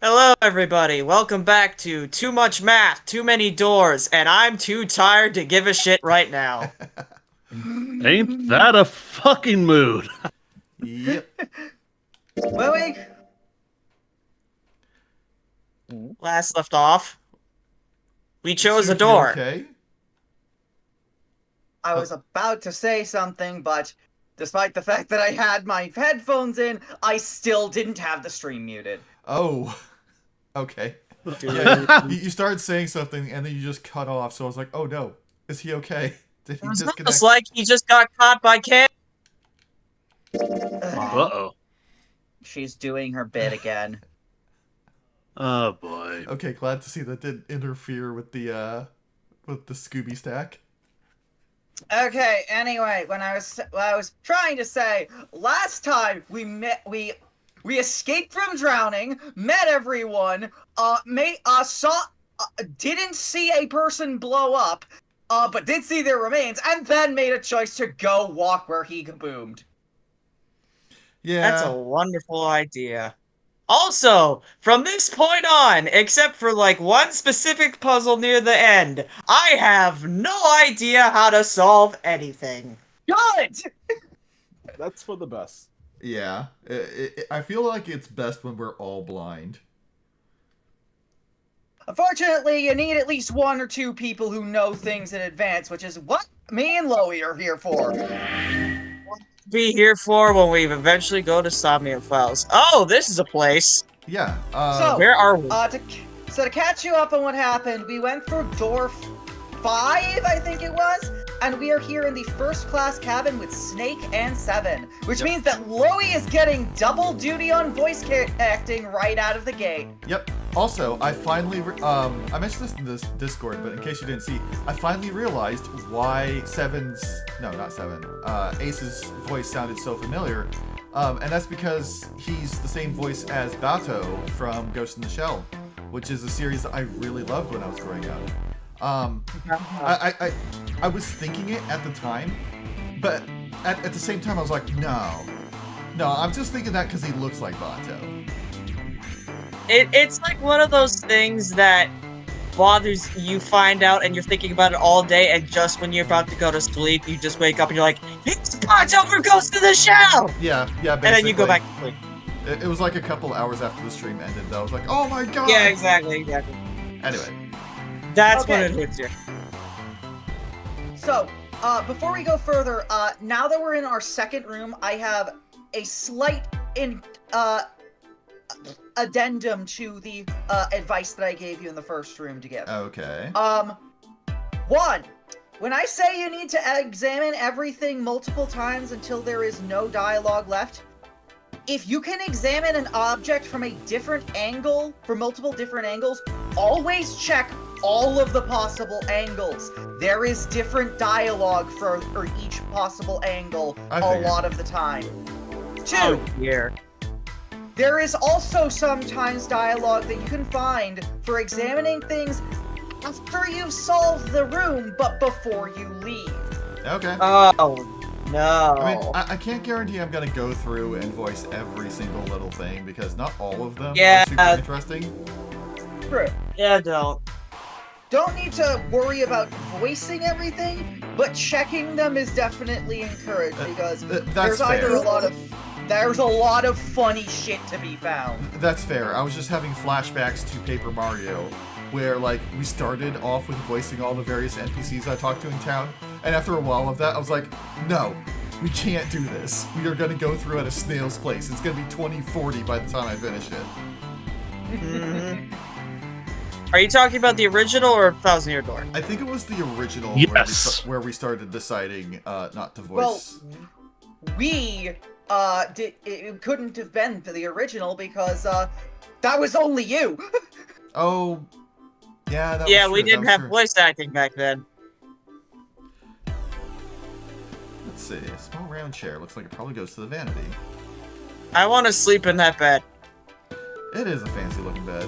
Hello, everybody. Welcome back to Too Much Math, Too Many Doors, and I'm too tired to give a shit right now. Ain't that a fucking mood? Yep. Louis, Last left off, we chose a Suki, door. okay? I was about to say something, but despite the fact that I had my headphones in, I still didn't have the stream muted. Oh, okay. Dude. You started saying something and then you just cut off, so I was like, oh no, is he okay? Did he It's disconnect? almost like he just got caught by Cam. Uh-oh. She's doing her bit again. Oh, boy. Okay, glad to see that didn't interfere with the Scooby stack. Okay, anyway, what I was trying to say, last time we escaped from drowning, met everyone, didn't see a person blow up, but did see their remains, and then made a choice to go walk where he kaboomed. Yeah. That's a wonderful idea. Also, from this point on, except for like one specific puzzle near the end, I have no idea how to solve anything. Good! That's for the best. Yeah. I feel like it's best when we're all blind. Unfortunately, you need at least one or two people who know things in advance, which is what me and Loey are here for. Be here for when we eventually go to Somnium Files. Oh, this is a place. Yeah. So- Where are we? To catch you up on what happened, we went through door 5, I think it was, and we are here in the first class cabin with Snake and Seven, which Yep. means that Loey is getting double duty on voice acting right out of the gate. Yep. Also, I finally, I mentioned this in this Discord, but in case you didn't see, I finally realized why Ace's voice sounded so familiar. And that's because he's the same voice as Bato from Ghost in the Shell, which is a series that I really loved when I was growing up. I was thinking it at the time, but at the same time I was like, no, I'm just thinking that because he looks like Bato. It's like one of those things that bothers you, find out, and you're thinking about it all day, and just when you're about to go to sleep, you just wake up and you're like, it's Bato for Ghost in the Shell! Yeah, basically. And then you go back to sleep. It was like a couple hours after the stream ended that I was like, oh my god! Yeah, exactly. Anyway. That's Okay. when it hits you. So, before we go further, now that we're in our second room, I have a slight addendum to the advice that I gave you in the first room to give. Okay. One, when I say you need to examine everything multiple times until there is no dialogue left, if you can examine an object from a different angle, for multiple different angles, always check all of the possible angles. There is different dialogue for each possible angle I a figured. lot of the time. Two, Oh, dear. there is also sometimes dialogue that you can find for examining things after you've solved the room, but before you leave. Okay. Oh, no. I mean, I can't guarantee I'm gonna go through and voice every single little thing because not all of them Yeah. are super interesting. True. Yeah, don't. Don't need to worry about voicing everything, but checking them is definitely encouraged because That's there's either fair. there's a lot of funny shit to be found. That's fair. I was just having flashbacks to Paper Mario, where like we started off with voicing all the various NPCs I talked to in town, and after a while of that, I was like, no, we can't do this. We are gonna go through at a snail's pace. It's gonna be 2040 by the time I finish it. Mhm. Are you talking about the original or Thousand Year Door? I think it was the original Yes. where we started deciding not to Well, voice. it couldn't have been the original because that was only you. Oh, yeah, that Yeah, was we true, didn't that was have true. voice acting back then. Let's see. A small round chair. Looks like it probably goes to the vanity. I want to sleep in that bed. It is a fancy looking bed.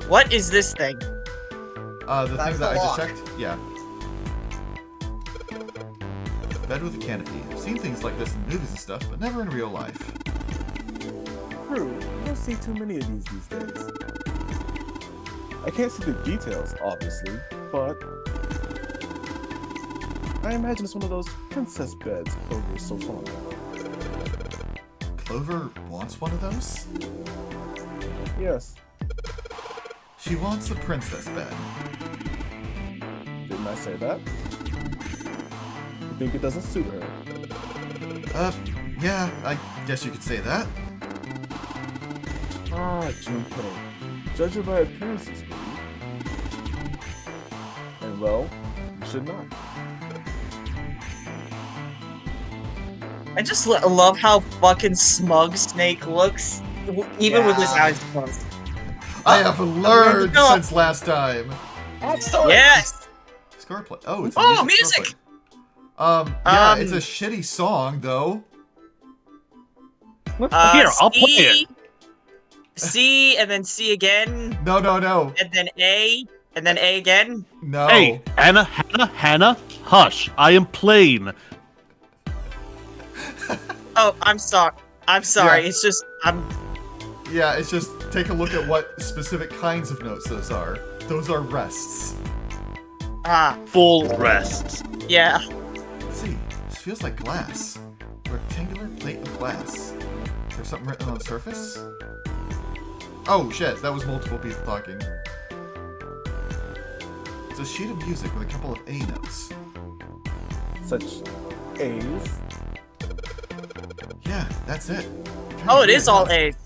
What is this thing? The That's thing the that I just lock. checked? Yeah. Bed with a canopy. I've seen things like this in movies and stuff, but never in real life. true. I don't see too many of these days. I can't see the details, obviously, but I imagine it's one of those princess beds Clover is so fond of. Clover wants one of those? Yes, She wants a princess bed. didn't I say that? You think it doesn't suit her? Yeah, I guess you could say that. Ah, Junpei. Judge her by appearances, please. And well, you should not. I just love how fucking smug Snake looks, even with his Yeah. eyes closed. I have learned No. since last time. Excellent. Yes! Scoreplay. Oh, it's Oh, music. music! Scoreplay. Yeah, Um, it's a shitty song though. Here, I'll play it. C, and then C again, No. and then A again. No. Hey, Hannah, hush. I am playing. Oh, I'm sorry. I'm sorry. Yeah. It's just Yeah, it's just take a look at what specific kinds of notes those are. Those are rests. Full rest. yeah. See, this feels like glass. A rectangular plate of glass. Is there something written on the surface? Oh shit, that was multiple people talking. It's a sheet of music with a couple of A notes. Such A's. Yeah, that's it. Oh, it is all A's.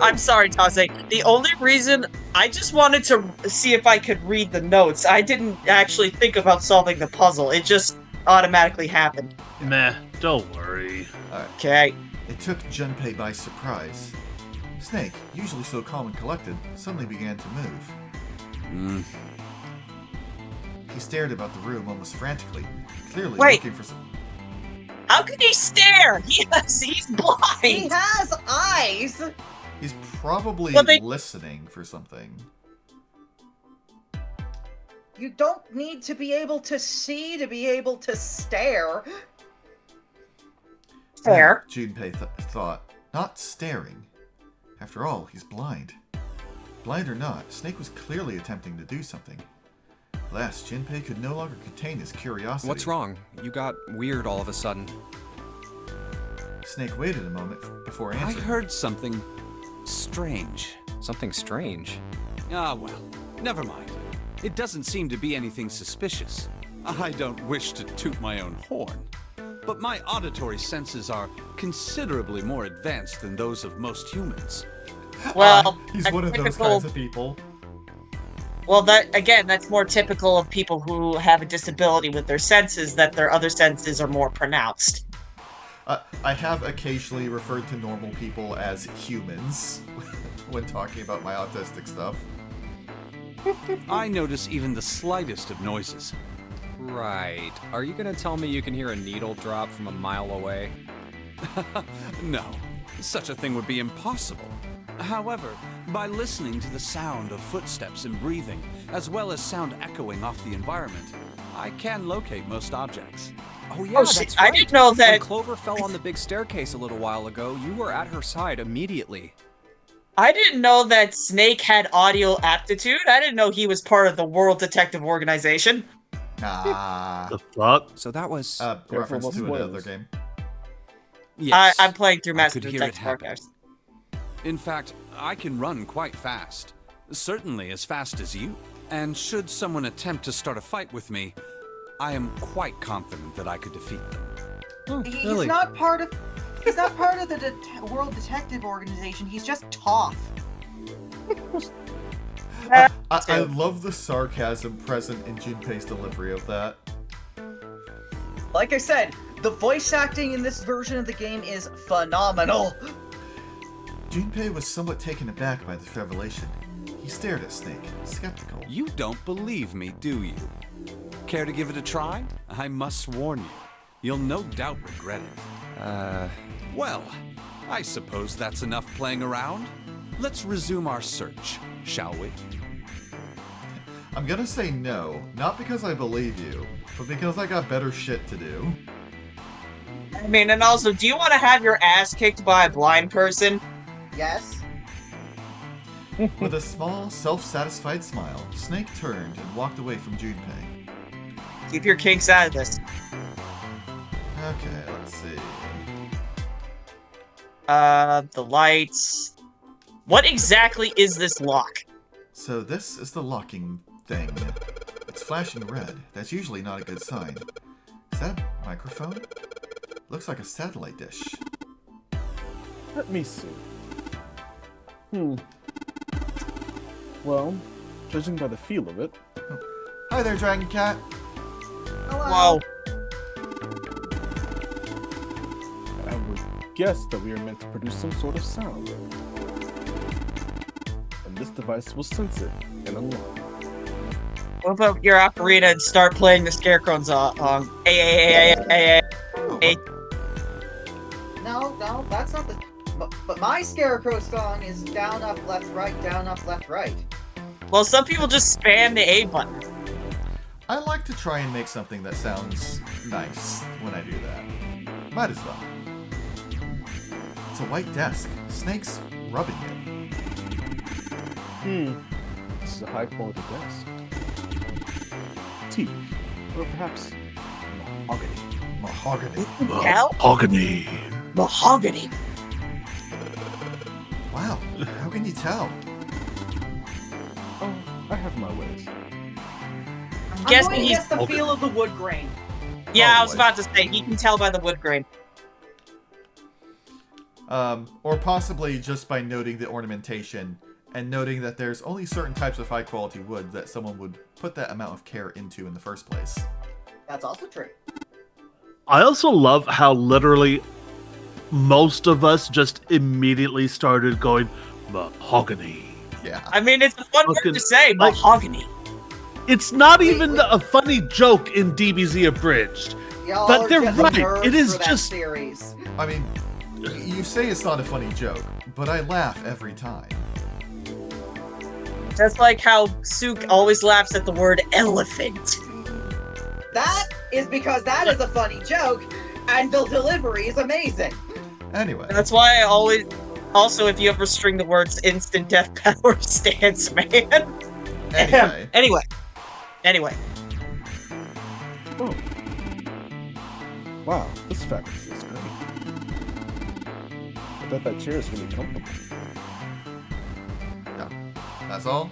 I'm sorry, Taze. The only reason I just wanted to see if I could read the notes. I didn't actually think about solving the puzzle. It just automatically happened. Meh, don't worry. Okay. It took Junpei by surprise. Snake, usually so calm and collected, suddenly began to move. He stared about the room almost frantically, clearly Wait. looking for some. How can he stare? He's He blind. has eyes. He's probably Well, they- listening for something. You don't need to be able to see to be able to stare. Fair. Junpei thought, not staring. After all, he's blind. Blind or not, Snake was clearly attempting to do something. Alas, Junpei could no longer contain his curiosity. What's wrong? You got weird all of a sudden. Snake waited a moment before I answering. heard something strange. Something strange. Ah, well, never mind. It doesn't seem to be anything suspicious. I don't wish to toot my own horn, but my auditory senses are considerably more advanced than those of most humans. Well, He's that's one of those typical- kinds of people. Well, that's more typical of people who have a disability with their senses, that their other senses are more pronounced. I have occasionally referred to normal people as humans when talking about my autistic stuff. I notice even the slightest of noises. Right. Are you gonna tell me you can hear a needle drop from a mile away? No, such a thing would be impossible. However, by listening to the sound of footsteps and breathing, as well as sound echoing off the environment, I can locate most objects. Oh yeah, shit, that's I right. didn't know When that- Clover fell on the big staircase a little while ago, you were at her side immediately. I didn't know that Snake had audio aptitude. I didn't know he was part of the World Detective Organization. Ah, The fuck? So that was. reference most to another spoilers. game. Yes. I'm playing through I Master could hear it Detective happen. Archives. In fact, I can run quite fast. Certainly as fast as you. And should someone attempt to start a fight with me, I am quite confident that I could defeat them. Oh, He's really? not part of. He's not part of the World Detective Organization. He's just Toph. I love the sarcasm present in Junpei's delivery of that. Like I said, the voice acting in this version of the game is phenomenal. Junpei was somewhat taken aback by this revelation. He stared at Snake, skeptical. You don't believe me, do you? Care to give it a try? I must warn you, you'll no doubt regret it. Well, I suppose that's enough playing around. Let's resume our search, shall we? I'm gonna say no, not because I believe you, but because I got better shit to do. I mean, and also, do you want to have your ass kicked by a blind person? Yes. With a small, self-satisfied smile, Snake turned and walked away from Junpei. Keep your kinks out of this. Okay, let's see. The lights. What exactly is this lock? So this is the locking thing. It's flashing red. That's usually not a good sign. Is that a microphone? Looks like a satellite dish. Let me see. Well, judging by the feel of it, Hi there, Dragon Cat. Hello. Whoa. I would guess that we are meant to produce some sort of sound. And this device will sense it and unlock. What about your ocarina and start playing the Scarecrow song? No, that's not the. But my Scarecrow song is down, up, left, right, down, up, left, right. Well, some people just spam the A button. I like to try and make something that sounds nice when I do that. Might as well. It's a white desk. Snake's rubbing it. This is a high quality desk. Teak, or perhaps mahogany. Mahogany. Hell? Mahogany. Mahogany. Wow, how can you tell? Oh, I have my ways. I'm I'm guessing going to he's. guess the feel of the wood grain. Yeah, I was Probably. about to say, he can tell by the wood grain. Or possibly just by noting the ornamentation and noting that there's only certain types of high quality wood that someone would put that amount of care into in the first place. That's also true. I also love how literally most of us just immediately started going mahogany. Yeah. I mean, it's a fun word Fucking- to say, like- mahogany. It's not Wait, even wait. a funny joke in DBZ Abridged. Y'all But are they're just right. nerds It is for that just- series. I mean, you say it's not a funny joke, but I laugh every time. Just like how Sook always laughs at the word elephant. That is because that is a funny joke, and the delivery is amazing. Anyway, That's why I always. Also, if you ever string the words instant death power stance, man. anyway. Anyway. Oh. Wow, this fabric feels great. I bet that chair is really comfortable. That's all?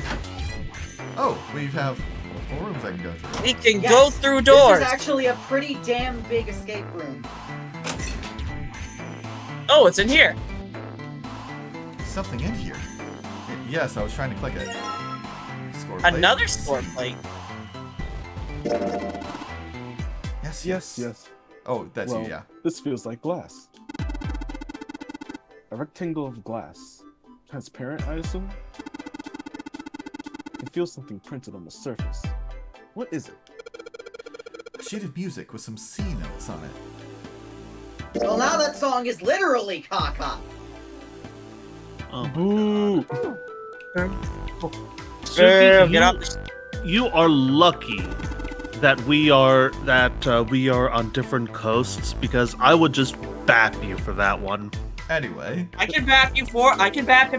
Oh, we have multiple rooms I can go through. We can Yes, go through This doors. is actually a pretty damn big escape room. Oh, it's in here. Something in here. Yes, I was trying to click it. Score plate. Another score plate. Yes, Yes. Oh, that's Well, you, yeah. this feels like glass. A rectangle of glass. Transparent, I assume? I can feel something printed on the surface. What is it? A sheet of music with some C notes on it. Well, now that song is literally caca. Oh my Boo! Suki, Get up. you are lucky that we are on different coasts, because I would just bap you for that one. Anyway. I can bap him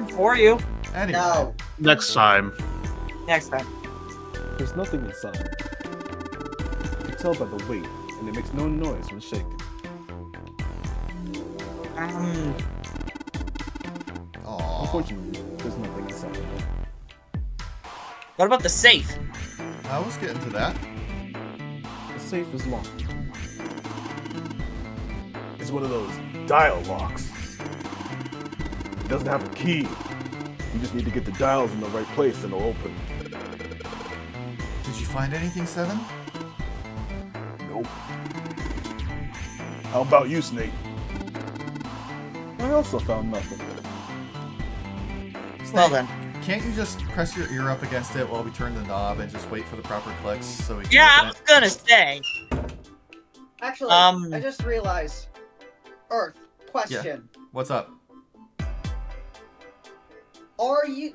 for you. Anyway. No. Next time. Next time. There's nothing inside. You can tell by the weight, and it makes no noise when shaken. Aww. Unfortunately, there's nothing inside. What about the safe? I was getting to that. The safe is locked. It's one of those dial locks. It doesn't have a key. You just need to get the dials in the right place and it'll open. Did you find anything, Seven? Nope. How about you, Snake? I also found nothing. Well then. Can't you just press your ear up against it while we turn the knob and just wait for the proper clicks so we can Yeah, I open was it? gonna say. Actually, Um, I just realized. Earth, question. What's up?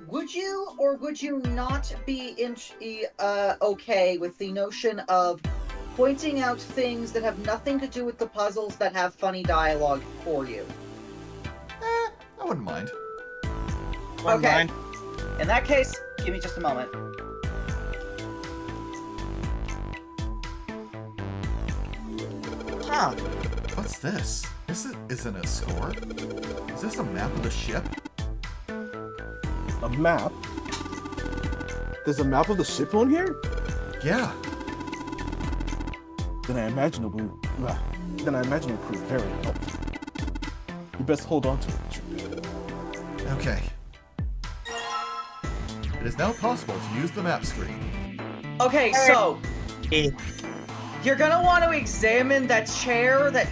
Would you or would you not be okay with the notion of pointing out things that have nothing to do with the puzzles that have funny dialogue for you. I wouldn't mind. One Okay. mind. In that case, give me just a moment. Huh. What's this? This isn't a score. Is this a map of the ship? A map? There's a map of the ship on here? Yeah. Then I imagine it will prove very helpful. You best hold on to it, Junpei. Okay. It is now possible to use the map screen. Okay, so Eh. you're gonna want to examine that chair that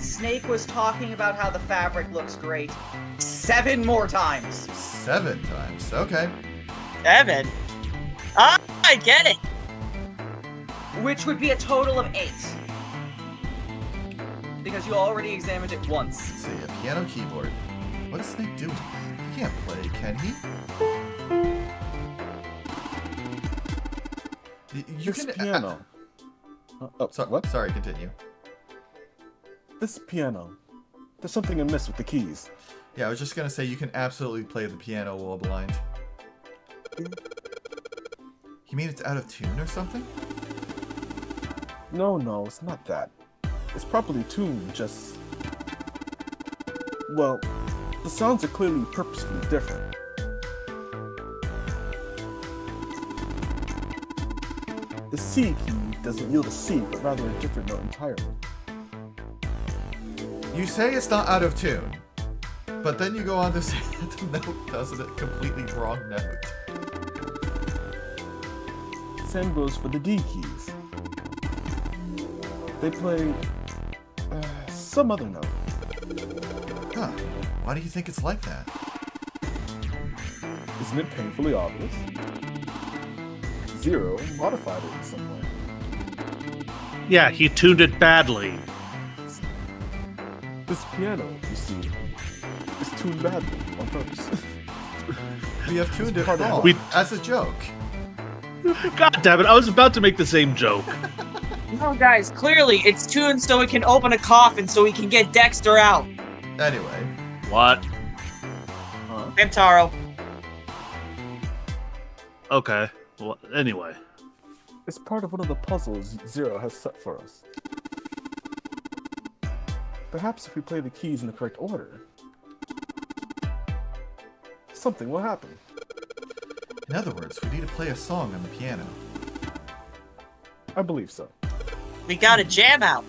Snake was talking about how the fabric looks great 7 more times. 7 times. Okay. 7. Ah, I get it. Which would be a total of 8. Because you already examined it once. Let's see, a piano keyboard. What is Snake doing? He can't play, can he? You This can piano. What? Sorry, continue. This piano. There's something amiss with the keys. Yeah, I was just gonna say you can absolutely play the piano while blind. You mean it's out of tune or something? No, it's not that. It's properly tuned, just... Well, the sounds are clearly purposefully different. The C key doesn't yield a C, but rather a different note entirely. You say it's not out of tune, but then you go on to say that the note does a completely wrong note. Same goes for the D keys. They play some other note. Huh. Why do you think it's like that? Isn't it painfully obvious? Zero modified it in some way. Yeah, he tuned it badly. This piano, you see, is tuned badly on purpose. We have tuned it Pardon. wrong We- as a joke. God damn it, I was about to make the same joke. No, guys, clearly it's tuned so it can open a coffin so we can get Dexter out. Anyway, What? Huh? I'm Taro. Okay. Well, anyway. It's part of one of the puzzles Zero has set for us. Perhaps if we play the keys in the correct order, something will happen. in other words, we need to play a song on the piano. I believe so. We got a jam out.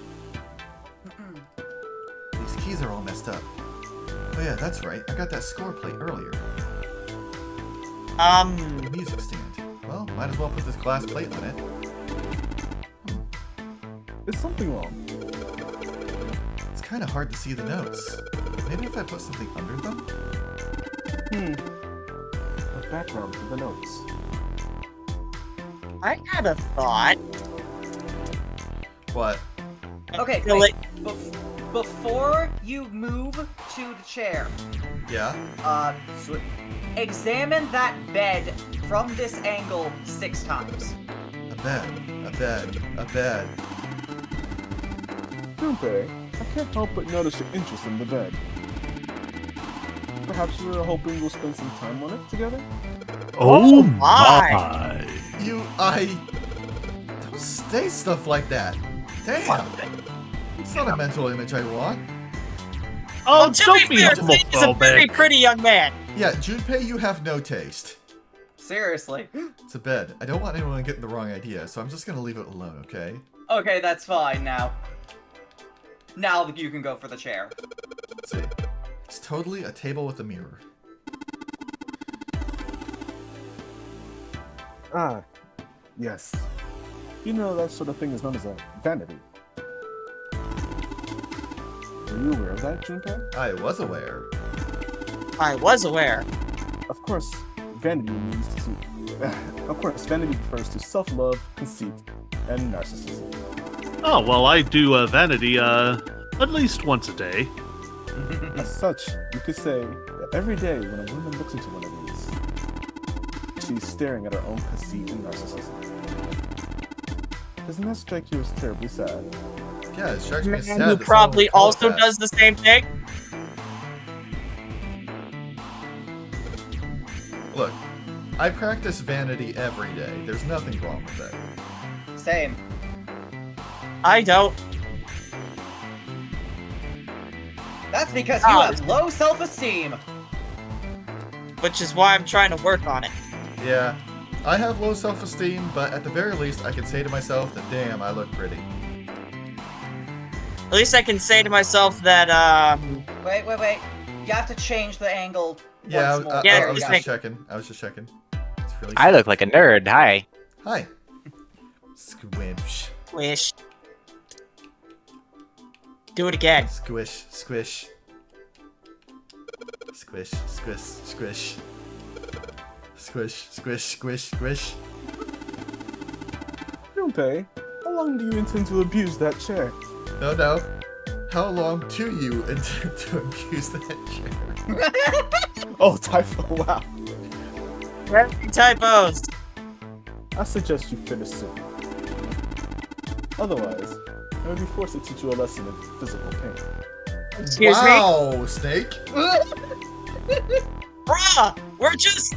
These keys are all messed up. Oh yeah, that's right. I got that score plate earlier. The music stand. Well, might as well put this glass plate on it. Is something wrong? It's kind of hard to see the notes. Maybe if I put something under them? A background for the notes. I had a thought. What? Okay, Feel wait. it. Before you move to the chair, Yeah? examine that bed from this angle 6 times. A bed. A bed. A bed. Junpei, I can't help but notice your interest in the bed. Perhaps you were hoping we'll spend some time on it together? Oh my. Don't say stuff like that. Damn. It's not a mental image I want. Oh, To don't be fair, Snake is a very homophobic. pretty young man. Yeah, Junpei, you have no taste. Seriously. It's a bed. I don't want anyone getting the wrong idea, so I'm just gonna leave it alone, okay? Okay, that's fine now. Now you can go for the chair. Let's see. It's totally a table with a mirror. Ah, yes. You know, that sort of thing is known as a vanity. Were you aware of that, Junpei? I was aware. I was aware. Of course, vanity means to... of course, vanity refers to self-love, conceit, and narcissism. Oh, well, I do vanity, at least once a day. As such, you could say that every day when a woman looks into one of these, she's staring at her own conceit and narcissism. Doesn't that strike you as terribly sad? Yeah, it strikes me Man as sad who that someone probably would call it also that. does the same thing. Look, I practice vanity every day. There's nothing wrong with that. Same. I don't. That's because you Ah. have low self-esteem. Which is why I'm trying to work on it. Yeah, I have low self-esteem, but at the very least, I can say to myself that, damn, I look pretty. At least I can say to myself that, Wait. You have to change the angle Yeah, once more. Yeah, I was just just make- checking. I was just checking. It's really I look like a nerd. Hi. Hi. Squinch. wish. Do it again. Squish, squish. Squish, squish, squish. Squish, squish, squish, squish. Junpei, how long do you intend to abuse that chair? No. How long do you intend to abuse that chair? Oh, Typho, wow. Typos. I suggest you finish soon. Otherwise, I may be forced to teach you a lesson in physical pain. Excuse me? Wow, Snake. Bruh! We're just...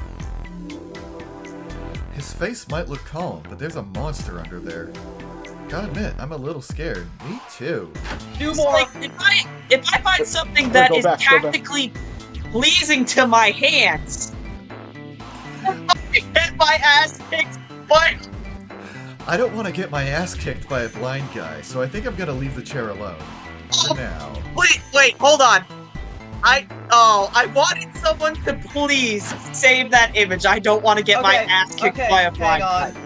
His face might look calm, but there's a monster under there. Gotta admit, I'm a little scared. Me too. Do It's more. like, if I find something that Go is back, go back. tactically pleasing to my hands, I get my ass kicked, but I don't want to get my ass kicked by a blind guy, so I think I'm gonna leave the chair alone. For now. wait, hold on. I wanted someone to please save that image. I don't want to get my ass kicked by a blind hang guy.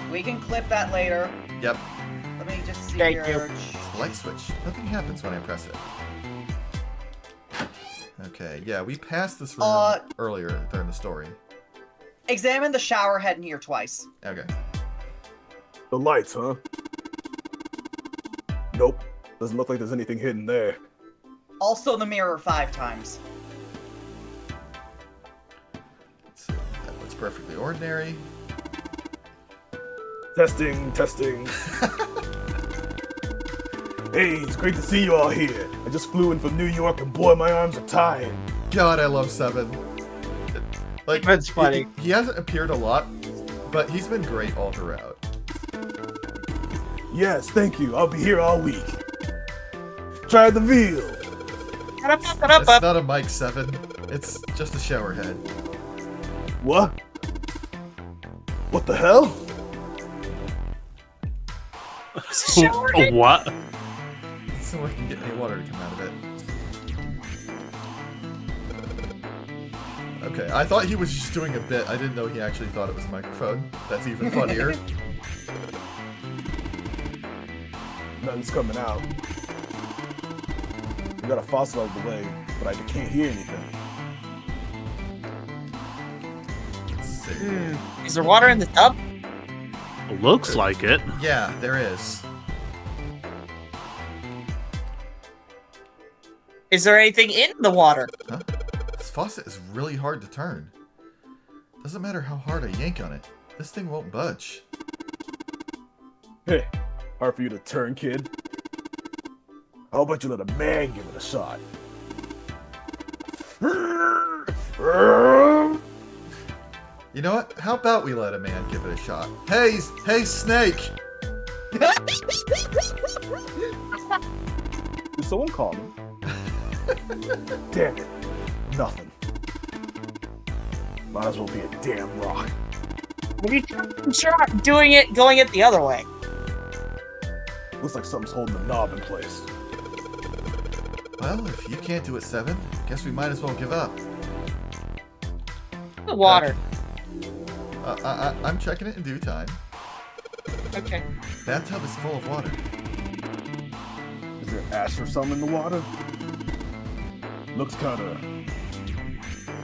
on. We can clip that later. Yep. Let me just see Thank here. Light switch. Nothing happens when I press it. Okay, yeah, we passed this room earlier during the story. Examine the shower head in here twice. Okay. The lights, huh? Nope. Doesn't look like there's anything hidden there. Also the mirror 5 times. Let's see. That looks perfectly ordinary. Testing. Hey, it's great to see you all here. I just flew in from New York and boy, my arms are tired. God, I love Seven. Like, That's funny. He hasn't appeared a lot, but he's been great all throughout. Yes, thank you. I'll be here all week. Try the veal. It's not a mic, Seven. It's just a shower head. What? What the hell? What? So I can get any water to come out of it. Okay, I thought he was just doing a bit. I didn't know he actually thought it was a microphone. That's even funnier. Nothing's coming out. We got a faucet out of the way, but I can't hear anything. Let's see. Is there water in the tub? Looks like it. Yeah, there is. Is there anything in the water? Huh? This faucet is really hard to turn. Doesn't matter how hard I yank on it. This thing won't budge. Hey, hard for you to turn, kid. How about you let a man give it a shot? You know what? How about we let a man give it a shot? Hey, Snake! Did someone call me? Damn it. Nothing. Might as well be a damn rock. Have you tried going it the other way? Looks like something's holding the knob in place. Well, if you can't do it, Seven, guess we might as well give up. The water. I'm checking it in due time. Okay. Bathtub is full of water. Is there ash or something in the water? Looks kinda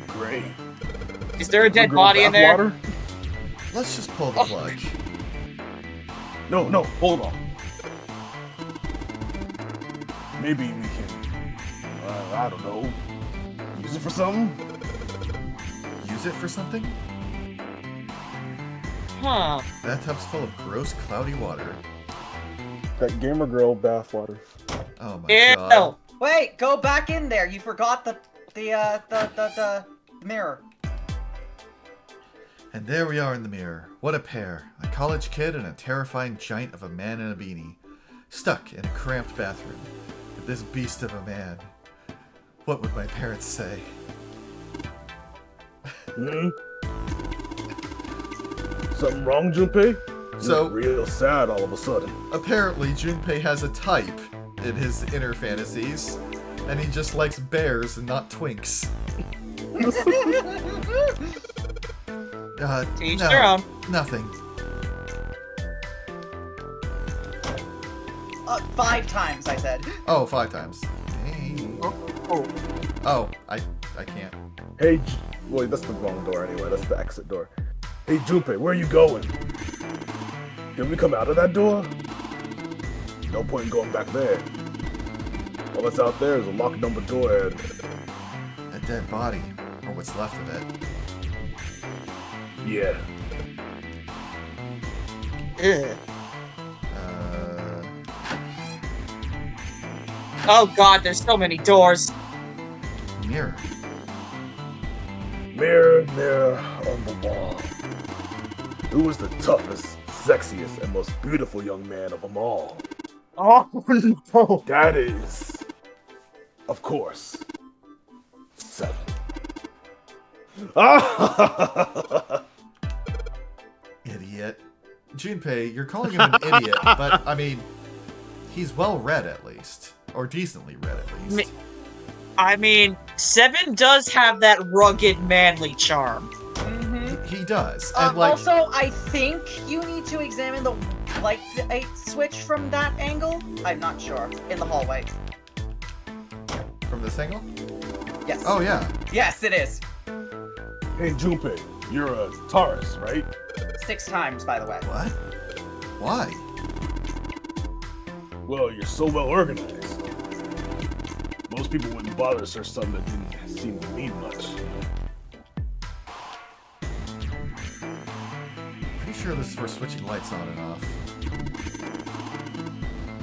gray. Is there a dead Girl body in there? bathwater? Let's just pull the plug. No, hold on. Maybe we can, I don't know, use it for something? Use it for something? Huh. Bathtub's full of gross, cloudy water. That gamer girl bathwater. Oh my Ew. god. Wait, go back in there. You forgot the mirror. And there we are in the mirror. What a pair. A college kid and a terrifying giant of a man in a beanie. Stuck in a cramped bathroom. With this beast of a man. What would my parents say? Hmm? Something wrong, Junpei? So- You're real sad all of a sudden. Apparently, Junpei has a type in his inner fantasies. And he just likes bears and not twinks. Teach no, their own. nothing. 5 times, I said. Oh, 5 times. Hey. Oh, I can't. Hey, wait, that's the wrong door anyway. That's the exit door. Hey, Junpei, where are you going? Can we come out of that door? No point in going back there. All that's out there is a locked number door and... A dead body. Or what's left of it. yeah. Ugh. Uh, Oh god, there's so many doors. mirror. Mirror, mirror on the wall. Who is the toughest, sexiest, and most beautiful young man of them all? Oh no. That is, of course, 7. Ah! Idiot. Junpei, you're calling him an idiot, but I mean, he's well read at least. Or decently read at least. I mean, 7 does have that rugged, manly charm. He does. And like, Also, I think you need to examine the light switch from that angle. I'm not sure. In the hallway. from this angle? Yes. Oh, yeah. Yes, it is. Hey, Junpei, you're a Taurus, right? 6 times, by the way. What? Why? Well, you're so well organized. Most people wouldn't bother to search something that didn't seem to mean much. Pretty sure this is for switching lights on and off.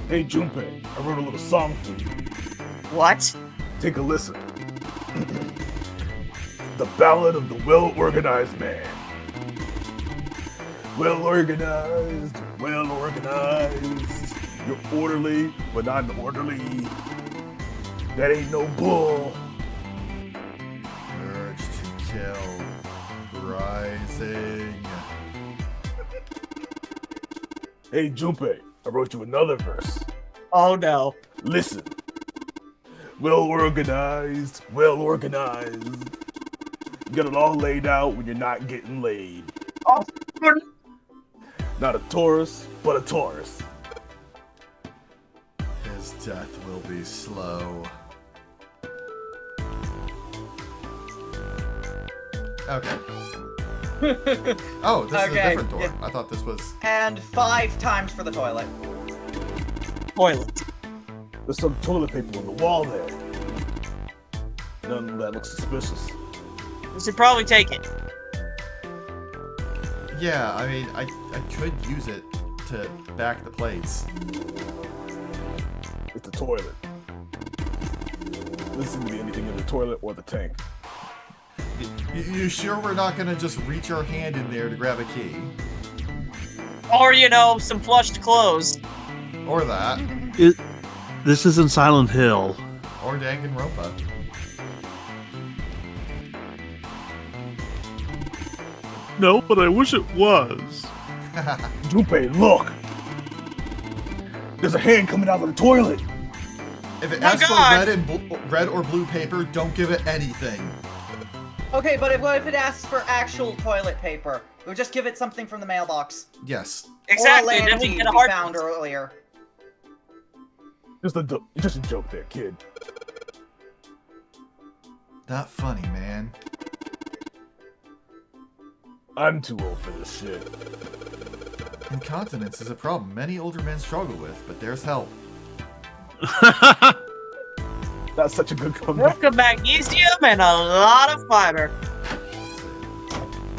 Hey, Junpei, I wrote a little song for you. What? Take a listen. The Ballad of the Well-Organized Man. Well organized. You're orderly, but not orderly. That ain't no bull. Urge to kill. Rising. Hey, Junpei, I wrote you another verse. Oh no. Listen. Well organized. You got it all laid out when you're not getting laid. Oh, Not a Taurus, but a Taurus. His death will be slow. Okay. Oh, this is a Okay. different door. I thought this was... And 5 times for the toilet. toilet. There's some toilet paper on the wall there. None of that looks suspicious. We should probably take it. Yeah, I mean, I could use it to back the plates. It's a toilet. Doesn't seem to be anything in the toilet or the tank. You sure we're not gonna just reach our hand in there to grab a key? Or, you know, some flushed clothes. Or that. This isn't Silent Hill. Or Danganronpa. No, but I wish it was. Junpei, look! There's a hand coming out of the toilet! If it Oh, asks God. for red or blue paper, don't give it anything. Okay, but what if it asks for actual toilet paper? We'll just give it something from the mailbox. Yes. Exactly. Or a It land doesn't key get a we hard found earlier. Just a joke there, kid. Not funny, man. I'm too old for this shit. Incontinence is a problem many older men struggle with, but there's help. That's such a good comeback. Milk of magnesium and a lot of fiber.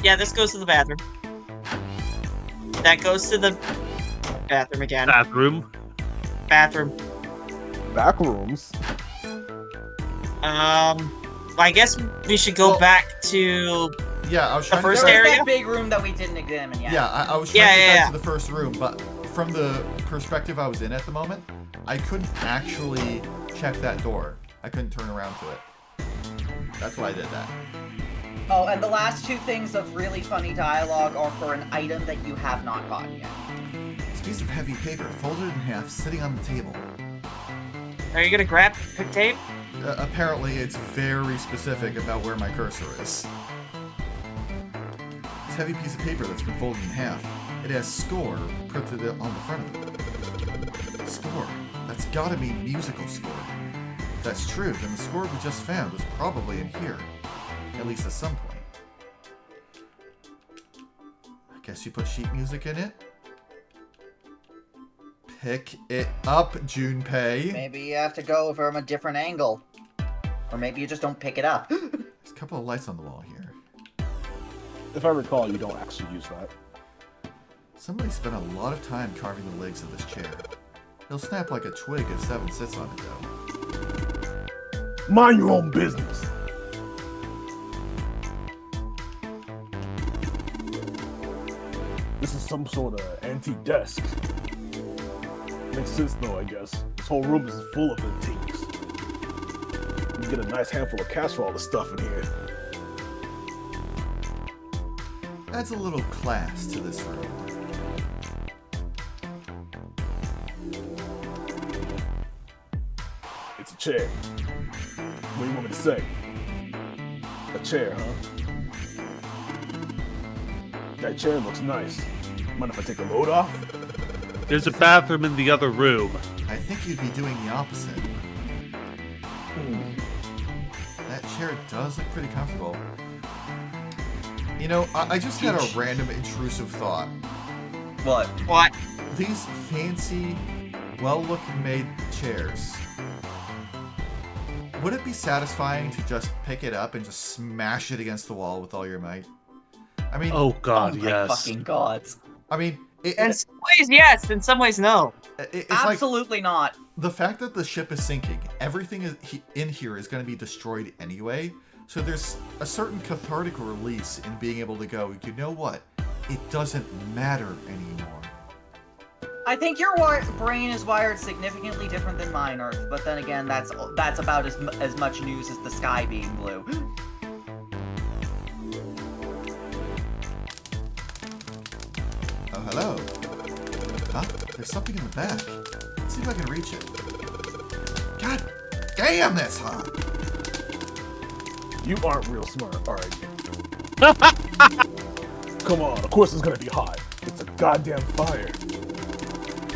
Yeah, this goes to the bathroom. That goes to the bathroom again. Bathroom. bathroom. Back rooms. I guess we should go Well- back to. Yeah, I was trying first to There get was area? that big room that we didn't examine yet. Yeah, I was trying Yeah, to get yeah, back to the first room, but from the perspective I was in at the moment, I couldn't actually check that door. I couldn't turn around to it. That's why I did that. Oh, and the last two things of really funny dialogue are for an item that you have not gotten yet. This piece of heavy paper, folded in half, sitting on the table. Are you gonna grab the tape? Apparently, it's very specific about where my cursor is. This heavy piece of paper that's been folded in half. It has score printed on the front of it. Score. That's gotta be musical score. If that's true, then the score we just found was probably in here. At least at some point. I guess you put sheet music in it? Pick it up, Junpei. Maybe you have to go from a different angle. Or maybe you just don't pick it up. There's a couple of lights on the wall here. If I recall, you don't actually use that. Somebody spent a lot of time carving the legs of this chair. It'll snap like a twig if Seven sits on it, though. Mind your own business. This is some sort of antique desk. Makes sense though, I guess. This whole room is full of antiques. You get a nice handful of cash for all the stuff in here. Adds a little class to this room. It's a chair. What do you want me to say? A chair, huh? That chair looks nice. Mind if I take the load off? There's a bathroom in the other room. I think you'd be doing the opposite. That chair does look pretty comfortable. You know, I just had a random intrusive thought. What? What? These fancy, well-looking made chairs. Would it be satisfying to just pick it up and just smash it against the wall with all your might? I mean, Oh god, Oh my yes. fucking gods. I mean, In some ways, yes. In some ways, no. it's like Absolutely not. the fact that the ship is sinking. Everything in here is going to be destroyed anyway. So there's a certain cathartic release in being able to go, you know what? It doesn't matter anymore. I think your brain is wired significantly different than mine, Earth. But then again, that's about as much news as the sky being blue. Oh, hello. Huh? There's something in the back. Let's see if I can reach it. God damn, that's hot. You aren't real smart, are you? Come on, of course it's gonna be hot. It's a goddamn fire.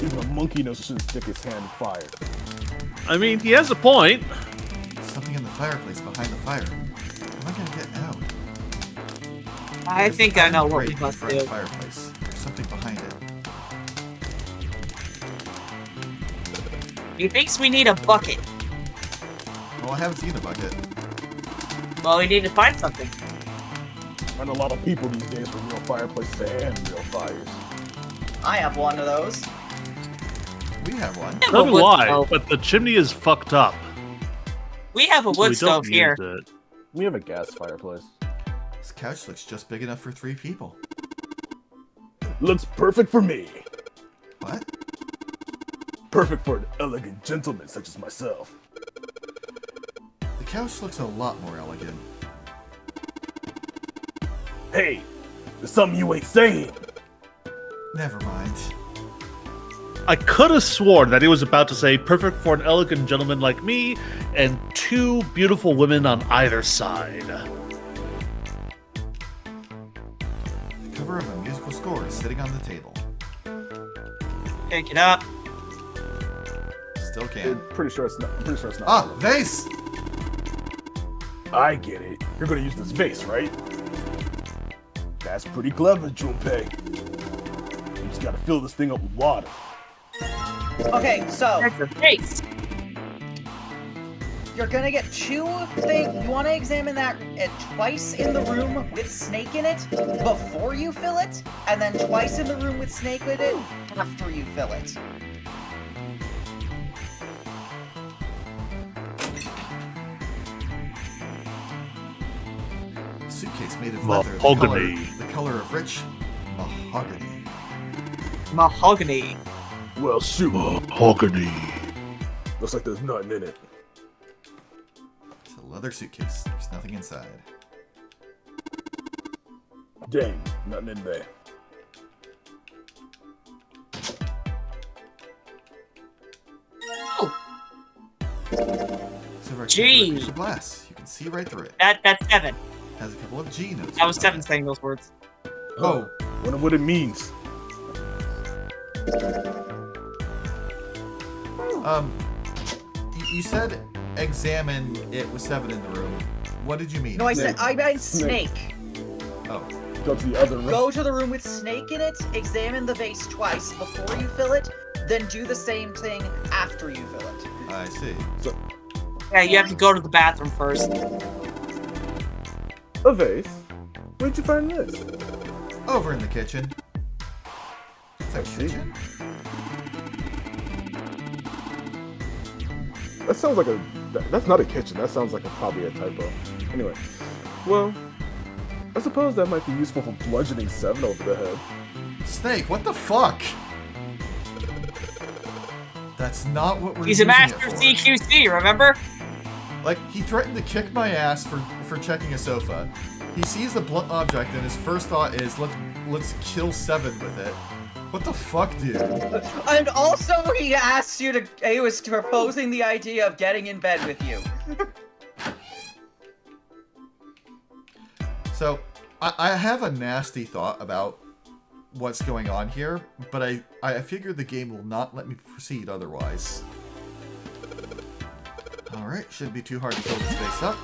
Even a monkey knows it shouldn't stick his hand in fire. I mean, he has a point. Something in the fireplace behind the fire. How am I gonna get out? I There's think a I know grate what we in must front of do. the fireplace. There's something behind it. He thinks we need a bucket. Well, I haven't seen a bucket. Well, we need to find something. Aren't a lot of people these days with real fireplaces and real fires. I have one of those. We have one. We have So a do wood I, stove. but the chimney is fucked up. We have a so wood we stove don't here. use it. We have a gas fireplace. This couch looks just big enough for 3 people. Looks perfect for me. What? Perfect for an elegant gentleman such as myself. The couch looks a lot more elegant. Hey, there's something you ain't saying. Never mind. I could have sworn that he was about to say perfect for an elegant gentleman like me and 2 beautiful women on either side. The cover of a musical score is sitting on the table. Pick it up. Still I'm can. pretty sure it's not. I'm pretty sure it's not. Ah, vase! I get it. You're gonna use this vase, right? That's pretty clever, Junpei. You just gotta fill this thing up with water. Okay, so That's a face. you're gonna get 2 things. You want to examine that twice in the room with snake in it before you fill it, and then twice in the room with snake in it after you fill it. suitcase made of leather, Mahogany. the color of rich mahogany. Mahogany. Well, shoot. Mahogany. Looks like there's nothing in it. It's a leather suitcase. There's nothing inside. Dang, nothing in there. Silver G. piece of glass. You can see right through it. That's 7. Has a couple of G notes. That was 7 saying those words. Oh, Wonder what it means. You said examine it with 7 in the room. What did you mean? No, I meant Snake. snake. Oh, Go to the other room. Go to the room with snake in it, examine the vase twice before you fill it, then do the same thing after you fill it. I see. Yeah, you have to go to the bathroom first. A vase? Where'd you find this? Over in the kitchen. It's a I see. kitchen? That sounds like a. That's not a kitchen. That sounds like probably a typo. Anyway, well, I suppose that might be useful for bludgeoning 7 over the head. Snake, what the fuck? That's not what we're He's a using master it for. CQC, remember? Like, he threatened to kick my ass for checking a sofa. He sees the blunt object and his first thought is, let's kill 7 with it. What the fuck, dude? And also, he asked you to. He was proposing the idea of getting in bed with you. So, I have a nasty thought about what's going on here, but I figure the game will not let me proceed otherwise. Alright, shouldn't be too hard to fill this space up.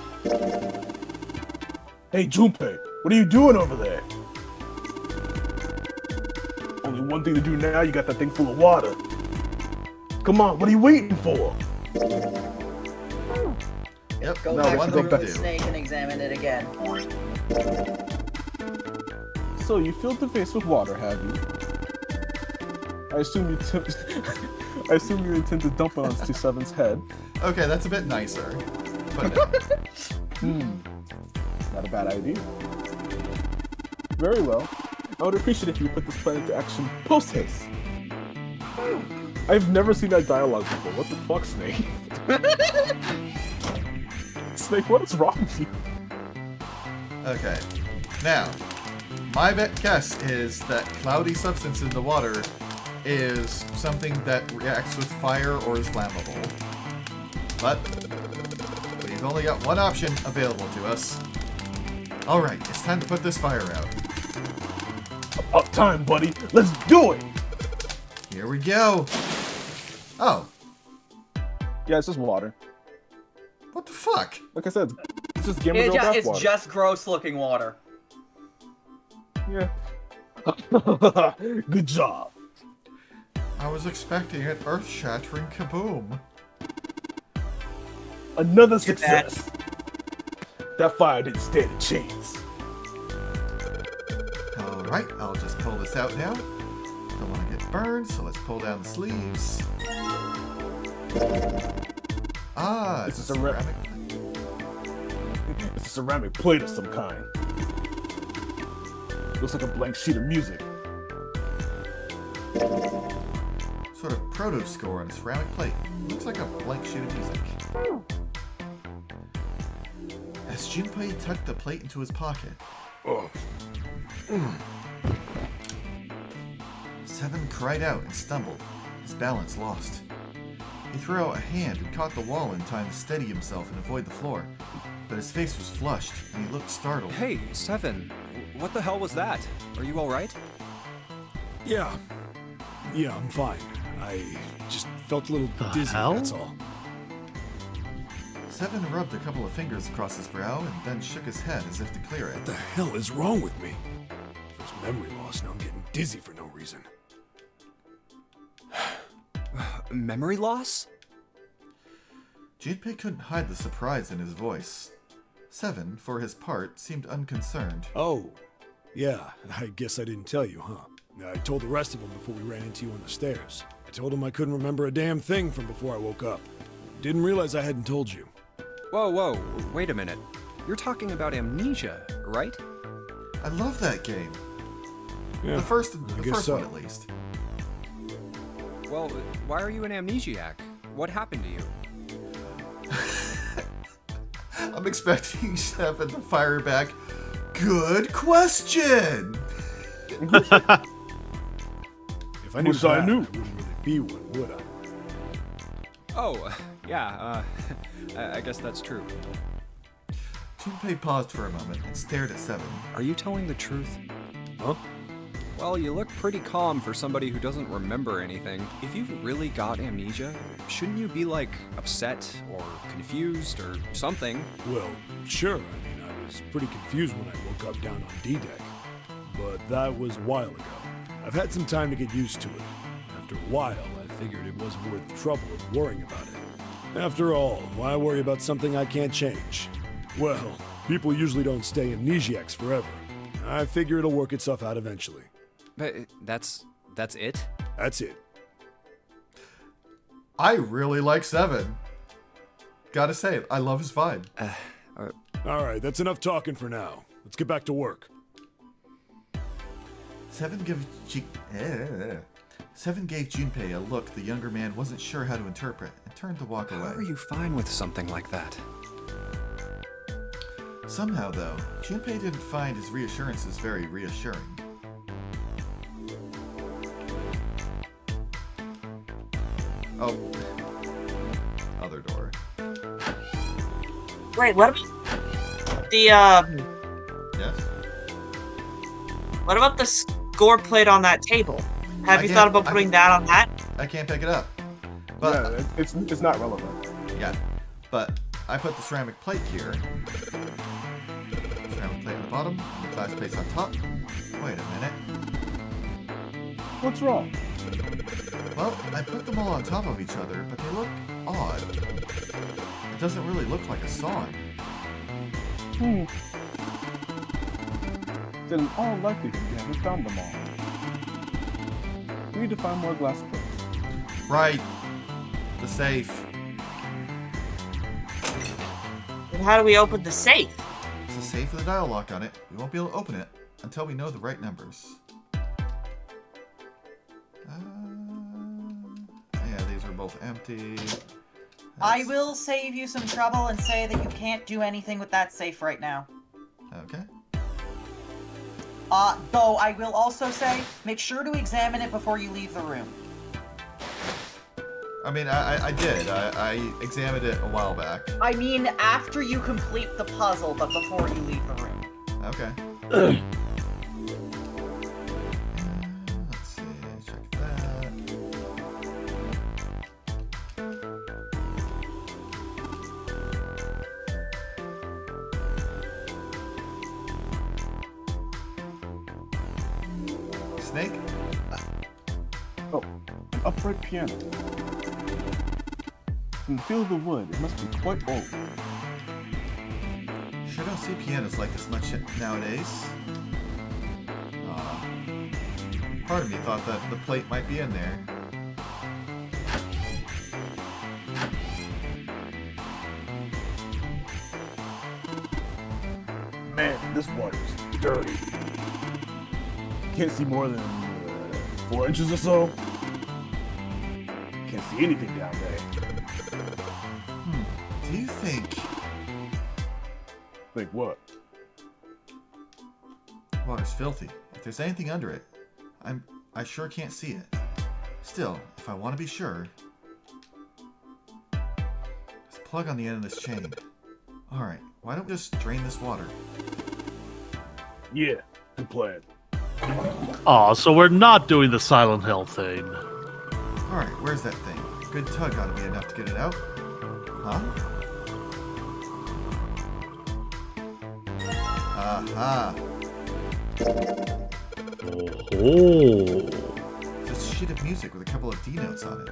Hey, Junpei, what are you doing over there? Only one thing to do now, you got that thing full of water. Come on, what are you waiting for? Yep, Go No, back one to the thing room to with do. snake and examine it again. So you filled the vase with water, have you? I assume you I assume you intend to dump it onto 7's head. Okay, that's a bit nicer. But Not a bad idea. Very well. I would appreciate if you put this plan into action post-haste. I've never seen that dialogue before. What the fuck, Snake? Snake, what is wrong with you? okay. Now, my guess is that cloudy substance in the water is something that reacts with fire or is flammable. But we've only got one option available to us. Alright, it's time to put this fire out. Up time, buddy. Let's do it! Here we go. Oh, Yeah, it's just water. what the fuck? Like I said, it's just Gamer Girl bath It's water. just gross-looking water. Yeah. Good job. I was expecting an earth-shattering kaboom. Another at success. That fire didn't stand a chance. Alright, I'll just pull this out now. Don't want to get burned, so let's pull down the sleeves. Ah, It's it's a a ceramic- ceramic. It's a ceramic plate of some kind. Looks like a blank sheet of music. Sort of proto score on a ceramic plate. Looks like a blank sheet of music. As Junpei tucked the plate into his pocket, Oh. 7 cried out and stumbled, his balance lost. He threw out a hand and caught the wall in time to steady himself and avoid the floor, but his face was flushed and he looked startled. Hey, 7. What the hell was that? Are you alright? Yeah, I'm fine. I just felt a little The dizzy, hell? that's all. 7 rubbed a couple of fingers across his brow and then shook his head as if to clear it. What the hell is wrong with me? First memory loss, now I'm getting dizzy for no reason. Memory loss? Junpei couldn't hide the surprise in his voice. 7, for his part, seemed unconcerned. Oh, yeah, I guess I didn't tell you, huh? I told the rest of them before we ran into you on the stairs. I told them I couldn't remember a damn thing from before I woke up. Didn't realize I hadn't told you. Whoa, wait a minute. You're talking about Amnesia, right? I love that game. Yeah, The first guess so. one at least. Well, why are you an amnesiac? What happened to you? I'm expecting Seven to fire back. Good question. If I knew Wish I that, knew. I wouldn't really be one, would I? Oh, yeah, I guess that's true. Junpei paused for a moment and stared at Seven. Are you telling the truth? Huh? Well, you look pretty calm for somebody who doesn't remember anything. If you've really got amnesia, shouldn't you be, like, upset or confused or something? Well, sure. I mean, I was pretty confused when I woke up down on D-Deck. But that was a while ago. I've had some time to get used to it. After a while, I figured it wasn't worth the trouble of worrying about it. After all, why worry about something I can't change? Well, people usually don't stay amnesiacs forever. I figure it'll work itself out eventually. But that's it? That's it. I really like Seven. Gotta say it, I love his vibe. Alright, that's enough talking for now. Let's get back to work. Seven gave Junpei a look the younger man wasn't sure how to interpret and turned to walk How away. are you fine with something like that? Somehow, though, Junpei didn't find his reassurances very reassuring. Oh. Other door. Wait, what about the Yes? what about the score plate on that table? Have you I thought can't- about I putting can't- that on that? I can't pick it up. But Yeah, it's not relevant. yeah, but I put the ceramic plate here. Ceramic plate on the bottom, and the glass plates on top. Wait a minute. What's wrong? Well, I put them all on top of each other, but they look odd. It doesn't really look like a song. Then in all likelihood, you haven't found them all. We need to find more glass plates. Right. The safe. And how do we open the safe? It's a safe with a dial lock on it. We won't be able to open it until we know the right numbers. Yeah, these are both empty. I That's- will save you some trouble and say that you can't do anything with that safe right now. Okay. Though I will also say, make sure to examine it before you leave the room. I mean, I did. I examined it a while back. I mean, after you complete the puzzle, but before you leave the room. Okay. Let's see. Check that. Snake? Oh, an upright piano. From the feel of the wood, it must be quite old. Sure don't see pianos like this much nowadays. Part of me thought that the plate might be in there. Man, this water's dirty. Can't see more than 4 inches or so. Can't see anything down there. Do you think... Like what? Water's filthy. If there's anything under it, I sure can't see it. Still, if I want to be sure... There's a plug on the end of this chain. Alright, why don't we just drain this water? Yeah, good plan. Aw, so we're not doing the Silent Hill thing. Alright, where's that thing? Good tug ought to be enough to get it out. Huh? Aha! Oh. Just a sheet of music with a couple of D notes on it.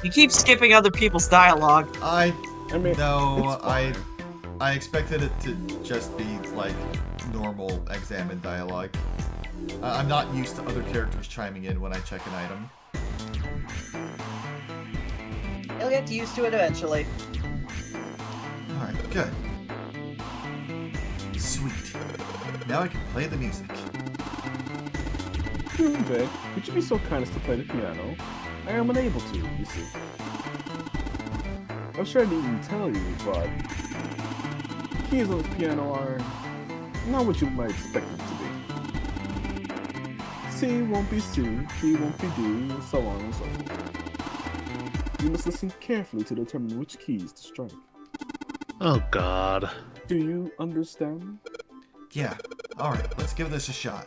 You keep skipping other people's dialogue. I mean, No, it's fine. I expected it to just be like normal examine dialogue. I'm not used to other characters chiming in when I check an item. You'll get used to it eventually. Good. Sweet. Now I can play the music. Junpei, would you be so kind as to play the piano? I am unable to, you see. I'm sure I didn't even tell you, but the keys on the piano are not what you might expect them to be. C won't be C, D won't be D, and so on and so forth. You must listen carefully to determine which keys to strike. Oh God. Do you understand? Yeah. Alright, let's give this a shot.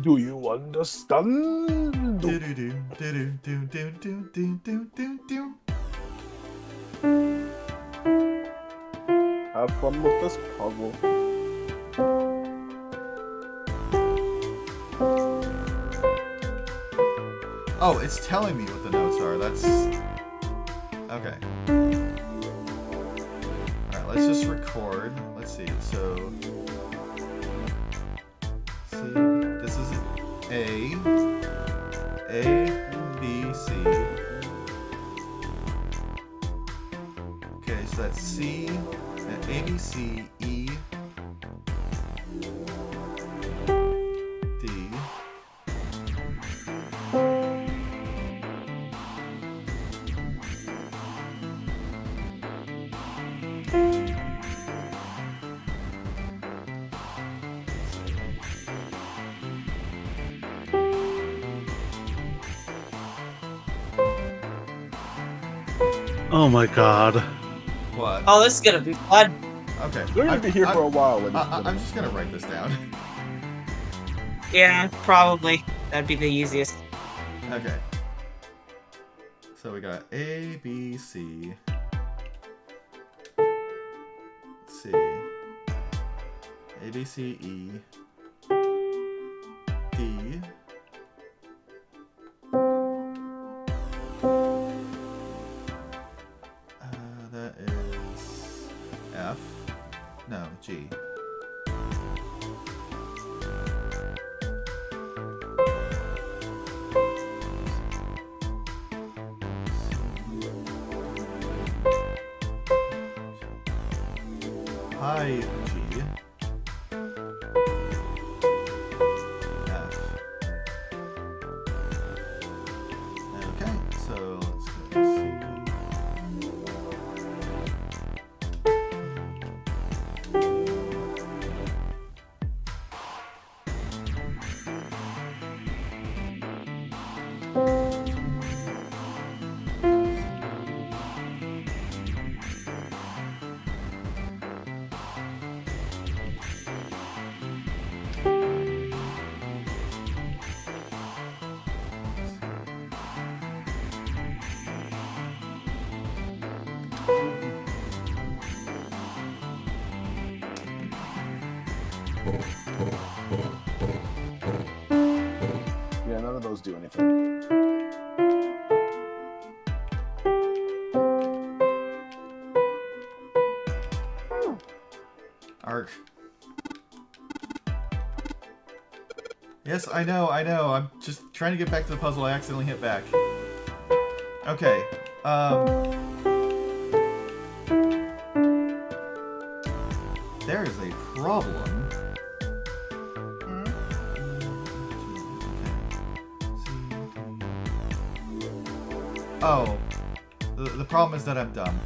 Do you understand? Do do do do do do do do do do do. Have fun with this puzzle. Oh, it's telling me what the notes are. That's okay. Alright, let's just record. Let's see. So this is A, B, C. Okay, so that's C, and A, B, C, E, D. Oh my God. What? Oh, this is gonna be fun. Okay. You're gonna be here for a while, ladies and I'm gentlemen. just gonna write this down. Yeah, probably. That'd be the easiest. Okay. So we got A, B, C. Let's see. A, B, C, E. D. That is F. No, G. High G. F. Okay, so let's go C. Yeah, none of those do anything. Arc. Yes, I know. I'm just trying to get back to the puzzle. I accidentally hit back. Okay. There is a problem. Oh. The problem is that I'm dumb.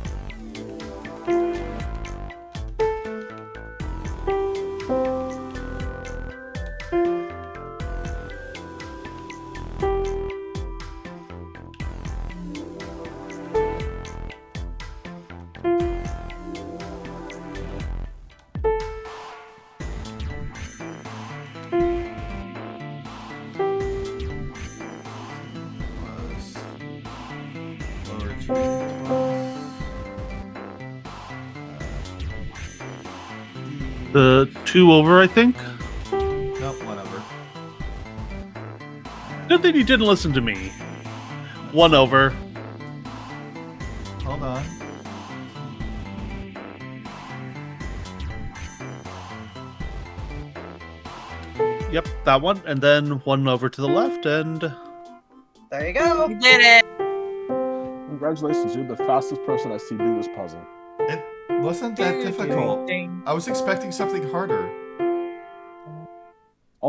The 2 over, I think. Nope, whatever. Good thing you didn't listen to me. 1 over. Hold on. Yep, that one, and then 1 over to the left, and There you go. You did it. Congratulations, you're the fastest person I see do this puzzle. Wasn't that difficult. Ding. I was expecting something harder.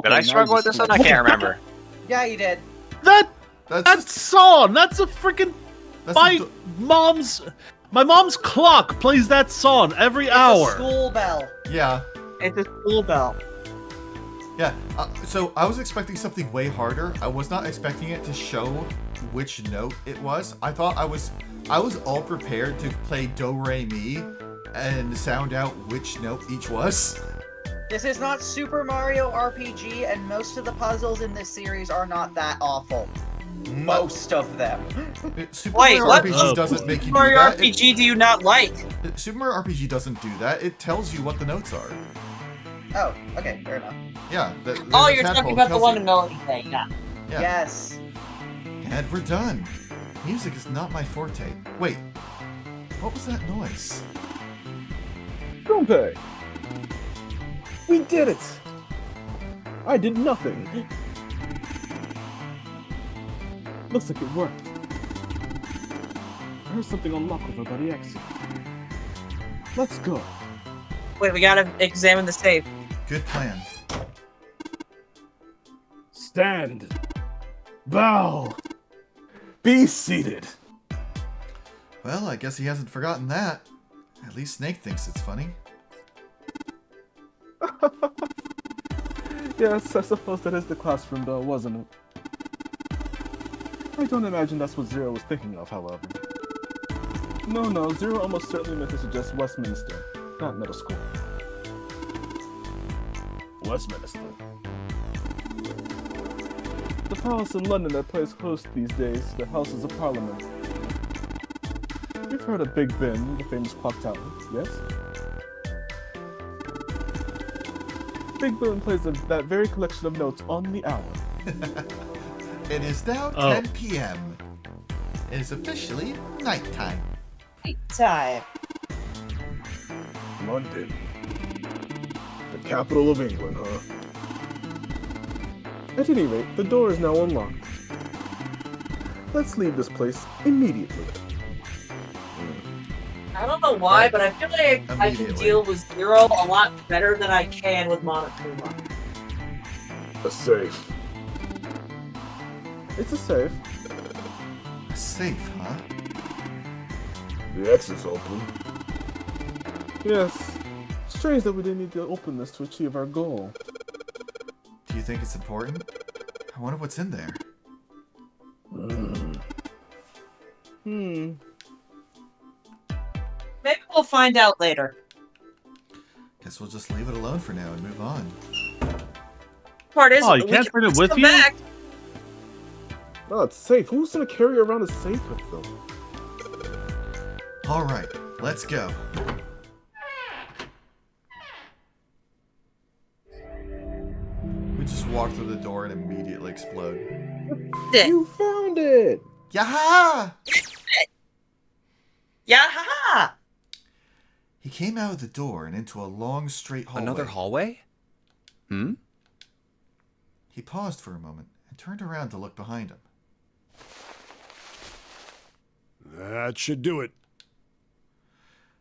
Did I struggle with this one? I can't remember. Yeah, you did. That That's that song. That's a freaking my mom's clock plays that song every It's a hour. school bell. yeah. It's a school bell. Yeah, so I was expecting something way harder. I was not expecting it to show which note it was. I thought I was all prepared to play do re mi and sound out which note each was. This is not Super Mario RPG, and most of the puzzles in this series are not that awful. Most of them. Super Wait, Mario what? RPG doesn't make you do Mario that. RPG do you not like? Super Mario RPG doesn't do that. It tells you what the notes are. Oh, okay, fair enough. Yeah. Oh, you're talking about the one in Melody thing, yeah. Yeah. Yes. And we're done. Music is not my forte. Wait, what was that noise? Junpei! We did it! I did nothing. Looks like it worked. I heard something unlock over by the exit. Let's go. Wait, we gotta examine the safe. Good plan. Stand. Bow. Be seated. Well, I guess he hasn't forgotten that. At least Snake thinks it's funny. Yes, I suppose that is the classroom though, wasn't it? I don't imagine that's what Zero was thinking of, however. No, Zero almost certainly meant to suggest Westminster, not middle school. Westminster. The palace in London that plays host these days to the Houses of Parliament. You've heard of Big Ben, the famous clock tower, yes? Big Ben plays that very collection of notes on the hour. It is now 10 p.m. It is officially nighttime. Time. London. The capital of England, huh? At any rate, the door is now unlocked. Let's leave this place immediately. I don't know why, but I feel like I can Immediately. deal with Zero a lot better than I can with Monokuma. A safe. It's a safe. A safe, huh? The exit's open. Yes. Strange that we didn't need to open this to achieve our goal. Do you think it's important? I wonder what's in there. Maybe we'll find out later. Guess we'll just leave it alone for now and move on. Part is, Oh, you we can't can bring it always with come you? back. No, it's safe. Who's gonna carry around a safe with them? Alright, let's go. We just walk through the door and immediately explode. You found it! Yaha! Yaha! He came out of the door and into a long, straight hallway. Another hallway? Hmm? He paused for a moment and turned around to look behind him. That should do it.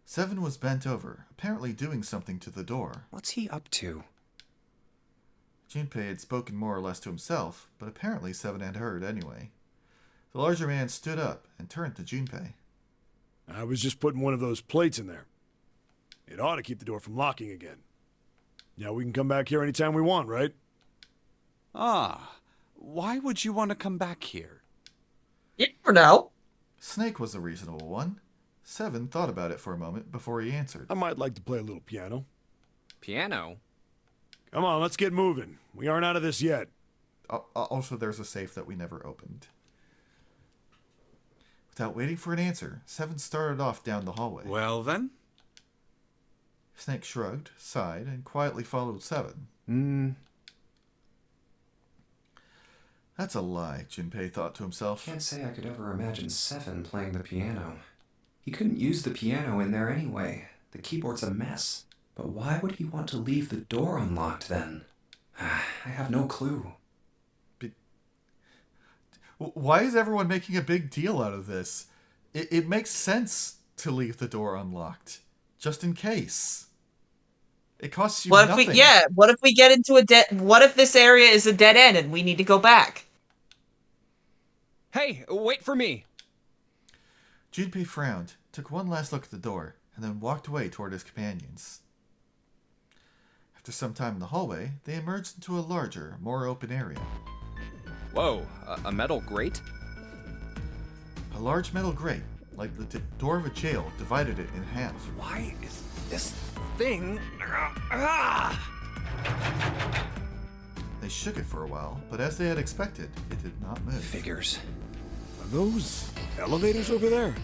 Seven was bent over, apparently doing something to the door. What's he up to? Junpei had spoken more or less to himself, but apparently Seven had heard anyway. The larger man stood up and turned to Junpei. I was just putting one of those plates in there. It ought to keep the door from locking again. Now we can come back here anytime we want, right? Ah, why would you want to come back here? You never know. Snake was a reasonable one. Seven thought about it for a moment before he answered. I might like to play a little piano. Piano? Come on, let's get moving. We aren't out of this yet. Also, there's a safe that we never opened. Without waiting for an answer, Seven started off down the hallway. Well then? Snake shrugged, sighed, and quietly followed Seven. That's a lie, Junpei thought to himself. Can't say I could ever imagine Seven playing the piano. He couldn't use the piano in there anyway. The keyboard's a mess. But why would he want to leave the door unlocked then? I have no clue. Why is everyone making a big deal out of this? It makes sense to leave the door unlocked. just in case. It costs you What nothing. what if we get into what if this area is a dead end and we need to go back? Hey, wait for me. Junpei frowned, took one last look at the door, and then walked away toward his companions. After some time in the hallway, they emerged into a larger, more open area. Whoa, a metal grate? A large metal grate, like the door of a jail, divided it in half. Why is this thing... They shook it for a while, but as they had expected, it did not move. Figures. Are those elevators over there?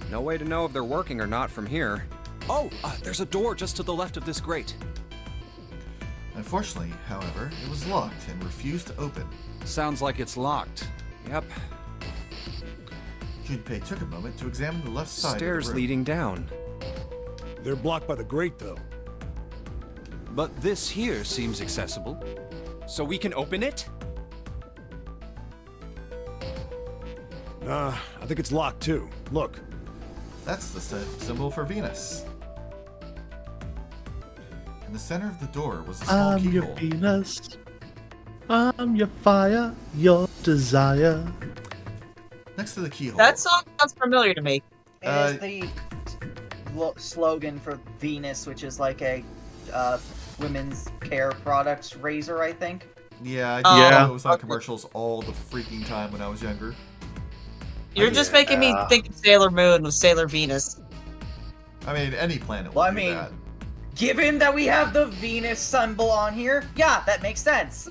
No way to know if they're working or not from here. Oh, there's a door just to the left of this grate. Unfortunately, however, it was locked and refused to open. Sounds like it's locked. Yep, Junpei took a moment to examine the left side stairs of the room. leading down. They're blocked by the grate, though. But this here seems accessible. So we can open it? Nah, I think it's locked too. Look. That's the symbol for Venus. In the center of the door was a small I'm your keyhole. Venus. I'm your fire, your desire. Next to the keyhole. That song sounds familiar to me. It is the slogan for Venus, which is like a women's care products razor, I think. Yeah, I Oh, know it was on okay. commercials all the freaking time when I was younger. You're just making me think of Sailor Moon with Sailor Venus. I mean, any planet Well, would I do mean, that. given that we have the Venus symbol on here, yeah, that makes sense.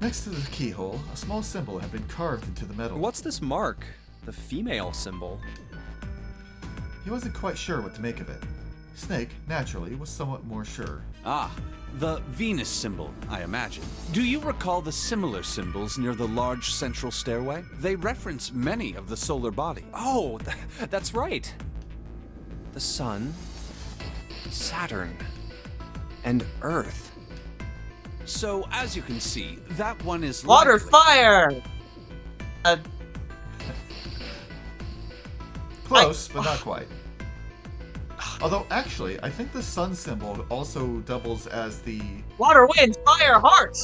Next to the keyhole, a small symbol had been carved into the metal. What's this mark? The female symbol. He wasn't quite sure what to make of it. Snake, naturally, was somewhat more sure. Ah, the Venus symbol, I imagine. Do you recall the similar symbols near the large central stairway? They reference many of the solar body. Oh, that's right. The sun, Saturn, and Earth. So, as you can see, that one is Water, likely. fire! Close, but not quite. Although, actually, I think the sun symbol also doubles as the... Water, wind, fire, heart!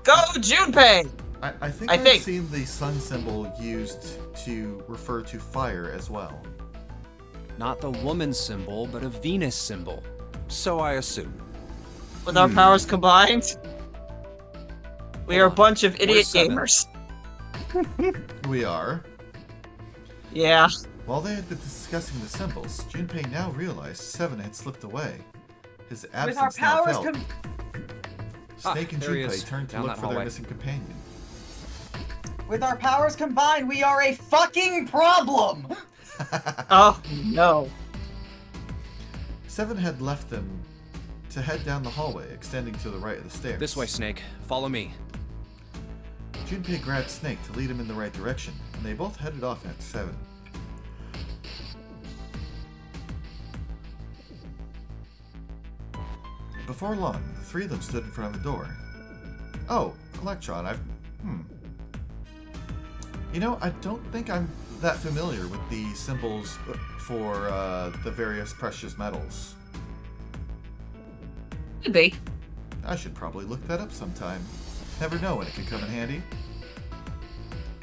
Go, Junpei! I think I I've think. seen the sun symbol used to refer to fire as well. Not the woman symbol, but a Venus symbol. So I assume. With our powers combined, we are a bunch of idiot Where's Seven? gamers. We are. Yeah. While they had been discussing the symbols, Junpei now realized Seven had slipped away. His With our absence now powers felt. Snake and there he is, Junpei turned to down look that for their hallway. missing companion. With our powers combined, we are a fucking problem! Oh, no. Seven had left them to head down the hallway, extending to the right of the stairs. This way, Snake. Follow me. Junpei grabbed Snake to lead him in the right direction, and they both headed off after Seven. Before long, the three of them stood in front of the door. Oh, Electron, You know, I don't think I'm that familiar with the symbols for the various precious metals. Could be. I should probably look that up sometime. Never know when it could come in handy.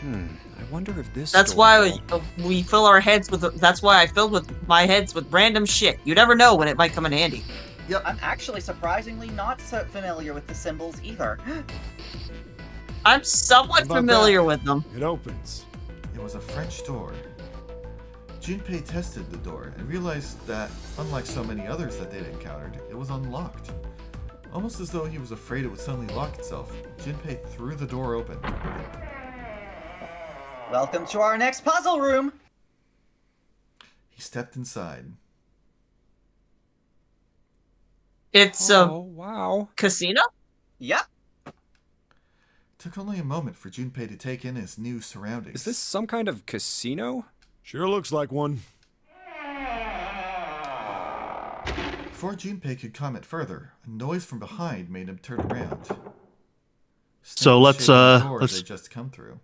I wonder if this That's door why will- we fill our heads with. That's why I filled with my heads with random shit. You never know when it might come in handy. Yep. I'm actually surprisingly not so familiar with the symbols either. I'm somewhat How about familiar that? with them. It opens. It was a French door. Junpei tested the door and realized that, unlike so many others that they'd encountered, it was unlocked. Almost as though he was afraid it would suddenly lock itself, Junpei threw the door open. Welcome to our next puzzle room! He stepped inside. It's Oh, a wow. casino. Yep. It took only a moment for Junpei to take in his new surroundings. Is this some kind of casino? Sure looks like one. Before Junpei could comment further, a noise from behind made him turn around. So Snake let's, shaking the door let's- they'd just come through.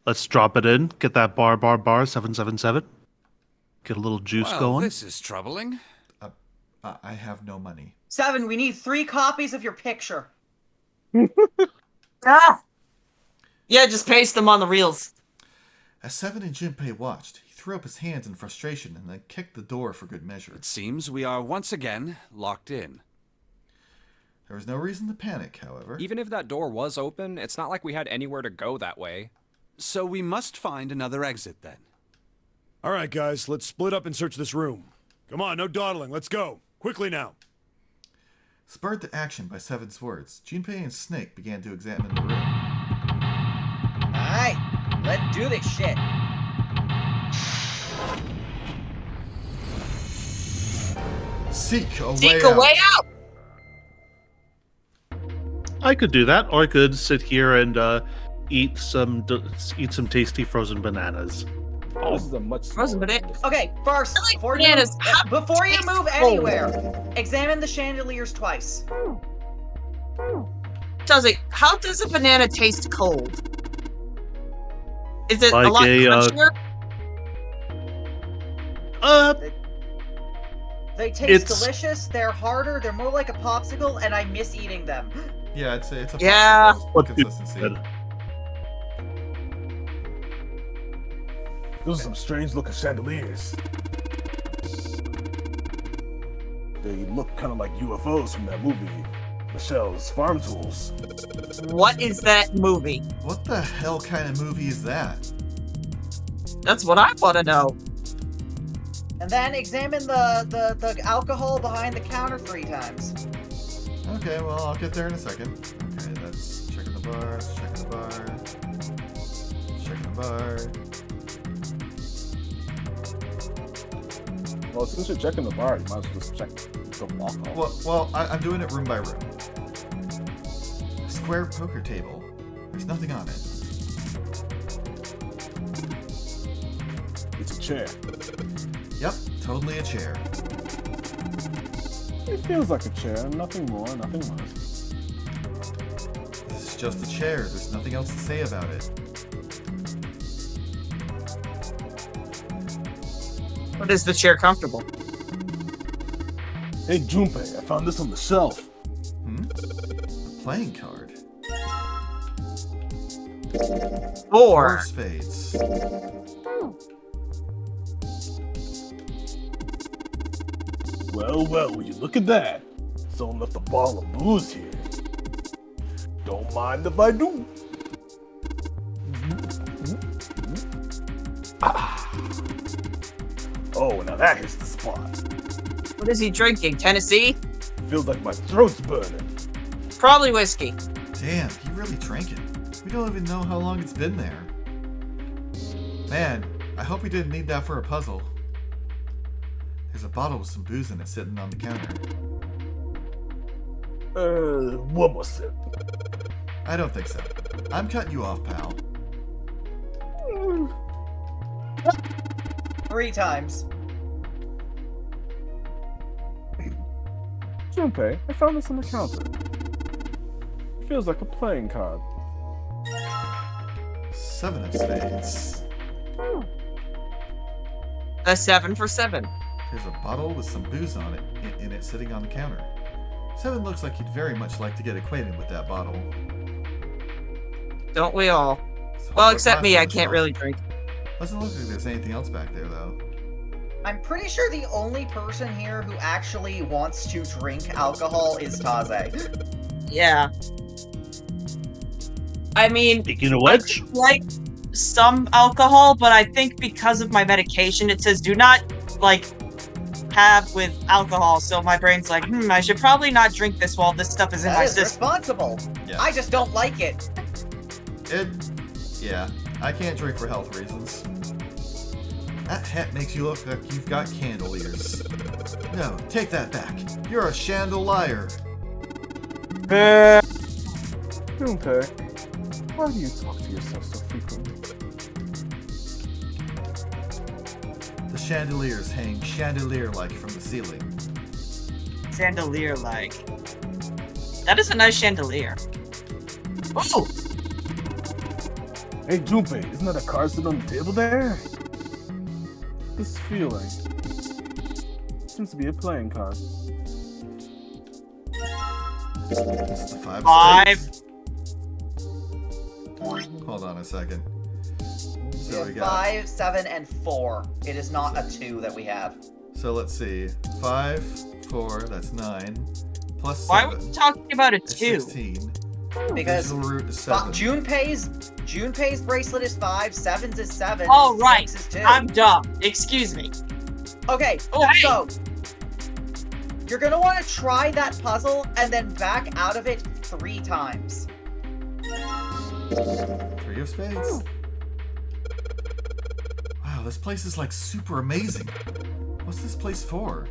Let's drop it in. Get that bar 777. Get a little juice Well, going. this is troubling. I have no money. 7, we need 3 copies of your picture. Ah! Yeah, just paste them on the reels. As Seven and Junpei watched, he threw up his hands in frustration and then kicked the door for good measure. It seems we are once again locked in. There was no reason to panic, however. Even if that door was open, it's not like we had anywhere to go that way. So we must find another exit then. All right, guys, let's split up and search this room. Come on, no dawdling. Let's go. Quickly now. Spurred to action by Seven's words, Junpei and Snake began to examine the room. Alright, let's do this shit. Seek a Seek a way out! I could do that, or I could sit here and eat some tasty frozen bananas. This is a much Frozen smaller banana. room. Okay, first, I like before bananas. How before you move tasteful. anywhere, examine the chandeliers twice. Chelsea, how does a banana taste cold? Is it Like a lot a, crunchier? They taste It's- delicious, they're harder, they're more like a popsicle, and I miss eating them. Yeah, it's a Yeah. popsicle What you consistency. said. Those are some strange looking chandeliers. They look kind of like UFOs from that movie, Michelle's Farm Tools. What is that movie? What the hell kind of movie is that? That's what I want to know. And then examine the alcohol behind the counter 3 times. Okay, well, I'll get there in a second. Okay, that's checking the bar, checking the bar, checking the bar. Well, since you're checking the bar, you might as well just check the alcohol. Well, I'm doing it room by room. A square poker table. There's nothing on it. It's a chair. Yep, totally a chair. It feels like a chair, nothing more, nothing less. This is just a chair. There's nothing else to say about it. But is the chair comfortable? Hey, Junpei, I found this on the shelf. A playing card. 4 Four. of spades. Well, will you look at that? Someone left a bottle of booze here. Don't mind if I do. Ah. Oh, now that hits the spot. What is he drinking? Tennessee? Feels like my throat's burning. Probably whiskey. Damn, he really drank it. We don't even know how long it's been there. Man, I hope we didn't need that for a puzzle. There's a bottle with some booze in it sitting on the counter. One more sip. I don't think so. I'm cutting you off, pal. 3 times. Junpei, I found this on the counter. Feels like a playing card. 7 of spades. A 7 for 7. There's a bottle with some booze on it, in it sitting on the counter. 7 looks like he'd very much like to get acquainted with that bottle. Don't we all? So Well, what except me, glass I on the can't shelf? really drink. Doesn't look like there's anything else back there, though. I'm pretty sure the only person here who actually wants to drink alcohol is Taze. Yeah. I mean, Speaking of which, like some alcohol, but I think because of my medication, it says do not, like, have with alcohol. So my brain's like, I should probably not drink this while this stuff is in my That is system. responsible. Yeah. I just don't like it. Yeah, I can't drink for health reasons. That hat makes you look like you've got candle ears. No, take that back. You're a chandelier. Junpei, why do you talk to yourself so frequently? The chandeliers hang chandelier-like from the ceiling. Chandelier-like. That is a nice chandelier. Oh! Hey, Junpei, isn't that a card sitting on the table there? This feeling seems to be a playing card. This is the 5 5. spades. Hold on a second. So we We got. 5, 7, and 4. It is not a 2 that we have. So let's see. 5, 4, that's 9. Plus Why 7. were you talking about a is 2? 16. Because Visual root is 7. Junpei's bracelet is 5, 7's is 7, Oh, and right. 6 is 2. I'm dumb. Excuse me. Okay, Oh, hey. so you're gonna want to try that puzzle and then back out of it 3 times. 3 of spades. Wow, this place is like super amazing. What's this place for?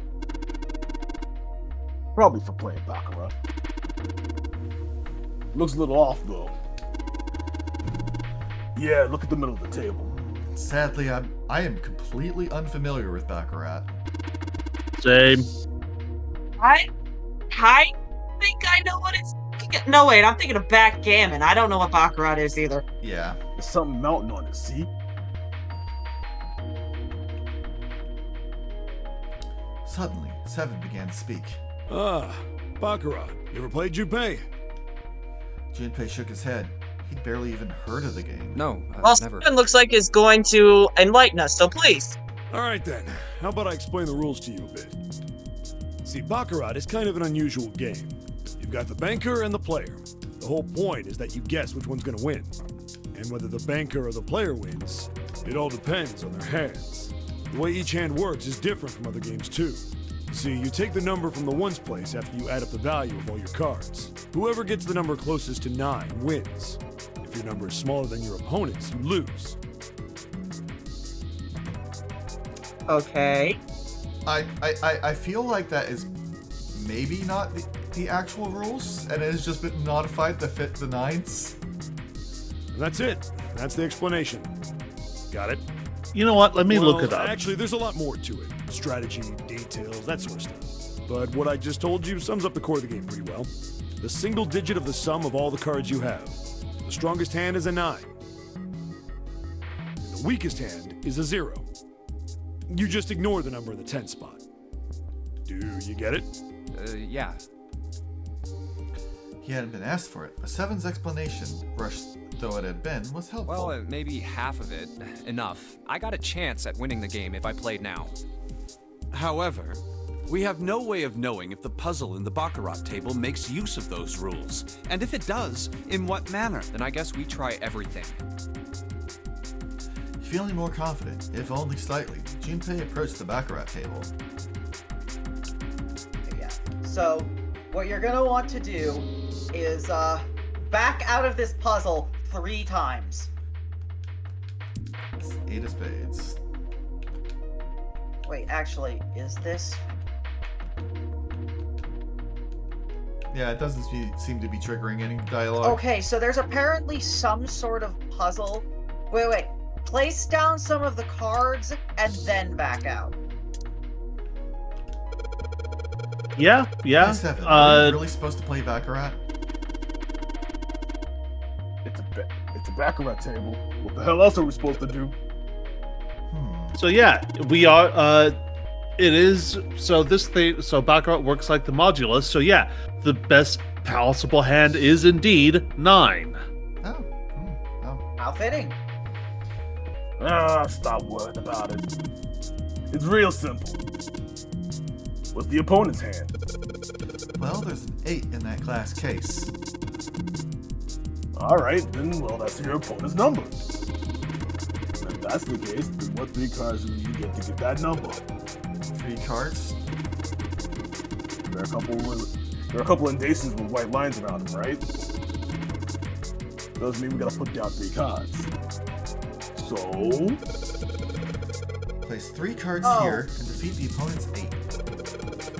Probably for playing Baccarat. Looks a little off though. Yeah, look at the middle of the table. Sadly, I am completely unfamiliar with Baccarat. Same. I think I know what it's. No, wait, I'm thinking of backgammon. I don't know what Baccarat is either. Yeah. There's something mounting on it, see? Suddenly, Seven began to speak. Ah, Baccarat. You ever played Junpei? Junpei shook his head. He'd barely even heard of the game. No, Well, never. Steven looks like is going to enlighten us, so please. Alright then, how about I explain the rules to you a bit? See, Baccarat is kind of an unusual game. You've got the banker and the player. The whole point is that you guess which one's gonna win. And whether the banker or the player wins, it all depends on their hands. The way each hand works is different from other games too. See, you take the number from the ones place after you add up the value of all your cards. Whoever gets the number closest to 9 wins. If your number is smaller than your opponent's, you lose. Okay. I feel like that is maybe not the actual rules, and it has just been modified to fit the 9s. That's it. That's the explanation. Got it? You know what? Let me look Well, it up. Actually, there's a lot more to it. Strategy, details, that sort of stuff. But what I just told you sums up the core of the game pretty well. The single digit of the sum of all the cards you have. The strongest hand is a 9. And the weakest hand is a 0. You just ignore the number in the 10 spot. Do you get it? Yeah. He hadn't been asked for it, but Seven's explanation, rushed though it had been, was helpful. Well, maybe half of it. Enough. I got a chance at winning the game if I played now. However, we have no way of knowing if the puzzle in the Baccarat table makes use of those rules, and if it does, in what manner. Then I guess we try everything. Feeling more confident, if only slightly, Junpei approached the Baccarat table. Yeah. So, what you're gonna want to do is back out of this puzzle 3 times. It's 8 of spades. Wait, actually, is this? Yeah, it doesn't seem to be triggering any dialogue. Okay, so there's apparently some sort of puzzle. Wait. Place down some of the cards and then back out. Yeah. Hey, Seven, are you really supposed to play Baccarat? It's a Baccarat table. What the hell else are we supposed to do? So yeah, we are. It is. So this thing. So Baccarat works like the modulus. So yeah, the best palatable hand is indeed 9. Oh. How fitting. Stop worrying about it. It's real simple. What's the opponent's hand? Well, there's an 8 in that glass case. Alright, then, well, that's your opponent's number. If that's the case, then what 3 cards do you get to get that number? 3 cards? There are a couple indices with white lines around them, right? Doesn't mean we gotta put down 3 cards. So... Place 3 cards here and defeat the opponent's 8.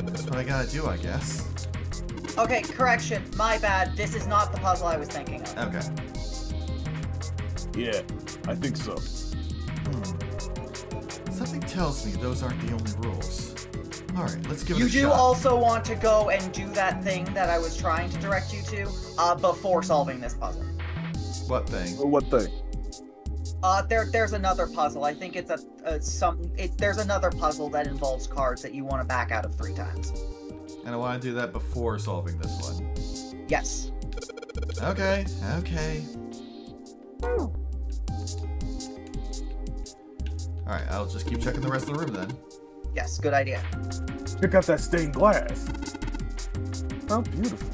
That's what I gotta do, I guess. Okay, correction. My bad. This is not the puzzle I was thinking of. Okay. Yeah, I think so. Something tells me those aren't the only rules. Alright, let's give it a You do shot. also want to go and do that thing that I was trying to direct you to before solving this puzzle. What thing? What thing? There's another puzzle. I think it's there's another puzzle that involves cards that you want to back out of 3 times. And I want to do that before solving this one. Yes. Okay. Alright, I'll just keep checking the rest of the room then. Yes, good idea. Check out that stained glass. How beautiful.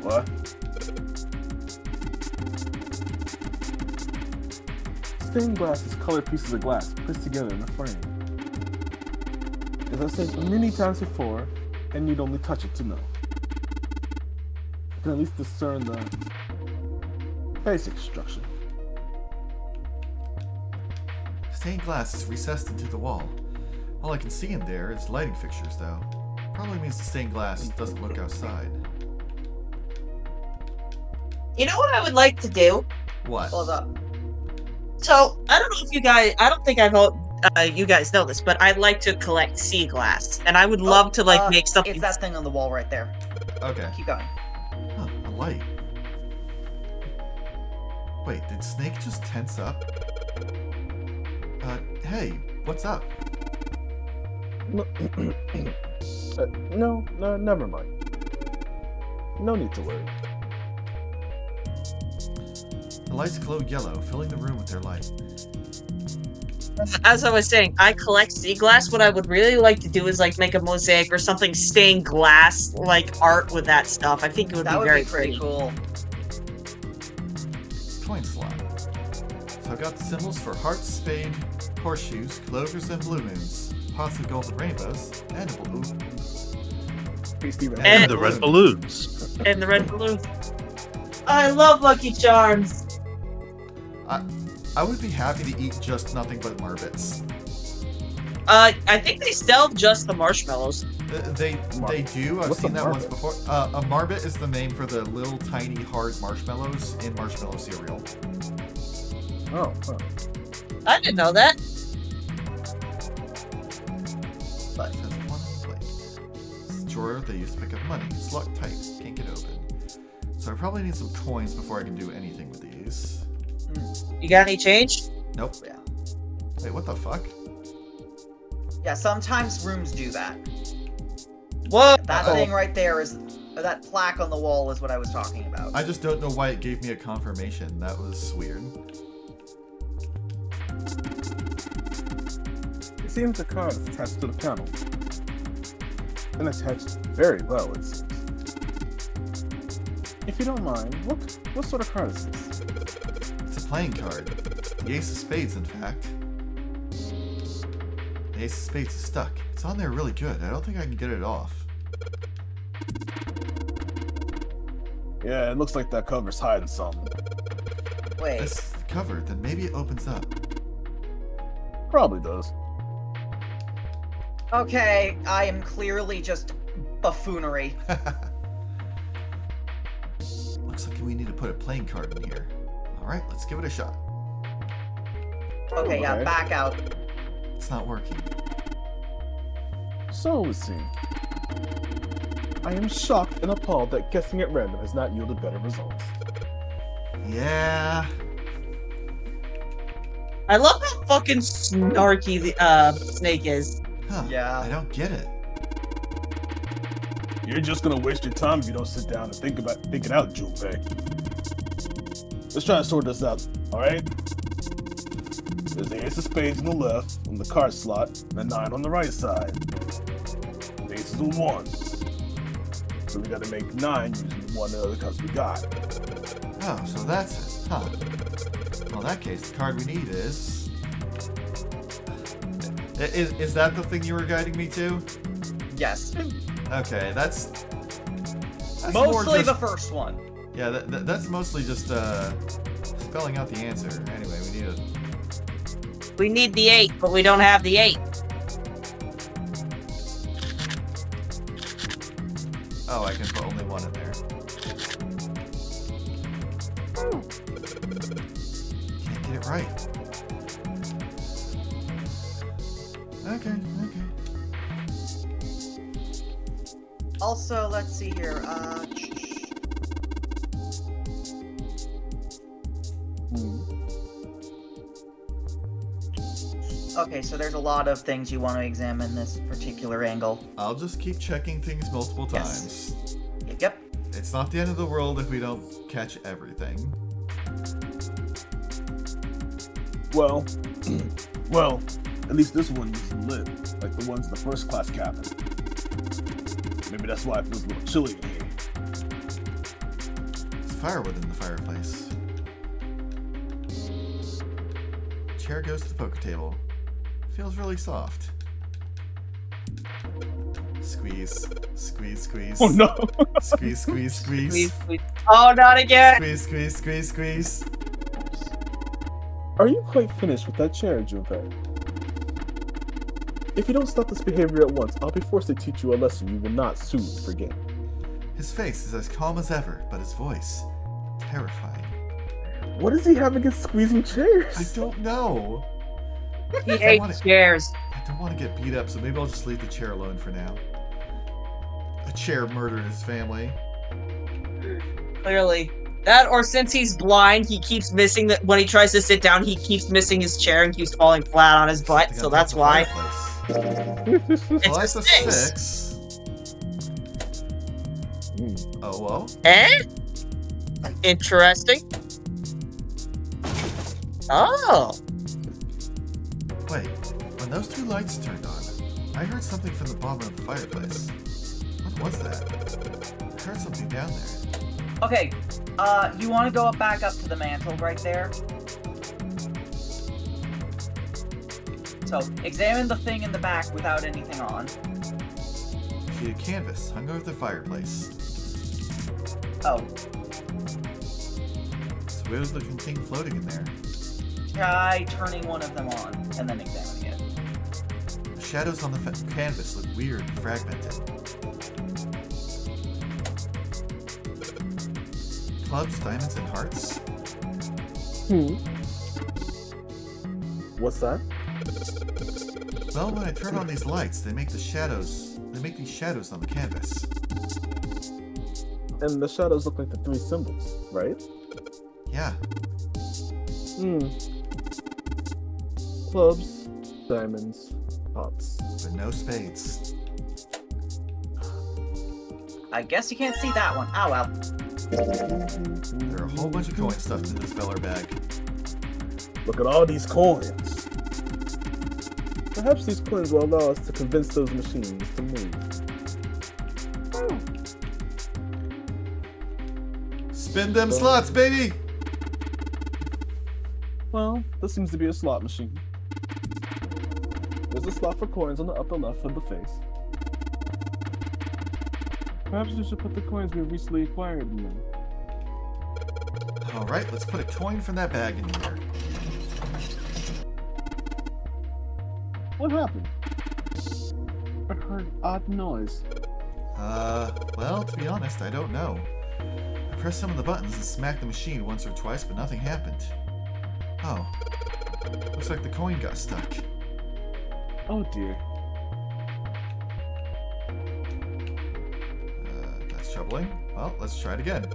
What? Stained glass is colored pieces of glass placed together in a frame. As I said many times before, and you'd only touch it to know. You can at least discern the basic structure. Stained glass is recessed into the wall. All I can see in there is lighting fixtures, though. Probably means the stained glass doesn't look outside. You know what I would like to do? What? Hold up. So, I don't know if you guys, I don't think you guys know this, but I'd like to collect sea glass. And I would love to, like, make something. It's that thing on the wall right there. Okay. Keep going. Huh, a light. Wait, did Snake just tense up? Hey, what's up? No, never mind. No need to worry. The lights glow yellow, filling the room with their light. As I was saying, I collect sea glass. What I would really like to do is, like, make a mosaic or something stained glass, like, art with that stuff. I think it would be very pretty cool. Coin slot. So I got the symbols for hearts, spade, horseshoes, clovers, and blue moons, pots of golden rainbows, and a blue. And the red balloons. And the red balloons. I love Lucky Charms. I would be happy to eat just nothing but Marbits. I think they sell just the marshmallows. They do. I've What's seen a that once Marbit? before. A Marbit is the name for the little tiny hard marshmallows in marshmallow cereal. Oh, huh. I didn't know that. But it has one on the plate. This drawer they used to pick up money. It's locked tight. Can't get open. So I probably need some coins before I can do anything with these. You got any change? Nope. Yeah. Wait, what the fuck? Yeah, sometimes rooms do that. Whoa! That thing right there is that plaque on the wall is what I was talking about. I just don't know why it gave me a confirmation. That was weird. It seems the card is attached to the panel. And attached very well, it seems. If you don't mind, what sort of card is this? It's a playing card. The Ace of Spades, in fact. The Ace of Spades is stuck. It's on there really good. I don't think I can get it off. Yeah, it looks like that cover's hiding something. Wait. This is the cover, then maybe it opens up. Probably does. Okay, I am clearly just buffoonery. Looks like we need to put a playing card in here. Alright, let's give it a shot. Okay, yeah, Okay. back out. It's not working. So let's see. I am shocked and appalled that guessing at random has not yielded better results. Yeah. I love how fucking snarky the Snake is. Huh. Yeah. I don't get it. You're just gonna waste your time if you don't sit down and think it out, Junpei. Let's try to sort this out, alright? There's the Ace of Spades on the left, on the card slot, and a 9 on the right side. The Ace is a 1. So we gotta make 9 using one of the cards we got. Oh, so that's it. Huh. Well, in that case, the card we need is... Is that the thing you were guiding me to? Yes. Okay, that's more Mostly just- the first one. Yeah, that's mostly just spelling out the answer. Anyway, We need the 8, but we don't have the 8. Oh, I can put only one in there. Can't get it right. Okay. Also, let's see here. Okay, so there's a lot of things you want to examine this particular angle. I'll just keep checking things multiple Yes. times. Yep. It's not the end of the world if we don't catch everything. Well, well, at least this one is lit, like the ones in the first class cabin. Maybe that's why it feels a little chilly in here. There's firewood in the fireplace. Chair goes to the poker table. Feels really soft. Squeeze, squeeze, squeeze. Oh no! Squeeze, squeeze, squeeze. Squeeze, squeeze. Oh, not again! Squeeze, squeeze, squeeze, squeeze. Are you quite finished with that chair, Junpei? If you don't stop this behavior at once, I'll be forced to teach you a lesson you will not soon forget. His face is as calm as ever, but his voice, terrifying. What does he have against squeezing chairs? I don't know. He hates chairs. I don't want to get beat up, so maybe I'll just leave the chair alone for now. A chair murdered his family. Clearly. That, or since he's blind, he keeps missing that when he tries to sit down, he keeps missing his chair and keeps falling flat on his butt, so that's why. It's It's that's a a six. 6. Oh, well. Eh? Interesting. Oh. Wait, when those two lights turned on, I heard something from the bottom of the fireplace. What was that? I heard something down there. Okay, you want to go back up to the mantle right there? So, examine the thing in the back without anything on. Sheet of canvas hung over the fireplace. Oh, It's a weird looking thing floating in there. try turning one of them on, and then examining it. The shadows on the canvas look weird and fragmented. Clubs, diamonds, and hearts? What's that? Well, when I turn on these lights, they make these shadows on the canvas. And the shadows look like the three symbols, right? Yeah, Clubs, diamonds, hearts. but no spades. I guess you can't see that one. Oh well. There are a whole bunch of coins stuffed in this feller bag. Look at all these coins. Perhaps these coins will allow us to convince those machines to move. Spin them slots, baby! Well, this seems to be a slot machine. There's a slot for coins on the upper left of the face. Perhaps we should put the coins we recently acquired in there. Alright, let's put a coin from that bag in here. What happened? I heard odd noise. Well, to be honest, I don't know. I pressed some of the buttons and smacked the machine once or twice, but nothing happened. Oh. Looks like the coin got stuck. Oh dear. That's troubling. Well, let's try it again.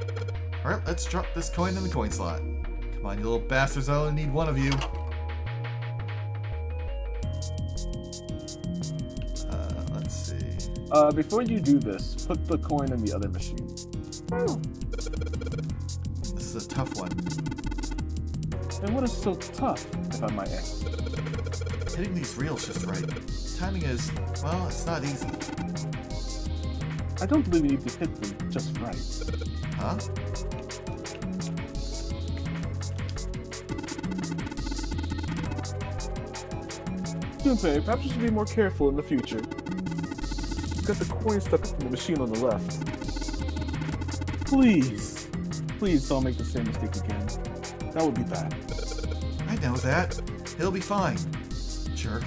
Alright, let's drop this coin in the coin slot. Come on, you little bastards, I only need one of you. Let's see. Before you do this, put the coin in the other machine. This is a tough one. And what is so tough, if I might ask? Hitting these reels just right. Timing is, well, it's not easy. I don't believe you need to hit them just right. Huh? Junpei, perhaps you should be more careful in the future. Got the coin stuck in the machine on the left. Please, please don't make the same mistake again. That would be bad. I know that. He'll be fine. Jerk.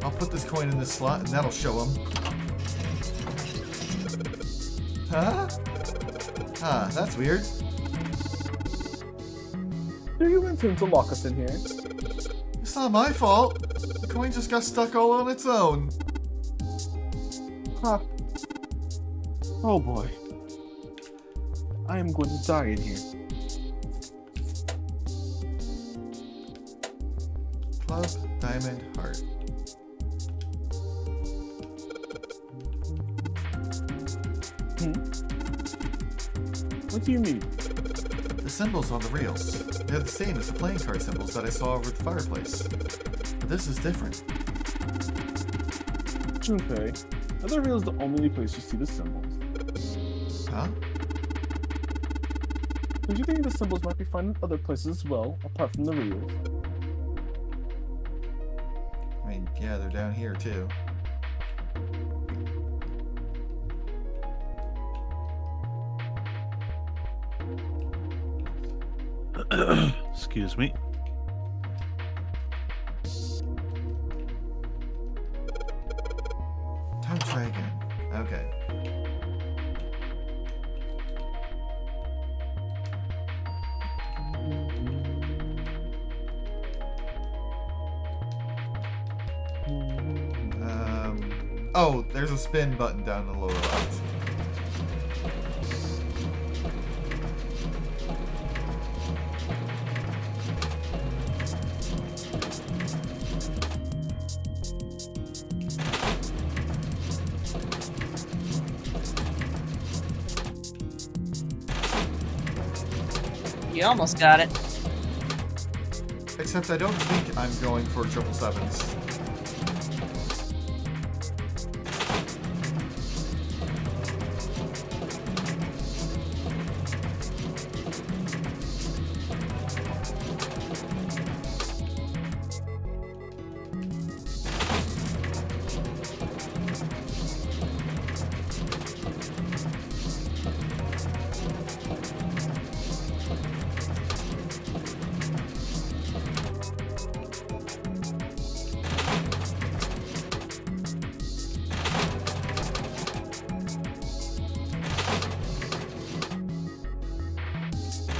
I'll put this coin in this slot and that'll show him. Huh? Ah, that's weird. Do you intend to lock us in here? It's not my fault. The coin just got stuck all on its own. Huh. Oh boy. I am going to die in here. Club, diamond, heart. What do you mean? The symbols on the reels. They're the same as the playing card symbols that I saw over the fireplace. But this is different. Junpei, are the reels the only place you see the symbols? Huh? Don't you think the symbols might be found in other places as well, apart from the reels? I mean, yeah, they're down here too. Excuse me. Time to try again. Okay. Oh, there's a spin button down in the lower left. You almost got it. Except I don't think I'm going for 777s.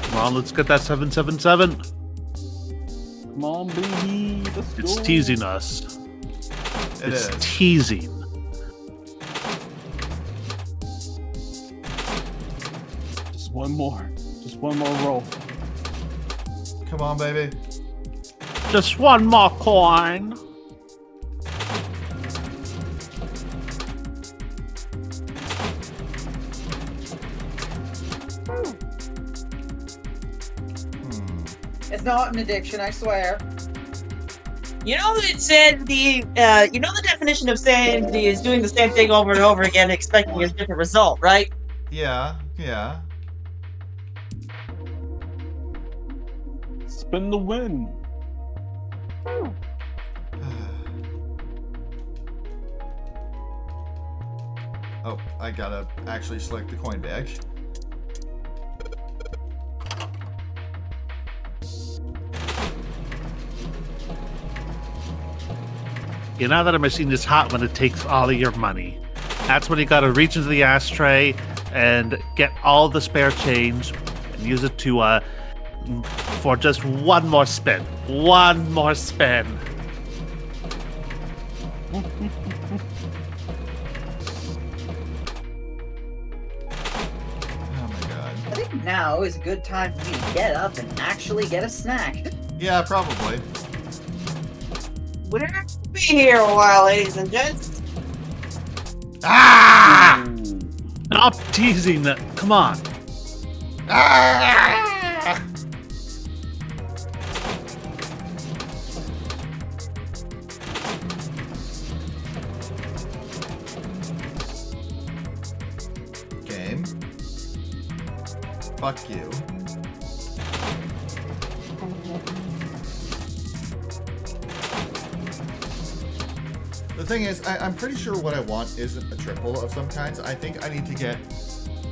Come on, let's get that 777. Come on, baby. Let's It's go. teasing us. It It's is. teasing. Just one more. Just one more roll. Come on, baby. Just one more coin. It's not an addiction, I swear. You know, it said the you know the definition of sanity is doing the same thing over and over again, expecting a different result, right? Yeah, yeah. Spin the win. Oh, I gotta actually select the coin bag. You know that a machine is hot when it takes all of your money. That's when you gotta reach into the ashtray and get all the spare change and use it to for just one more spin. One more spin. Oh my god. I think now is a good time for me to get up and actually get a snack. Yeah, probably. We're gonna be here a while, ladies and gents. Ah! Stop teasing. Come on. Ah! Game. Fuck you. The thing is, I'm pretty sure what I want isn't a triple of some kinds. I think I need to get,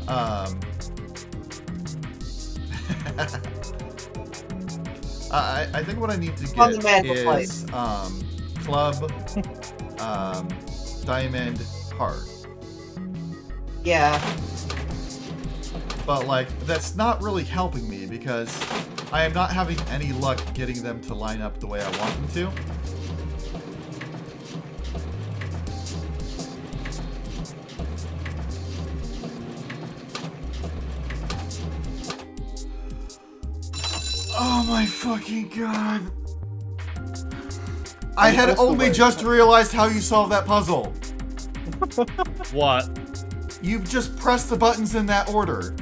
I think what I need to get Fundamental is, club, diamond, heart. Yeah. But, like, that's not really helping me because I am not having any luck getting them to line up the way I want them to. Oh my fucking god. I had only just realized how you solved that puzzle. What? You just press the buttons in that order.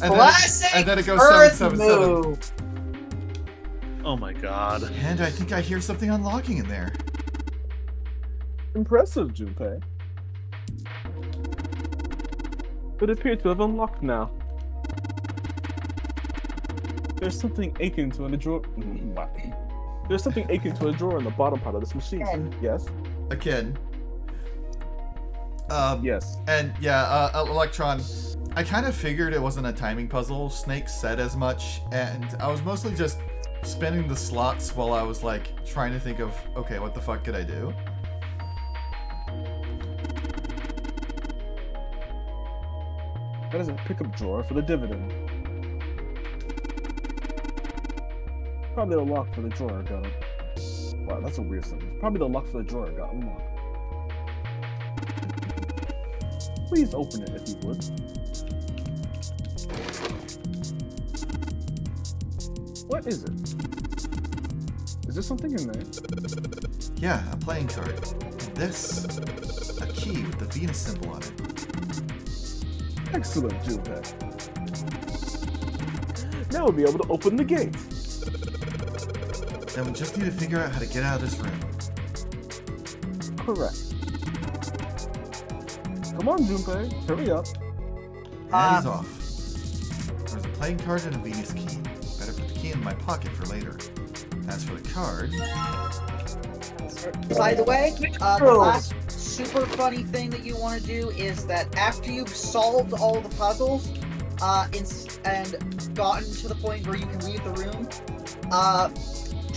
And Classic then it goes Earth 777. move. Oh my god. And I think I hear something unlocking in there. Impressive, Junpei. It appears to have unlocked now. There's something akin to a drawer. There's something akin to a drawer in the bottom part of this machine. Yes. Again. Yes. And yeah, Electron. I kind of figured it wasn't a timing puzzle. Snake said as much, and I was mostly just spinning the slots while I was like trying to think of, okay, what the fuck could I do? That is a pickup drawer for the dividend. Probably the lock for the drawer got it. Wow, that's a weird sentence. Probably the lock for the drawer got unlocked. Please open it if you would. What is it? Is there something in there? Yeah, a playing card. And this, a key with the Venus symbol on it. Excellent, Junpei. Now we'll be able to open the gate. Then we just need to figure out how to get out of this room. Correct. Come on, Junpei. Hurry up. And he's off. There's a playing card and a Venus key. Better put the key in my pocket for later. As for the card... By the way, the last super funny thing that you want to do is that after you've solved all the puzzles, and gotten to the point where you can leave the room,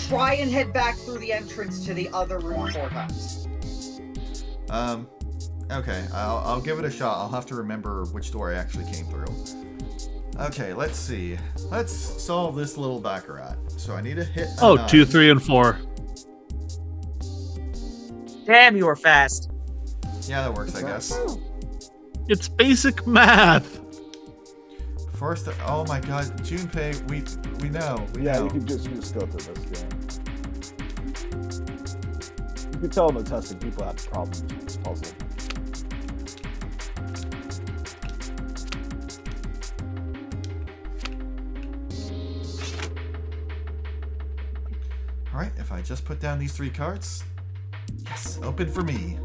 try and head back through the entrance to the other room 4 times. Okay, I'll give it a shot. I'll have to remember which door I actually came through. Okay, let's see. Let's solve this little Baccarat. So I need to hit a 9. 2, 3, and 4. Damn, you were fast. Yeah, that works, I guess. It's basic math. First, oh my god, Junpei, we know. We Yeah, know. you can just go through this, yeah. You can tell in the testing people had problems with this puzzle. Alright, if I just put down these 3 cards. Yes, open for me.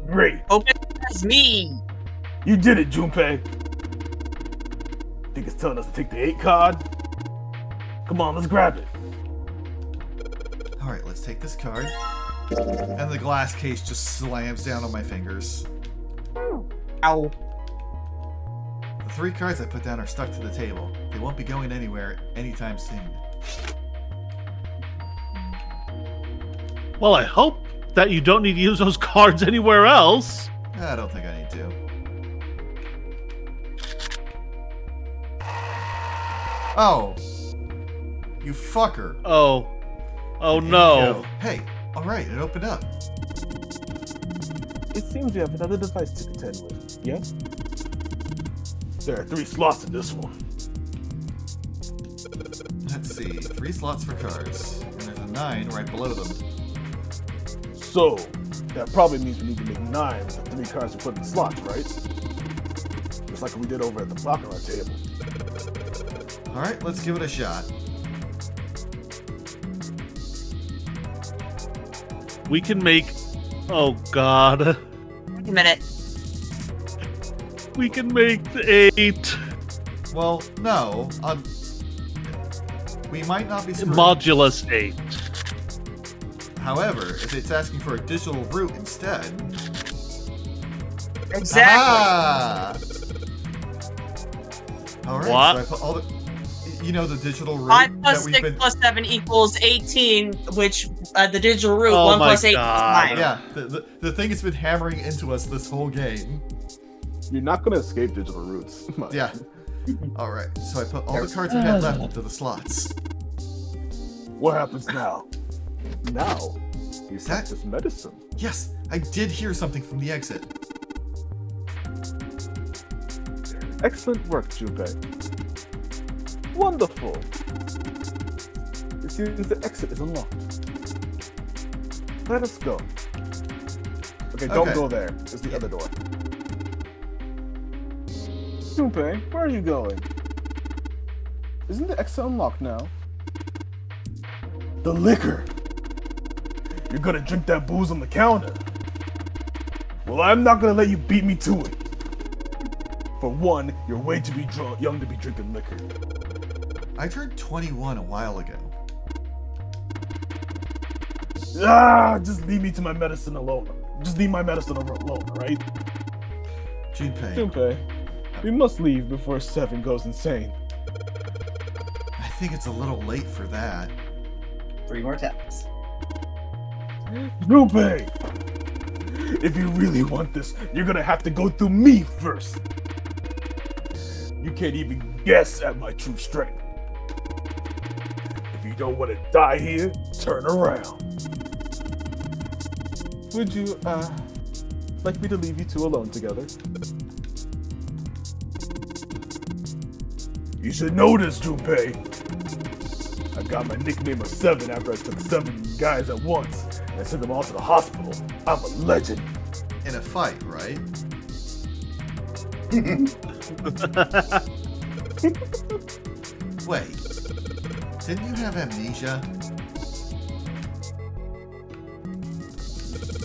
Great. Open as me. You did it, Junpei. Think it's telling us to take the 8 card? Come on, let's grab it. Alright, let's take this card. And the glass case just slams down on my fingers. Ow. The 3 cards I put down are stuck to the table. They won't be going anywhere anytime soon. Well, I hope that you don't need to use those cards anywhere else. I don't think I need to. Oh. You fucker. Oh. Oh There you no. go. Hey, alright, it opened up. It seems we have another device to contend with, yes? There are 3 slots in this one. Let's see. 3 slots for cards. And there's a 9 right below them. So, that probably means we need to make 9 with the 3 cards we put in the slots, right? Just like we did over at the Baccarat table. Alright, let's give it a shot. We can make... Oh god. Wait a minute. We can make 8. Well, no. We might not be screwed. Modulus 8. However, if it's asking for a digital root instead... Exactly. Ah! Alright, What? so I put all the... You know the digital root 5 plus that we've 6 been... plus 7 equals 18, which the digital root, Oh 1 my plus 8 God. is 9. Yeah, the thing has been hammering into us this whole game. You're not gonna escape digital roots. Yeah. Alright, so I put all the cards I had left into the slots. What happens now? Now, you Is that- practice medicine. Yes, I did hear something from the exit. Excellent work, Junpei. Wonderful. It seems the exit is unlocked. Let us go. Okay, don't Okay. go there. It's the other door. Junpei, where are you going? Isn't the exit unlocked now? The liquor! You're gonna drink that booze on the counter. Well, I'm not gonna let you beat me to it. For one, you're way too young to be drinking liquor. I turned 21 a while ago. Just leave me to my medicine alone. Just leave my medicine alone, right? Junpei, we must leave before Seven goes insane. I think it's a little late for that. 3 more taps. Junpei! If you really want this, you're gonna have to go through me first. You can't even guess at my true strength. If you don't want to die here, turn around. Would you, like me to leave you two alone together? You should know this, Junpei. I got my nickname of Seven after I took 7 guys at once and sent them all to the hospital. I'm a legend. In a fight, right? Wait. Didn't you have amnesia?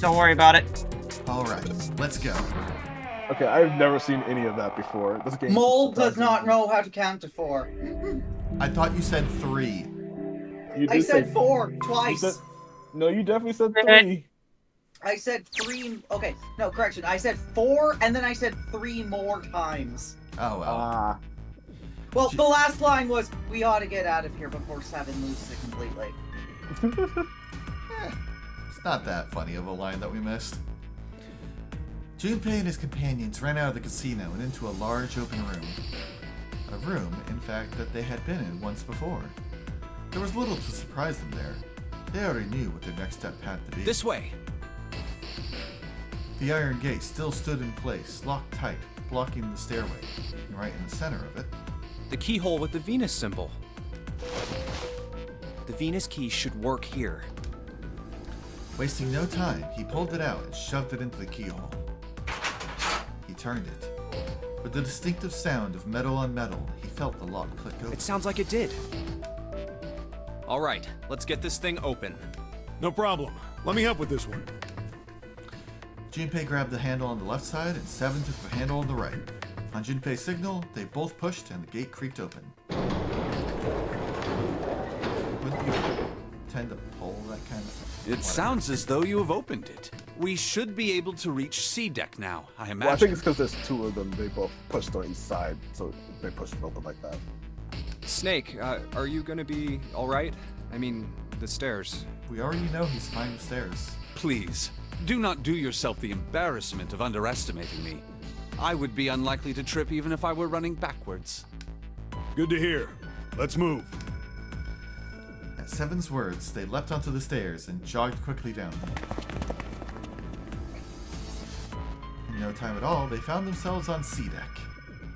Don't worry about it. Alright, let's go. Okay, I've never seen any of that before. This game. Mole does not know how to count to 4. I thought you said 3. You I did said say 4 twice. No, you definitely said 3. I said 3. Okay, no, correction. I said 4, and then I said 3 more times. Oh well. Well, the last line was, "We ought to get out of here before 7 loses it completely." It's not that funny of a line that we missed. Junpei and his companions ran out of the casino and into a large open room. A room, in fact, that they had been in once before. There was little to surprise them there. They already knew what their next step had to be. This way. The iron gate still stood in place, locked tight, blocking the stairway. And right in the center of it, The keyhole with the Venus symbol. The Venus key should work here. wasting no time, he pulled it out and shoved it into the keyhole. He turned it. With the distinctive sound of metal on metal, he felt the lock click open. It sounds like it did. All right, let's get this thing open. No problem. Let me help with this one. Junpei grabbed the handle on the left side, and Seven took the handle on the right. On Junpei's signal, they both pushed, and the gate creaked open. Wouldn't you tend to pull that kind of... It sounds as though you have opened it. We should be able to reach C deck now, I imagine. Well, I think it's because there's 2 of them. They both pushed on each side, so they pushed it open like that. Snake, are you gonna be all right? I mean, the stairs. We already know he's fine with stairs. Please, do not do yourself the embarrassment of underestimating me. I would be unlikely to trip even if I were running backwards. Good to hear. Let's move. At Seven's words, they leapt onto the stairs and jogged quickly down them. In no time at all, they found themselves on C deck.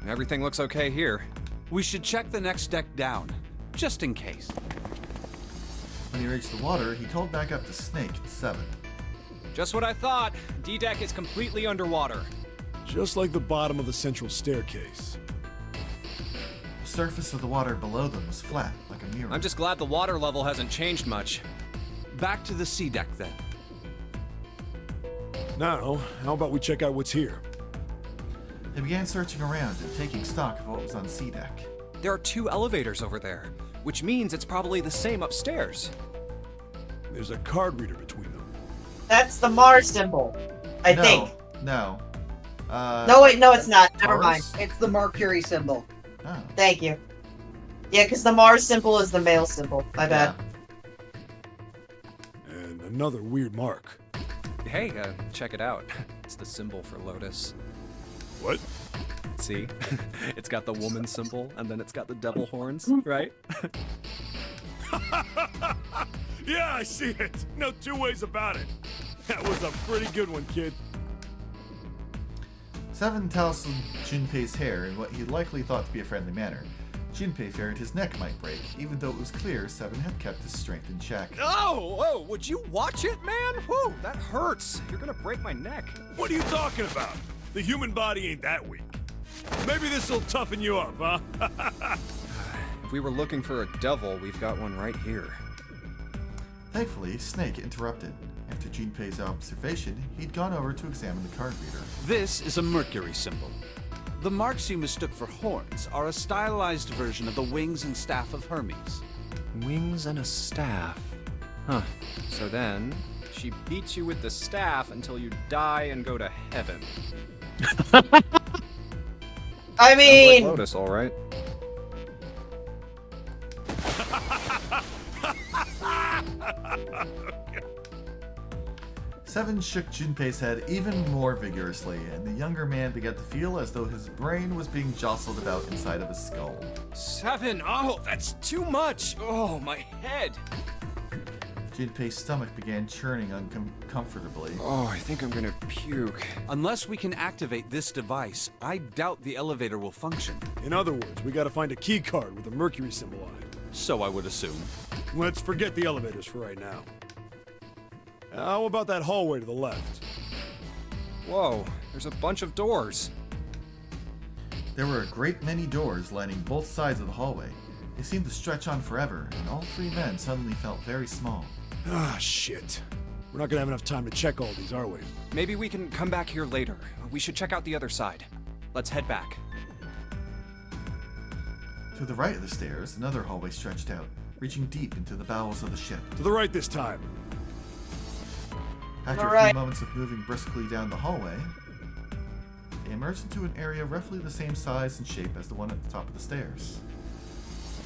Everything looks okay here. We should check the next deck down, just in case. When he reached the water, he called back up to Snake and Seven. Just what I thought. D-Deck is completely underwater. Just like the bottom of the central staircase. The surface of the water below them was flat, like a mirror. I'm just glad the water level hasn't changed much. Back to the C deck then. Now, how about we check out what's here? They began searching around and taking stock of what was on C deck. There are 2 elevators over there, which means it's probably the same upstairs. There's a card reader between them. That's the Mars symbol, I think. No. No, wait, no, it's not. Never mind. Mars? It's the Mercury symbol. Oh. Thank you. Yeah, because the Mars symbol is the male symbol. My bad. And another weird mark. Hey, check it out. It's the symbol for Lotus. What? See? It's got the woman symbol, and then it's got the devil horns, right? Yeah, I see it. No 2 ways about it. That was a pretty good one, kid. Seven tousled Junpei's hair in what he likely thought to be a friendly manner. Junpei feared his neck might break, even though it was clear Seven had kept his strength in check. Oh, would you watch it, man? Whew, that hurts. You're gonna break my neck. What are you talking about? The human body ain't that weak. Maybe this'll toughen you up, huh? If we were looking for a devil, we've got one right here. Thankfully, Snake interrupted. After Junpei's observation, he'd gone over to examine the card reader. This is a Mercury symbol. The marks you mistook for horns are a stylized version of the wings and staff of Hermes. Wings and a staff. Huh. So then, she beats you with the staff until you die and go to heaven. I mean, Lotus, all right. Seven shook Junpei's head even more vigorously, and the younger man began to feel as though his brain was being jostled about inside of his skull. 7. Oh, that's too much. Oh, my head. Junpei's stomach began churning uncomfortably. Oh, I think I'm gonna puke. Unless we can activate this device, I doubt the elevator will function. In other words, we gotta find a key card with a Mercury symbol on it. So I would assume. Let's forget the elevators for right now. How about that hallway to the left? Whoa, there's a bunch of doors. There were a great many doors lining both sides of the hallway. They seemed to stretch on forever, and all three men suddenly felt very small. Ah, shit. We're not gonna have enough time to check all these, are we? Maybe we can come back here later. We should check out the other side. Let's head back. To the right of the stairs, another hallway stretched out, reaching deep into the bowels of the ship. To the right this time. After a few moments of moving briskly down the hallway, they emerged into an area roughly the same size and shape as the one at the top of the stairs.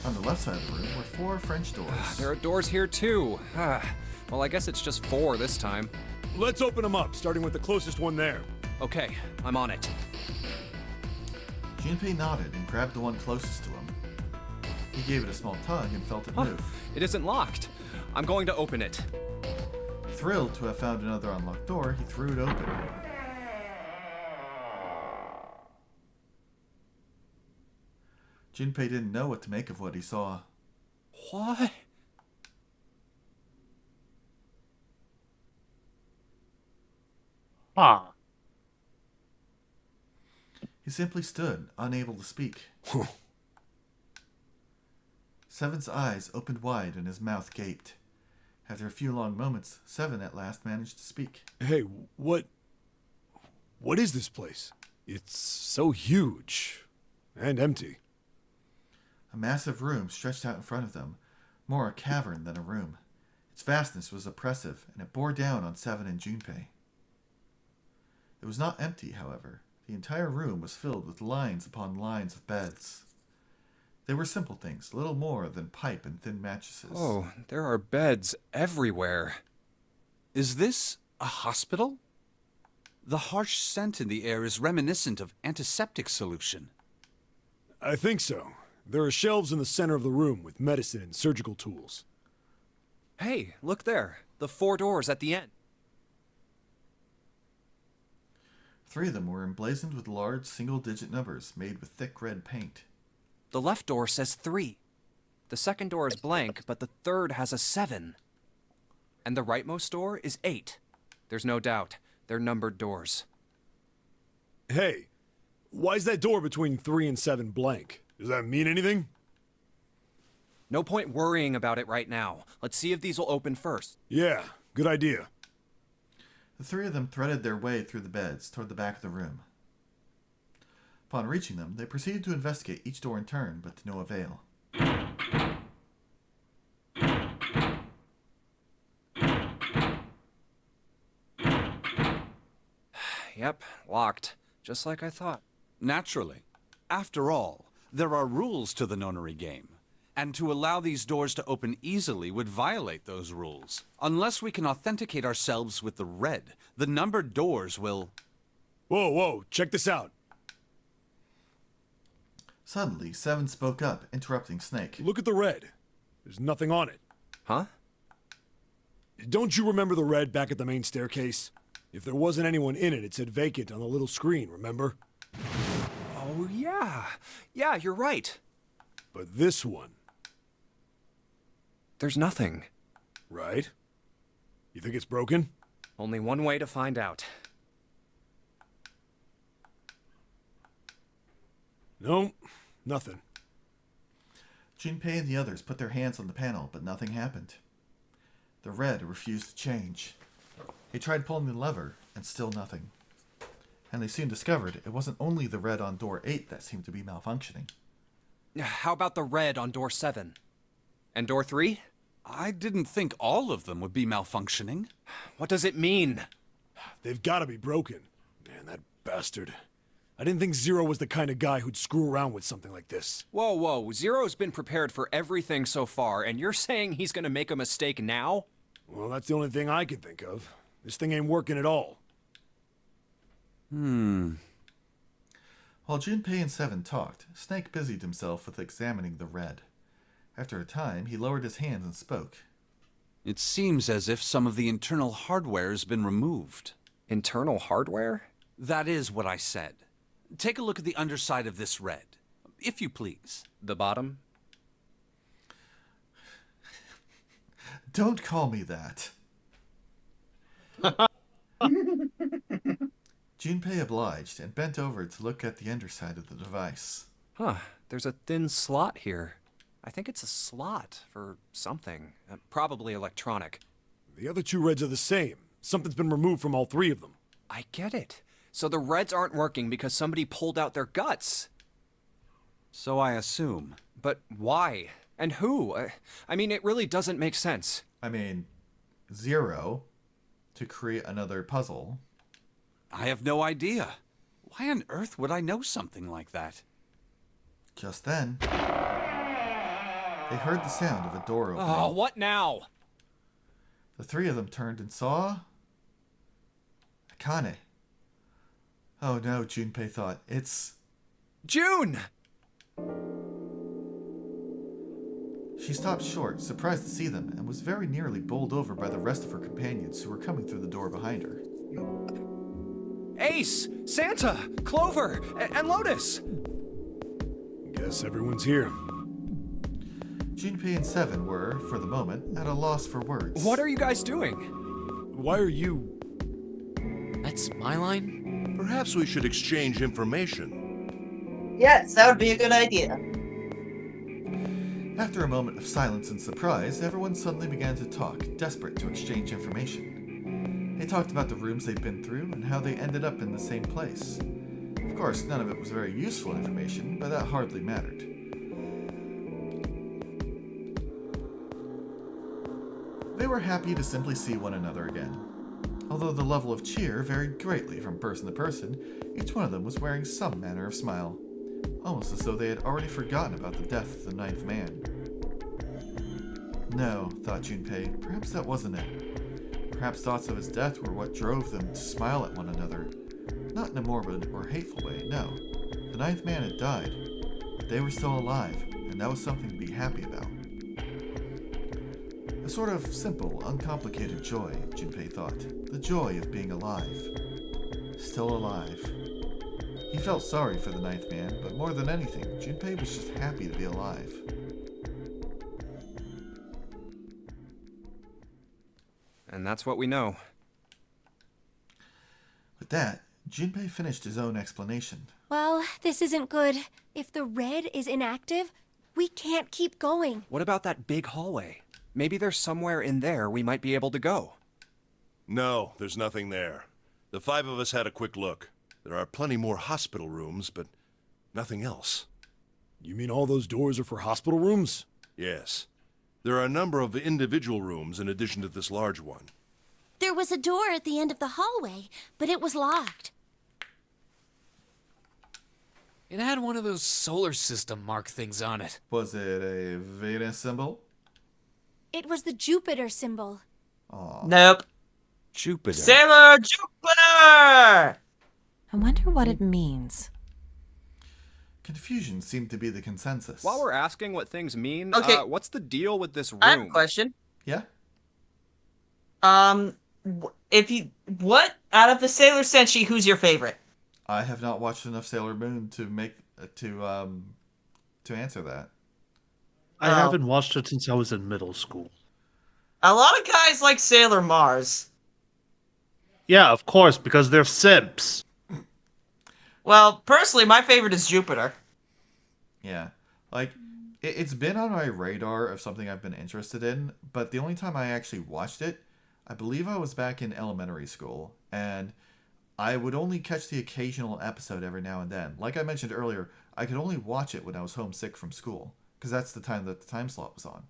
On the left side of the room were 4 French doors. There are doors here too. Well, I guess it's just 4 this time. Let's open them up, starting with the closest one there. Okay, I'm on it. Junpei nodded and grabbed the one closest to him. He gave it a small tug and felt it move. It isn't locked. I'm going to open it. Thrilled to have found another unlocked door, he threw it open. Junpei didn't know what to make of what he saw. What? Ah. He simply stood, unable to speak. Seven's eyes opened wide and his mouth gaped. After a few long moments, Seven at last managed to speak. Hey, what is this place? It's so huge and empty. A massive room stretched out in front of them, more a cavern than a room. Its vastness was oppressive, and it bore down on Seven and Junpei. It was not empty, however. The entire room was filled with lines upon lines of beds. They were simple things, little more than pipe and thin mattresses. Oh, there are beds everywhere. Is this a hospital? The harsh scent in the air is reminiscent of antiseptic solution. I think so. There are shelves in the center of the room with medicine and surgical tools. Hey, look there. The 4 doors at the end. 3 of them were emblazoned with large single-digit numbers made with thick red paint. The left door says 3. The second door is blank, but the third has a 7. And the rightmost door is 8. There's no doubt. They're numbered doors. Hey, why is that door between 3 and 7 blank? Does that mean anything? No point worrying about it right now. Let's see if these will open first. Yeah, good idea. The 3 of them threaded their way through the beds toward the back of the room. Upon reaching them, they proceeded to investigate each door in turn, but to no avail. Yep, locked. Just like I thought. Naturally. After all, there are rules to the nonary game, and to allow these doors to open easily would violate those rules. Unless we can authenticate ourselves with the red, the numbered doors will... Whoa, check this out. Suddenly, Seven spoke up, interrupting Snake. Look at the red. There's nothing on it. Huh? Don't you remember the red back at the main staircase? If there wasn't anyone in it, it said vacant on the little screen, remember? Oh, yeah. Yeah, you're right. But this one, There's nothing. right? You think it's broken? Only one way to find out. No, nothing. Junpei and the others put their hands on the panel, but nothing happened. The red refused to change. He tried pulling the lever, and still nothing. And they soon discovered it wasn't only the red on door 8 that seemed to be malfunctioning. How about the red on door 7? And door 3? I didn't think all of them would be malfunctioning. What does it mean? They've got to be broken. Man, that bastard. I didn't think Zero was the kind of guy who'd screw around with something like this. Whoa, whoa. Zero's been prepared for everything so far, and you're saying he's gonna make a mistake now? Well, that's the only thing I can think of. This thing ain't working at all. While Junpei and Seven talked, Snake busied himself with examining the red. After a time, he lowered his hands and spoke. It seems as if some of the internal hardware has been removed. Internal hardware? That is what I said. Take a look at the underside of this red, if you please. The bottom? Don't call me that. Junpei obliged and bent over to look at the underside of the device. Huh. There's a thin slot here. I think it's a slot for something. Probably electronic. The other two reds are the same. Something's been removed from all three of them. I get it. So the reds aren't working because somebody pulled out their guts. So I assume. But why? And who? I mean, it really doesn't make sense. I mean, Zero to create another puzzle. I have no idea. Why on earth would I know something like that? Just then, they heard the sound of a door opening. Oh, what now? The three of them turned and saw Akane. Oh no, Junpei thought. It's June! She stopped short, surprised to see them, and was very nearly bowled over by the rest of her companions who were coming through the door behind her. Ace! Santa! Clover! And Lotus! Guess everyone's here. Junpei and Seven were, for the moment, at a loss for words. What are you guys doing? Why are you... That's my line? Perhaps we should exchange information. Yes, that would be a good idea. After a moment of silence and surprise, everyone suddenly began to talk, desperate to exchange information. They talked about the rooms they'd been through and how they ended up in the same place. Of course, none of it was very useful information, but that hardly mattered. They were happy to simply see one another again. Although the level of cheer varied greatly from person to person, each one of them was wearing some manner of smile, almost as though they had already forgotten about the death of the ninth man. No, thought Junpei, perhaps that wasn't it. Perhaps thoughts of his death were what drove them to smile at one another. Not in a morbid or hateful way, no. The ninth man had died, but they were still alive, and that was something to be happy about. A sort of simple, uncomplicated joy, Junpei thought. The joy of being alive. Still alive. He felt sorry for the ninth man, but more than anything, Junpei was just happy to be alive. And that's what we know. With that, Junpei finished his own explanation. Well, this isn't good. If the red is inactive, we can't keep going. What about that big hallway? Maybe there's somewhere in there we might be able to go. No, there's nothing there. The five of us had a quick look. There are plenty more hospital rooms, but nothing else. You mean all those doors are for hospital rooms? Yes. There are a number of individual rooms in addition to this large one. There was a door at the end of the hallway, but it was locked. It had one of those solar system mark things on it. Was it a Venus symbol? It was the Jupiter symbol. Nope. Jupiter. Sailor Jupiter! I wonder what it means. Confusion seemed to be the consensus. While we're asking what things mean, Okay. What's the deal with this room? I have a question. Yeah? What out of the Sailor Senshi, who's your favorite? I have not watched enough Sailor Moon to answer that. I haven't watched it since I was in middle school. A lot of guys like Sailor Mars. Yeah, of course, because they're simps. Well, personally, my favorite is Jupiter. Yeah. Like, it's been on my radar of something I've been interested in, but the only time I actually watched it, I believe I was back in elementary school, and I would only catch the occasional episode every now and then. Like I mentioned earlier, I could only watch it when I was homesick from school, because that's the time that the time slot was on.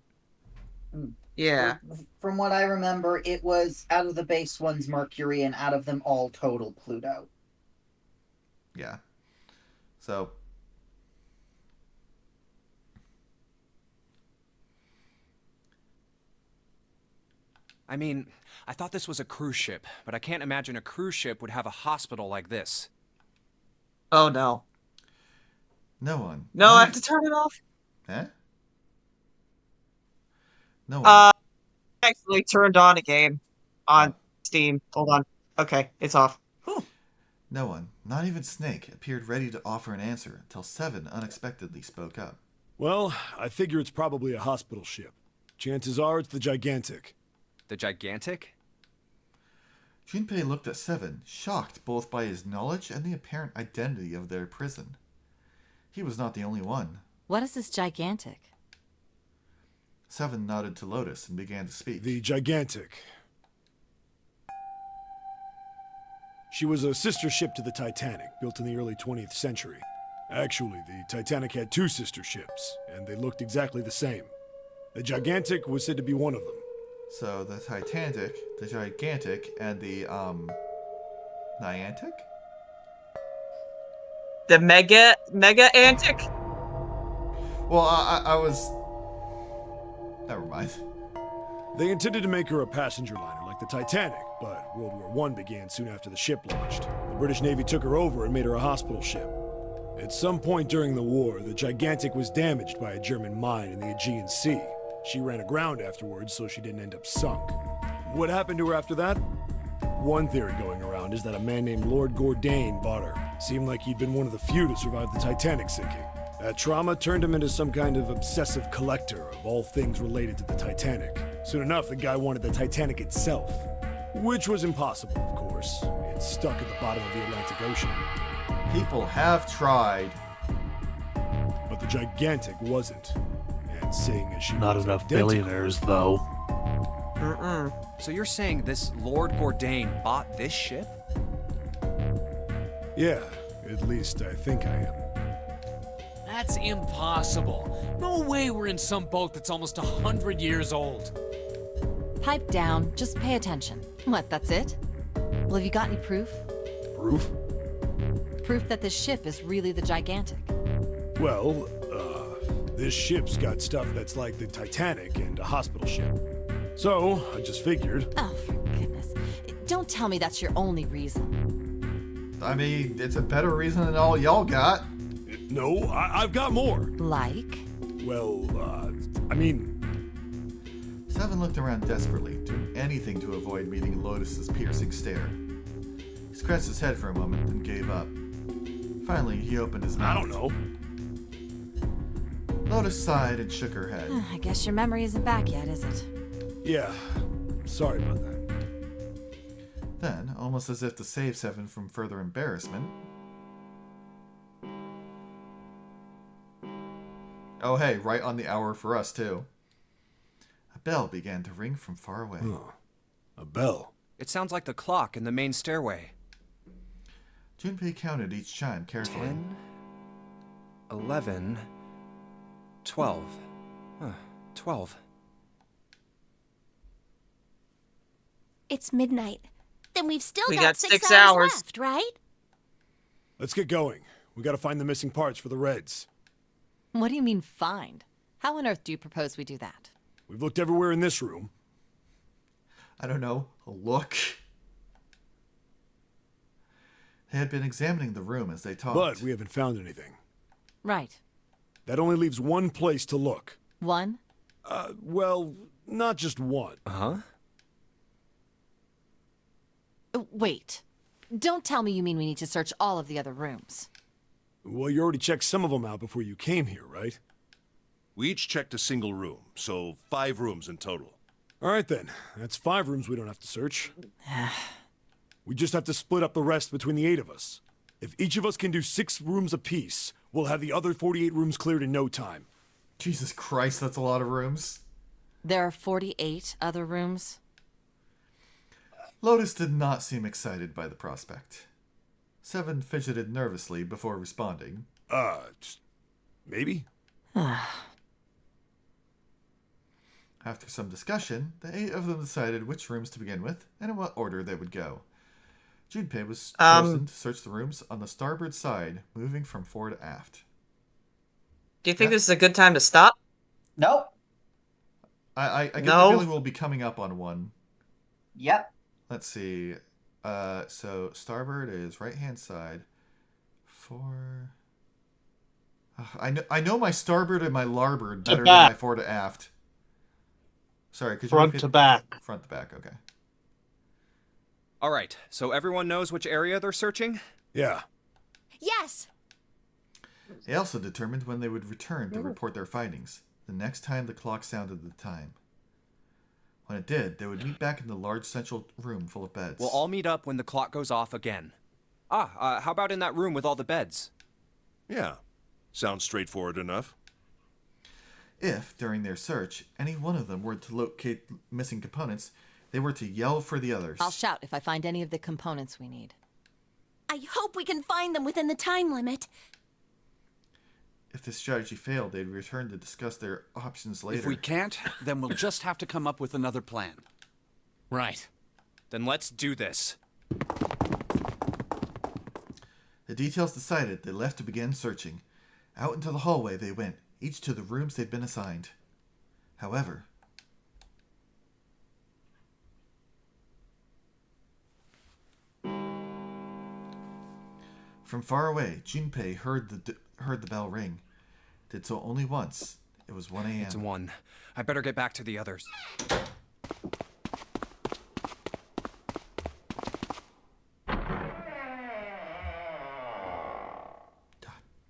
Yeah. From what I remember, it was out of the base ones Mercury, and out of them all total Pluto. Yeah. So... I mean, I thought this was a cruise ship, but I can't imagine a cruise ship would have a hospital like this. Oh, no. No one. No, I have to turn it off? Eh? No one. Actually turned on again. On Steam. Hold on. Okay, it's off. Whew. No one, not even Snake, appeared ready to offer an answer until Seven unexpectedly spoke up. Well, I figure it's probably a hospital ship. Chances are it's the Gigantic. The Gigantic? Junpei looked at Seven, shocked both by his knowledge and the apparent identity of their prison. He was not the only one. What is this Gigantic? Seven nodded to Lotus and began to speak. The Gigantic. She was a sister ship to the Titanic, built in the early 20th century. Actually, the Titanic had two sister ships, and they looked exactly the same. The Gigantic was said to be one of them. So the Titanic, the Gigantic, and the Niantic? The Mega Antic? Well, I was... Never mind. They intended to make her a passenger liner like the Titanic, but World War I began soon after the ship launched. The British Navy took her over and made her a hospital ship. At some point during the war, the Gigantic was damaged by a German mine in the Aegean Sea. She ran aground afterwards, so she didn't end up sunk. What happened to her after that? One theory going around is that a man named Lord Gordain bought her. Seemed like he'd been one of the few to survive the Titanic sinking. That trauma turned him into some kind of obsessive collector of all things related to the Titanic. Soon enough, the guy wanted the Titanic itself. Which was impossible, of course. It's stuck at the bottom of the Atlantic Ocean. People have tried. But the Gigantic wasn't. And seeing as she Not was enough identical, billionaires, though. So you're saying this Lord Gordain bought this ship? Yeah, at least I think I am. That's impossible. No way we're in some boat that's almost 100 years old. Pipe down. Just pay attention. What, that's it? Well, have you got any proof? Proof? Proof that this ship is really the Gigantic. Well, this ship's got stuff that's like the Titanic and a hospital ship. So, I just figured... Oh, for goodness. Don't tell me that's your only reason. I mean, it's a better reason than all y'all got. No, I've got more. Like? Well, I mean... Seven looked around desperately, doing anything to avoid meeting Lotus's piercing stare. He scratched his head for a moment, then gave up. Finally, he opened his mouth. I don't know. Lotus sighed and shook her head. I guess your memory isn't back yet, is it? Yeah, sorry about that. Then, almost as if to save Seven from further embarrassment... Oh hey, right on the hour for us too. A bell began to ring from far away. Huh. A bell? It sounds like the clock in the main stairway. Junpei counted each chime carefully. 10, 11, 12. 12. It's midnight. Then we've still We got got 6 6 hours hours. left, right? Let's get going. We gotta find the missing parts for the Reds. What do you mean, find? How on earth do you propose we do that? We've looked everywhere in this room. I don't know, a look. They had been examining the room as they talked. But we haven't found anything. Right. That only leaves one place to look. One? Well, not just one. Huh? Wait. Don't tell me you mean we need to search all of the other rooms. Well, you already checked some of them out before you came here, right? We each checked a single room, so 5 rooms in total. All right then, that's 5 rooms we don't have to search. We just have to split up the rest between the 8 of us. If each of us can do 6 rooms apiece, we'll have the other 48 rooms cleared in no time. Jesus Christ, that's a lot of rooms. There are 48 other rooms? Lotus did not seem excited by the prospect. 7 fidgeted nervously before responding. Maybe? After some discussion, the 8 of them decided which rooms to begin with and in what order they would go. Junpei was chosen to search the rooms on the starboard side, moving from fore to aft. Do you think this is a good time to stop? Nope. I get the No. feeling we'll be coming up on one. Yep. Let's see. So starboard is right-hand side. Fore. I know my starboard and my larboard better than my fore to aft. Sorry, could you Front repeat? to back. Front to back. Okay. All right, so everyone knows which area they're searching? Yeah. Yes! They also determined when they would return to report their findings, the next time the clock sounded the time. When it did, they would meet back in the large central room full of beds. We'll all meet up when the clock goes off again. How about in that room with all the beds? Yeah. Sounds straightforward enough. If, during their search, any one of them were to locate missing components, they were to yell for the others. I'll shout if I find any of the components we need. I hope we can find them within the time limit. If this strategy failed, they'd return to discuss their options later. If we can't, then we'll just have to come up with another plan. Right. Then let's do this. The details decided, they left to begin searching. Out into the hallway they went, each to the rooms they'd been assigned. However, from far away, Junpei heard the bell ring. Did so only once. It was 1 a.m. It's 1. I better get back to the others.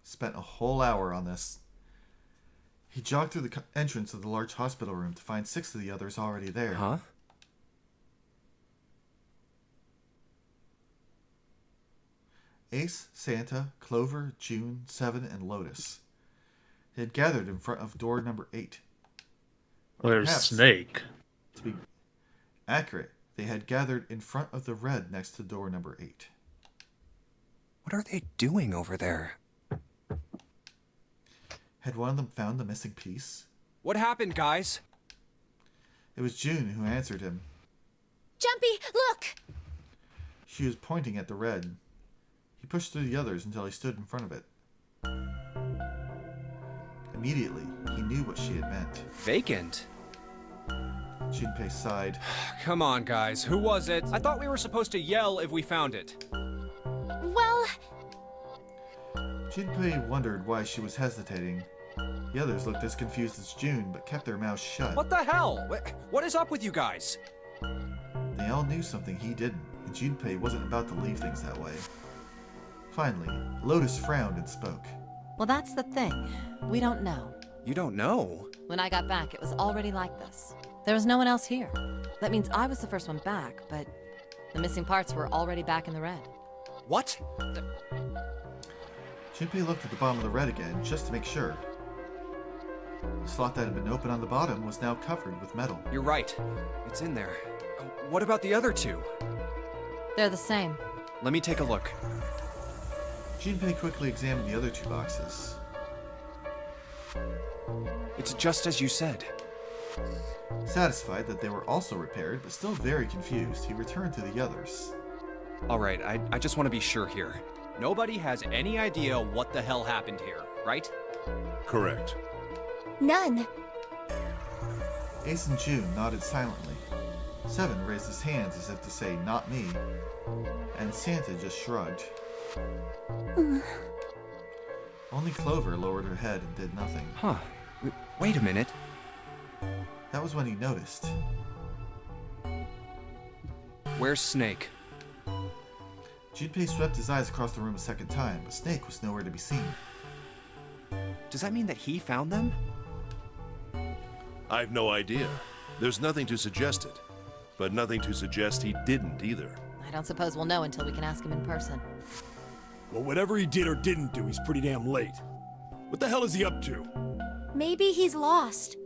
Spent a whole hour on this. He jogged through the entrance of the large hospital room to find 6 of the others already there. Huh? Ace, Santa, Clover, June, 7, and Lotus. They had gathered in front of door number 8. There's Perhaps, Snake. To be accurate, they had gathered in front of the red next to door number 8. What are they doing over there? Had one of them found the missing piece? What happened, guys? It was June who answered him. Jumpy, look! She was pointing at the red. He pushed through the others until he stood in front of it. Immediately, he knew what she had meant. Vacant? Junpei sighed. Come on, guys. Who was it? I thought we were supposed to yell if we found it. Well... Junpei wondered why she was hesitating. The others looked as confused as June, but kept their mouths shut. What the hell? What is up with you guys? They all knew something he didn't, and Junpei wasn't about to leave things that way. Finally, Lotus frowned and spoke. Well, that's the thing. We don't know. You don't know? When I got back, it was already like this. There was no one else here. That means I was the first one back, but the missing parts were already back in the red. What? Junpei looked at the bottom of the red again, just to make sure. The slot that had been open on the bottom was now covered with metal. You're right. It's in there. What about the other 2? They're the same. Let me take a look. Junpei quickly examined the other 2 boxes. It's just as you said. Satisfied that they were also repaired, but still very confused, he returned to the others. All right, I just want to be sure here. Nobody has any idea what the hell happened here, right? Correct. None. Ace and June nodded silently. 7 raised his hands as if to say, "Not me," and Santa just shrugged. Only Clover lowered her head and did nothing. Huh. Wait a minute. That was when he noticed. Where's Snake? Junpei swept his eyes across the room a second time, but Snake was nowhere to be seen. Does that mean that he found them? I've no idea. There's nothing to suggest it. But nothing to suggest he didn't either. I don't suppose we'll know until we can ask him in person. Well, whatever he did or didn't do, he's pretty damn late. What the hell is he up to? Maybe he's lost.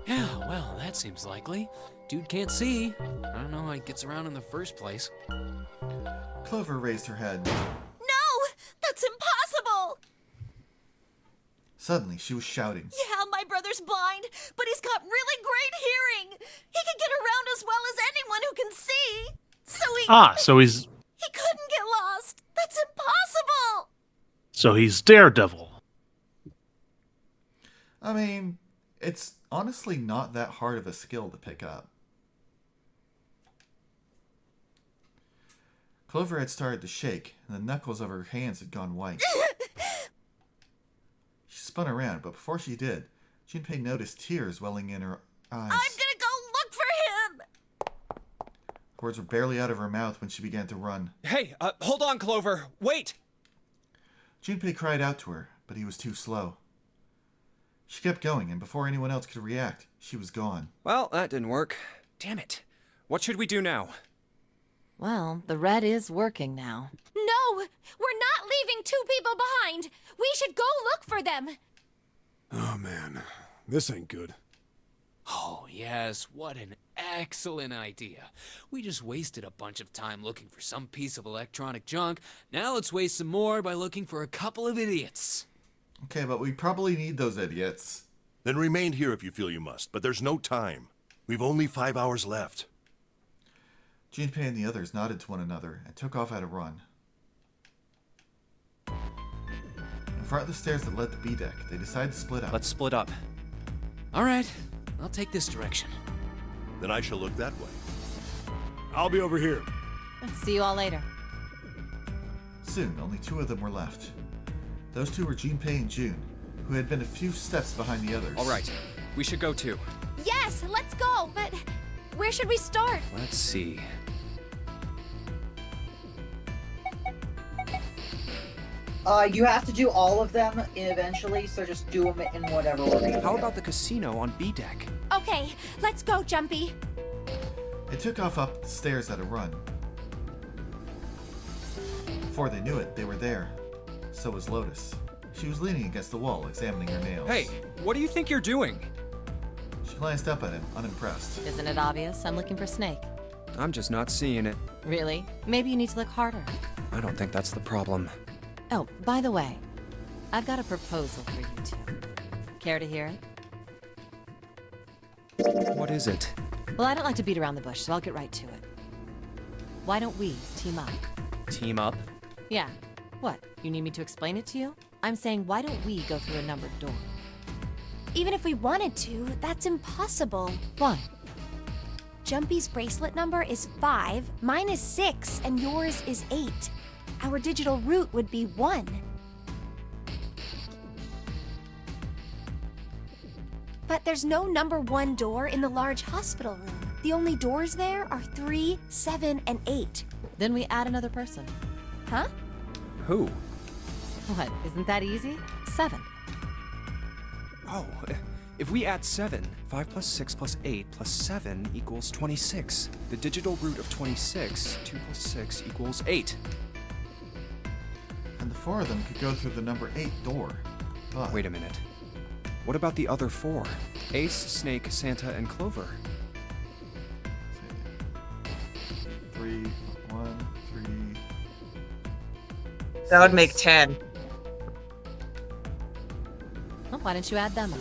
Yeah, well, that seems likely. Dude can't see. I don't know how he gets around in the first place. Clover raised her head. No! That's impossible! Suddenly, she was shouting. Yeah, my brother's blind, but he's got really great hearing. He can get around as well as anyone who can see. So he's He couldn't get lost. That's impossible! so he's Daredevil. I mean, it's honestly not that hard of a skill to pick up. Clover had started to shake, and the knuckles of her hands had gone white. She spun around, but before she did, Junpei noticed tears welling in her eyes. I'm gonna go look for him! Words were barely out of her mouth when she began to run. Hey, hold on, Clover. Wait! Junpei cried out to her, but he was too slow. She kept going, and before anyone else could react, she was gone. Well, that didn't work. Damn it. What should we do now? Well, the red is working now. No! We're not leaving two people behind! We should go look for them! Oh man, this ain't good. Oh, yes, what an excellent idea. We just wasted a bunch of time looking for some piece of electronic junk. Now let's waste some more by looking for a couple of idiots. Okay, but we probably need those idiots. Then remain here if you feel you must, but there's no time. We've only 5 hours left. Junpei and the others nodded to one another and took off at a run. In front of the stairs that led to B deck, they decided to split up. Let's split up. All right, I'll take this direction. Then I shall look that way. I'll be over here. See you all later. Soon, only 2 of them were left. Those 2 were Junpei and June, who had been a few steps behind the others. All right, we should go too. Yes, let's go, but where should we start? Let's see. You have to do all of them eventually, so just do them in whatever order. How about the casino on B deck? Okay, let's go, Jumpy. They took off up the stairs at a run. Before they knew it, they were there. So was Lotus. She was leaning against the wall, examining her nails. Hey, what do you think you're doing? She glanced up at him, unimpressed. Isn't it obvious? I'm looking for Snake. I'm just not seeing it. Really? Maybe you need to look harder. I don't think that's the problem. Oh, by the way, I've got a proposal for you two. Care to hear it? What is it? Well, I don't like to beat around the bush, so I'll get right to it. Why don't we team up? Team up? Yeah. What? You need me to explain it to you? I'm saying, why don't we go through a numbered door? Even if we wanted to, that's impossible. Why? Jumpy's bracelet number is 5, mine is 6, and yours is 8. Our digital root would be 1. But there's no number 1 door in the large hospital room. The only doors there are 3, 7, and 8. Then we add another person. Huh? Who? What? Isn't that easy? 7. Oh, if we add 7, 5 plus 6 plus 8 plus 7 equals 26. The digital root of 26, 2 plus 6 equals 8. And the 4 of them could go through the number 8 door. But Wait a minute. What about the other 4? Ace, Snake, Santa, and Clover. 3, 1, 3. That would make 10. Well, why don't you add them up?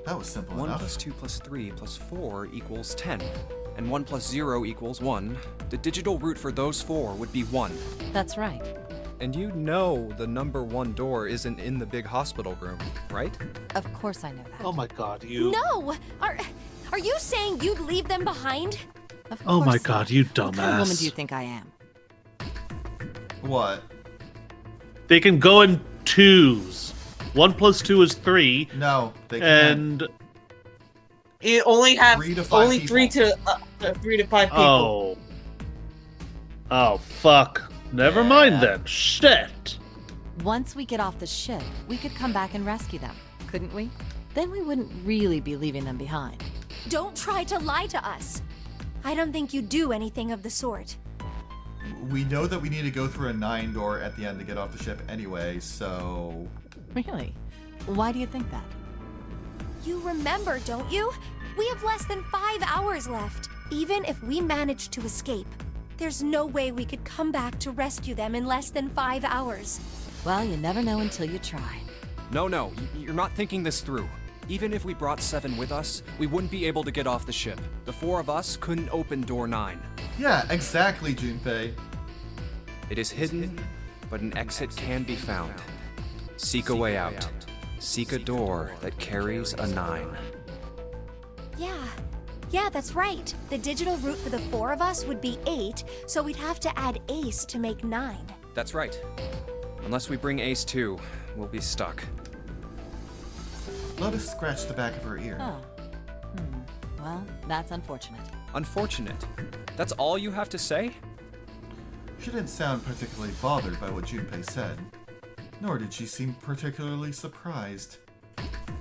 That was simple 1 enough. plus 2 plus 3 plus 4 equals 10. And 1 plus 0 equals 1. The digital root for those 4 would be 1. That's right. And you know the number 1 door isn't in the big hospital room, right? Of course I know that. Oh my god, you. No! Are you saying you'd leave them behind? Of Oh my course god, not. you What kind of woman do you dumbass. think I am? What? They can go in 2s. 1 plus 2 is 3. No, they can't. And You only have 3 to 5 only people. 3 to 5 people. oh, fuck. Never mind then. Shit. Once we get off the ship, we could come back and rescue them, couldn't we? then we wouldn't really be leaving them behind. Don't try to lie to us. I don't think you do anything of the sort. We know that we need to go through a 9 door at the end to get off the ship anyway, so... Really? Why do you think that? You remember, don't you? We have less than 5 hours left. Even if we manage to escape, there's no way we could come back to rescue them in less than 5 hours. Well, you never know until you try. No, you're not thinking this through. Even if we brought 7 with us, we wouldn't be able to get off the ship. The 4 of us couldn't open door 9. Yeah, exactly, Junpei. It is hidden, but an exit can be found. Seek a way out. Seek a door that carries a 9. Yeah, that's right. The digital route for the 4 of us would be 8, so we'd have to add Ace to make 9. That's right. Unless we bring Ace too, we'll be stuck. Lotus scratched the back of her ear. Oh. Well, that's unfortunate. Unfortunate? That's all you have to say? She didn't sound particularly bothered by what Junpei said, nor did she seem particularly surprised.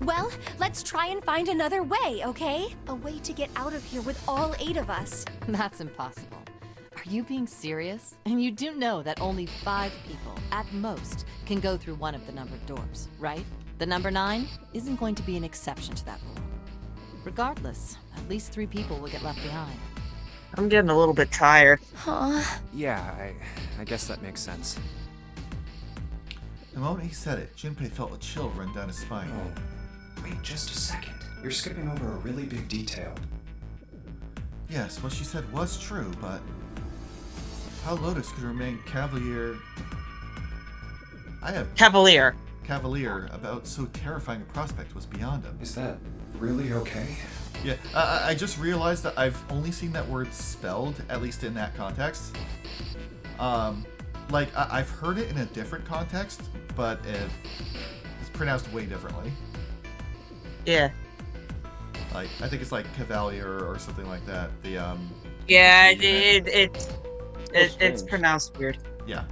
Well, let's try and find another way, okay? A way to get out of here with all 8 of us. That's impossible. Are you being serious? And you do know that only 5 people, at most, can go through one of the numbered doors, right? The number 9 isn't going to be an exception to that rule. Regardless, at least 3 people will get left behind. I'm getting a little bit tired. Yeah, I guess that makes sense. The moment he said it, Junpei felt a chill run down his spine. Oh, wait just a second. You're skipping over a really big detail. Yes, what she said was true, but how Lotus could remain cavalier about so terrifying a prospect was beyond him. Is that really okay? Yeah, I just realized that I've only seen that word spelled, at least in that context. Like, I've heard it in a different context, but it's pronounced way differently. Yeah. Like, I think it's like cavalier or something like that. The Yeah, it's pronounced weird. Yeah.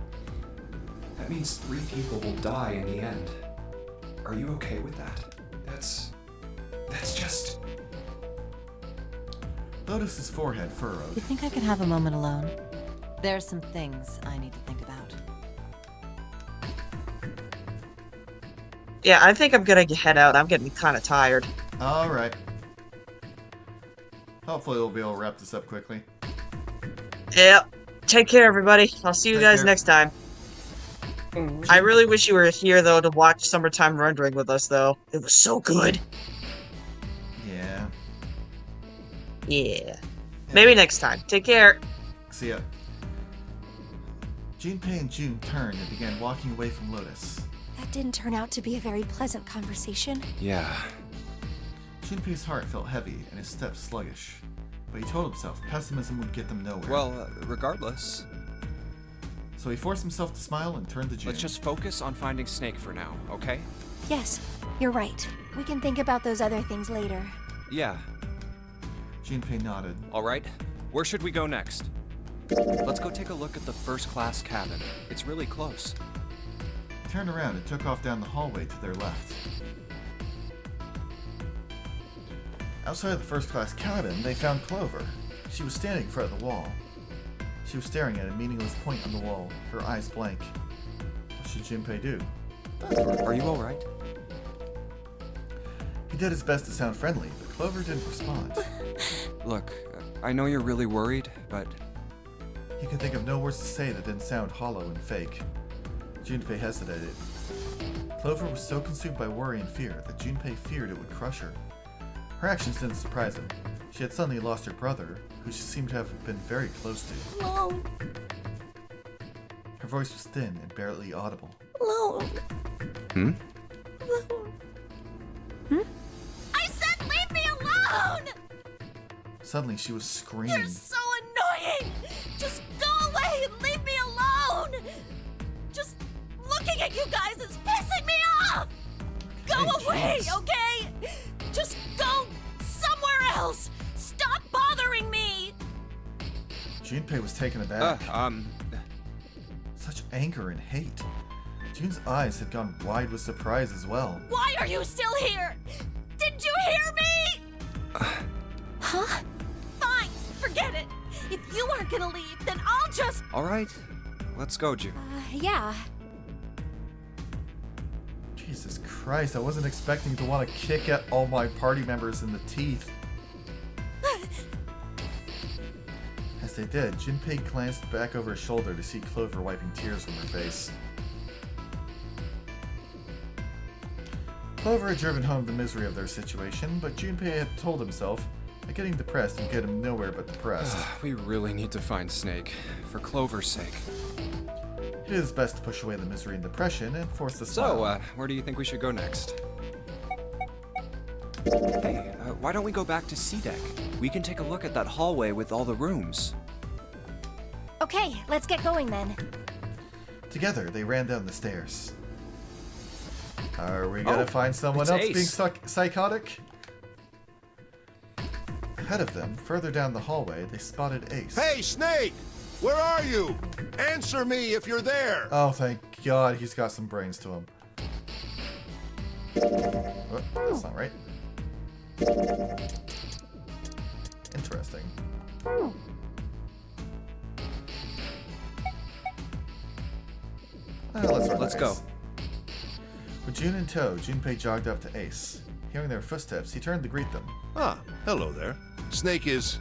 That means 3 people will die in the end. Are you okay with that? That's just... Lotus's forehead furrowed. You think I could have a moment alone? There are some things I need to think about. Yeah, I think I'm gonna head out. I'm getting kind of tired. Alright. Hopefully we'll be able to wrap this up quickly. Yeah. Take care, everybody. I'll see you guys next time. I really wish you were here, though, to watch Summertime Rendering with us, though. It was so good. Yeah. Yeah. Maybe next time. Take care. See ya. Junpei and June turned and began walking away from Lotus. That didn't turn out to be a very pleasant conversation. Yeah. Junpei's heart felt heavy and his steps sluggish, but he told himself pessimism would get them nowhere. Well, regardless. So he forced himself to smile and turned to June. Let's just focus on finding Snake for now, okay? Yes, you're right. We can think about those other things later. Yeah. Junpei nodded. Alright, where should we go next? Let's go take a look at the first-class cabin. It's really close. He turned around and took off down the hallway to their left. Outside of the first-class cabin, they found Clover. She was standing in front of the wall. She was staring at a meaningless point on the wall, her eyes blank. What should Junpei do? Are you alright? He did his best to sound friendly, but Clover didn't respond. Look, I know you're really worried, but... He could think of no words to say that didn't sound hollow and fake. Junpei hesitated. Clover was so consumed by worry and fear that Junpei feared it would crush her. Her actions didn't surprise him. She had suddenly lost her brother, who she seemed to have been very close to. Alone. Her voice was thin and barely audible. Alone. Hmm? Alone. I said leave me alone! Suddenly, she was screaming. You're so annoying! Just go away and leave me alone! Just looking at you guys is pissing me off! Go away, okay? Just go somewhere else! Stop bothering me! Junpei was taken aback. Such anger and hate. June's eyes had gone wide with surprise as well. Why are you still here? Huh? Fine, forget it. If you aren't gonna leave, then I'll just... All right, let's go, June. Yeah. Jesus Christ, I wasn't expecting to want to kick at all my party members in the teeth. As they did, Junpei glanced back over his shoulder to see Clover wiping tears from her face. Clover had driven home the misery of their situation, but Junpei had told himself that getting depressed would get him nowhere but depressed. We really need to find Snake, for Clover's sake. It is best to push away the misery and depression and force the smile. So, where do you think we should go next? Hey, why don't we go back to C-Deck? We can take a look at that hallway with all the rooms. Okay, let's get going then. Together, they ran down the stairs. Are we gonna find someone else Ace. being psychotic? Ahead of them, further down the hallway, they spotted Ace. Hey, Snake! Where are you? Answer me if you're there! Oh, thank God, he's got some brains to him. Oh, that's not right. Interesting. Let's go. With June in tow, Junpei jogged up to Ace. Hearing their footsteps, he turned to greet them. Ah, hello there. Snake is...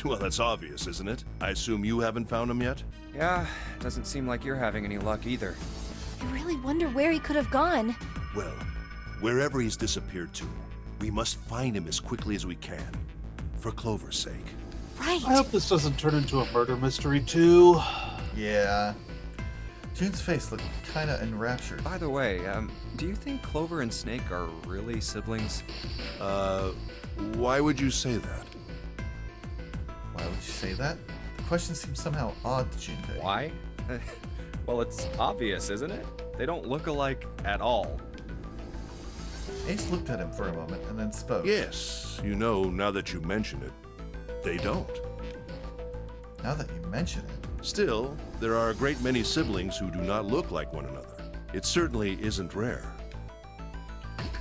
Well, that's obvious, isn't it? I assume you haven't found him yet? Yeah, doesn't seem like you're having any luck either. I really wonder where he could have gone. Well, wherever he's disappeared to, we must find him as quickly as we can. For Clover's sake. Right. I hope this doesn't turn into a murder mystery, too. Yeah. June's face looked kinda enraptured. By the way, do you think Clover and Snake are really siblings? Why would you say that? Why would you say that? The question seems somehow odd to Junpei. Why? Well, it's obvious, isn't it? They don't look alike at all. Ace looked at him for a moment and then spoke. Yes, you know, now that you mention it, they don't. Now that you mention it. Still, there are a great many siblings who do not look like one another. It certainly isn't rare.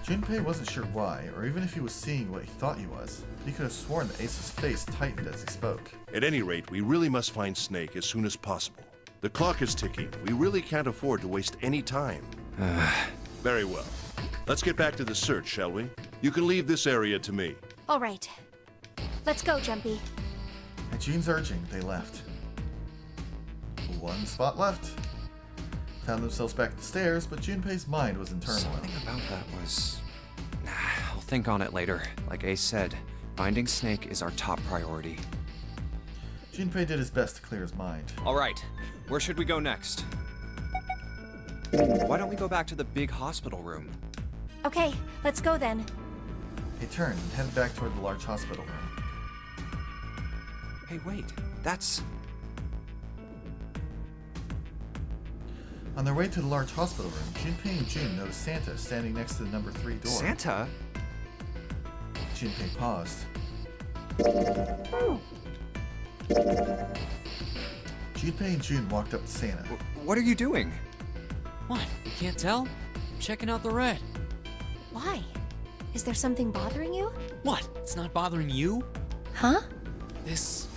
Junpei wasn't sure why, or even if he was seeing what he thought he was. He could have sworn that Ace's face tightened as he spoke. At any rate, we really must find Snake as soon as possible. The clock is ticking. We really can't afford to waste any time. Very well. Let's get back to the search, shall we? You can leave this area to me. All right. Let's go, Jumpy. At June's urging, they left. One spot left. Found themselves back at the stairs, but Junpei's mind was in turmoil. Something about that was... I'll think on it later. Like Ace said, finding Snake is our top priority. Junpei did his best to clear his mind. All right, where should we go next? Why don't we go back to the big hospital room? Okay, let's go then. They turned and headed back toward the large hospital room. Hey, wait, that's... On their way to the large hospital room, Junpei and June noticed Santa standing next to the number 3 door. Santa? Junpei paused. Junpei and June walked up to Santa. What are you doing? What? You can't tell? I'm checking out the red. Why? Is there something bothering you? What? It's not bothering you? Huh? The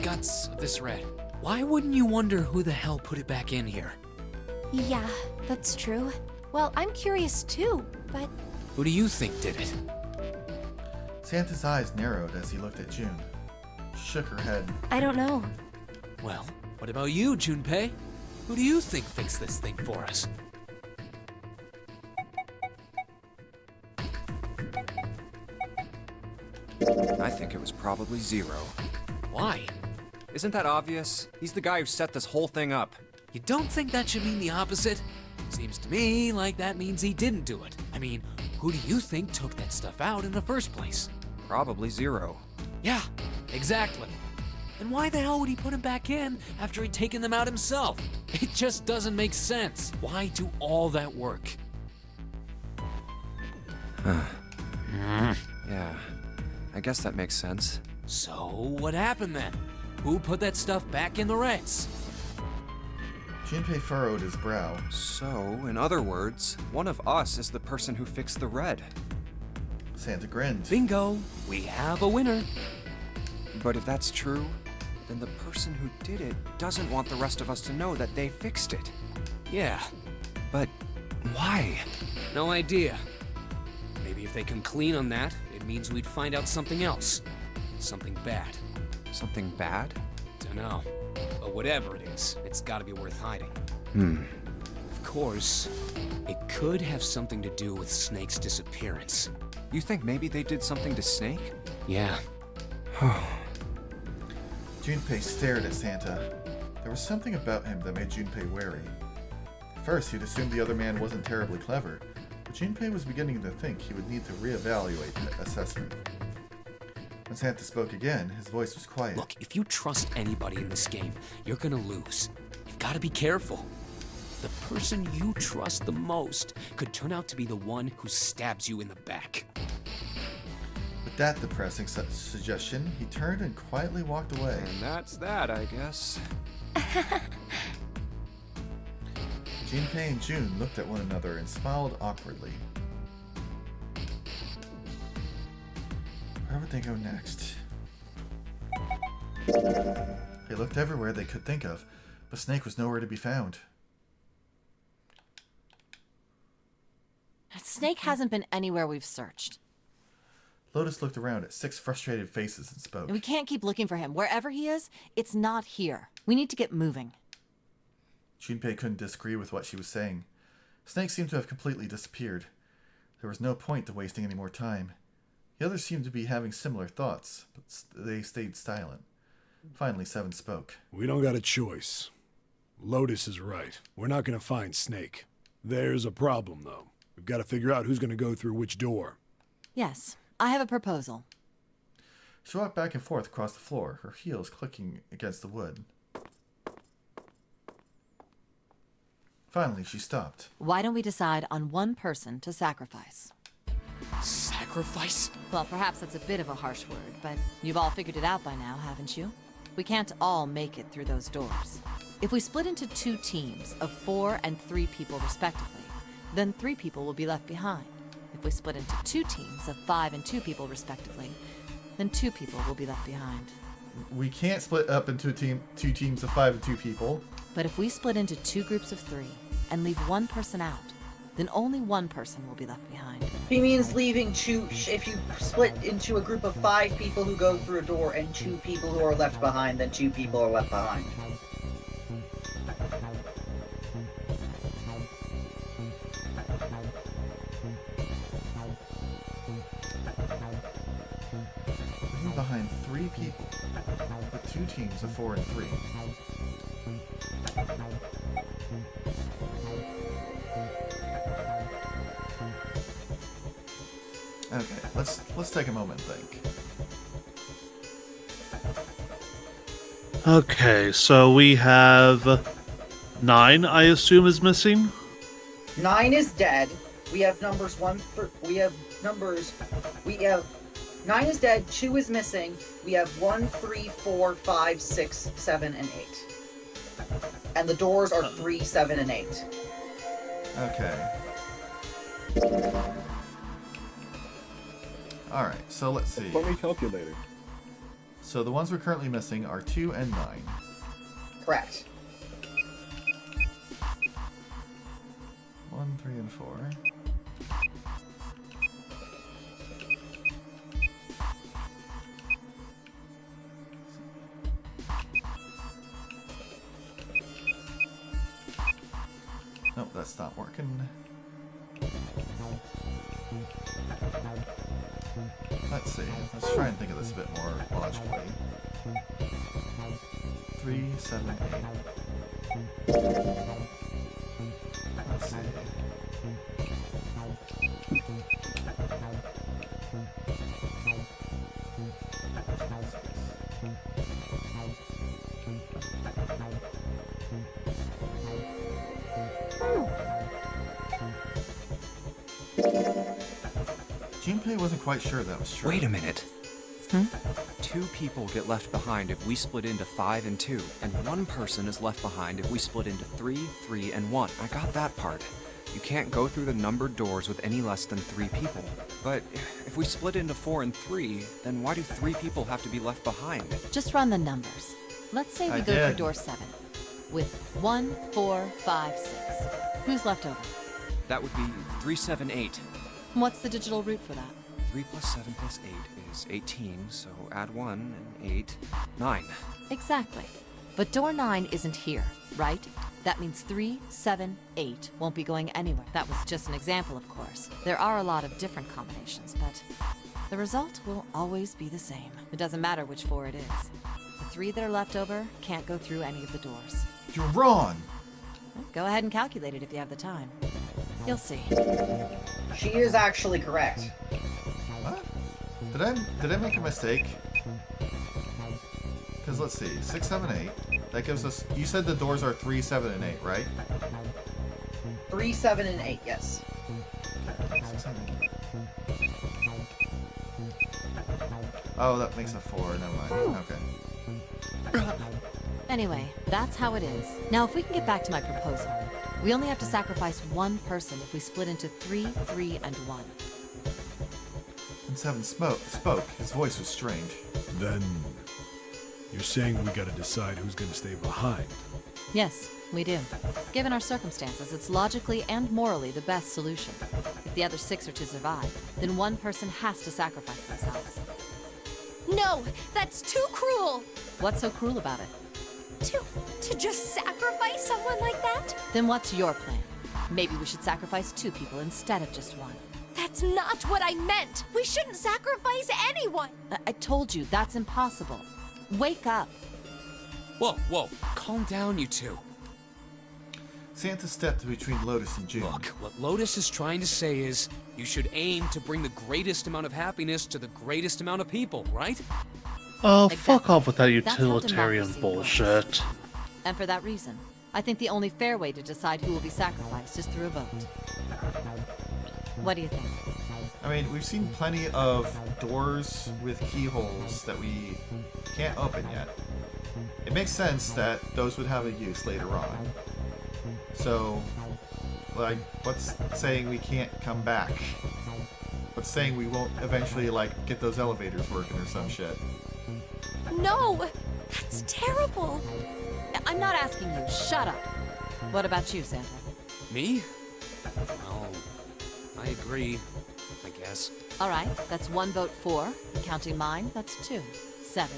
guts of this red. Why wouldn't you wonder who the hell put it back in here? Yeah, that's true. Well, I'm curious too, but... Who do you think did it? Santa's eyes narrowed as he looked at June. She shook her head. I don't know. Well, what about you, Junpei? Who do you think fixed this thing for us? I think it was probably Zero. Why? Isn't that obvious? He's the guy who set this whole thing up. You don't think that should mean the opposite? Seems to me like that means he didn't do it. I mean, who do you think took that stuff out in the first place? Probably Zero. Yeah, exactly. And why the hell would he put them back in after he'd taken them out himself? It just doesn't make sense. Why do all that work? Yeah, I guess that makes sense. So, what happened then? Who put that stuff back in the Reds? Junpei furrowed his brow. So, in other words, one of us is the person who fixed the red. Santa grinned. Bingo! We have a winner. But if that's true, then the person who did it doesn't want the rest of us to know that they fixed it. Yeah. But why? No idea. Maybe if they come clean on that, it means we'd find out something else. Something bad. Something bad? Dunno. But whatever it is, it's gotta be worth hiding. Of course, it could have something to do with Snake's disappearance. You think maybe they did something to Snake? Yeah. Junpei stared at Santa. There was something about him that made Junpei wary. At first, he'd assumed the other man wasn't terribly clever, but Junpei was beginning to think he would need to reevaluate that assessment. When Santa spoke again, his voice was quiet. Look, if you trust anybody in this game, you're gonna lose. You've gotta be careful. The person you trust the most could turn out to be the one who stabs you in the back. With that depressing suggestion, he turned and quietly walked away. And that's that, I guess. Junpei and June looked at one another and smiled awkwardly. Where would they go next? They looked everywhere they could think of, but Snake was nowhere to be found. Snake hasn't been anywhere we've searched. Lotus looked around at 6 frustrated faces and spoke. We can't keep looking for him. Wherever he is, it's not here. We need to get moving. Junpei couldn't disagree with what she was saying. Snake seemed to have completely disappeared. There was no point to wasting any more time. The others seemed to be having similar thoughts, but they stayed silent. Finally, Seven spoke. We don't got a choice. Lotus is right. We're not gonna find Snake. There's a problem, though. We've got to figure out who's gonna go through which door. Yes, I have a proposal. She walked back and forth across the floor, her heels clicking against the wood. Finally, she stopped. Why don't we decide on one person to sacrifice? Sacrifice? Well, perhaps that's a bit of a harsh word, but you've all figured it out by now, haven't you? We can't all make it through those doors. If we split into 2 teams of 4 and 3 people respectively, then 3 people will be left behind. If we split into 2 teams of 5 and 2 people respectively, then 2 people will be left behind. We can't split up into 2 teams of 5 and 2 people. But if we split into 2 groups of 3 and leave one person out, then only one person will be left behind. He means leaving 2. If you split into a group of 5 people who go through a door and 2 people who are left behind, then 2 people are left behind. Leaving behind 3 people with 2 teams of 4 and 3. Okay, let's take a moment and think. Okay, so we have 9, I assume, is missing. 9 is dead. We have numbers 9 is dead, 2 is missing. We have 1, 3, 4, 5, 6, 7, and 8. And the doors are 3, 7, and 8. Okay. Alright, so let's see. Funny calculator. So the ones we're currently missing are 2 and 9. Correct. 1, 3, and 4. Nope, that's not working. Let's see. Let's try and think of this a bit more logically. 3, 7, 8. Let's see. Junpei wasn't quite sure that was true. Wait a minute. 2 people get left behind if we split into 5 and 2, and 1 person is left behind if we split into 3, 3, and 1. I got that part. You can't go through the numbered doors with any less than 3 people. But if we split into 4 and 3, then why do 3 people have to be left behind? Just run the numbers. Let's say we go through door 7 with 1, 4, 5, 6. Who's left over? That would be 3, 7, 8. What's the digital root for that? 3 plus 7 plus 8 is 18, so add 1 and 8, 9. Exactly. But door 9 isn't here, right? That means 3, 7, 8 won't be going anywhere. That was just an example, of course. There are a lot of different combinations, but the result will always be the same. It doesn't matter which 4 it is. The 3 that are left over can't go through any of the doors. You're wrong! Well, go ahead and calculate it if you have the time. You'll see. She is actually correct. What? Did I make a mistake? Because let's see, 6, 7, 8. That gives us. You said the doors are 3, 7, and 8, right? 3, 7, and 8, yes. 6, 7, 8. Oh, that makes a 4. Never mind. Okay. Anyway, that's how it is. Now, if we can get back to my proposal, we only have to sacrifice 1 person if we split into 3, 3, and 1. When 7 spoke, his voice was strange. Then you're saying we gotta decide who's gonna stay behind. Yes, we do. Given our circumstances, it's logically and morally the best solution. If the other 6 are to survive, then 1 person has to sacrifice themselves. No, that's too cruel. What's so cruel about it? To just sacrifice someone like that? Then what's your plan? Maybe we should sacrifice 2 people instead of just 1. That's not what I meant. We shouldn't sacrifice anyone. I told you, that's impossible. Wake up. Whoa, calm down, you two. Santa stepped between Lotus and June. Look, what Lotus is trying to say is, you should aim to bring the greatest amount of happiness to the greatest amount of people, right? Oh, Exactly. fuck off with that That's how utilitarian democracy bullshit. And for that reason, I think the only fair way to decide who will be sacrificed is through a vote. What do you think? I mean, we've seen plenty of doors with keyholes that we can't open yet. It makes sense that those would have a use later on. So, like, what's saying we can't come back? What's saying we won't eventually, like, get those elevators working or some shit? No, that's terrible. I'm not asking you. Shut up. What about you, Santa? Me? Well, I agree, I guess. All right, that's 1 vote for. Counting mine, that's 2. 7.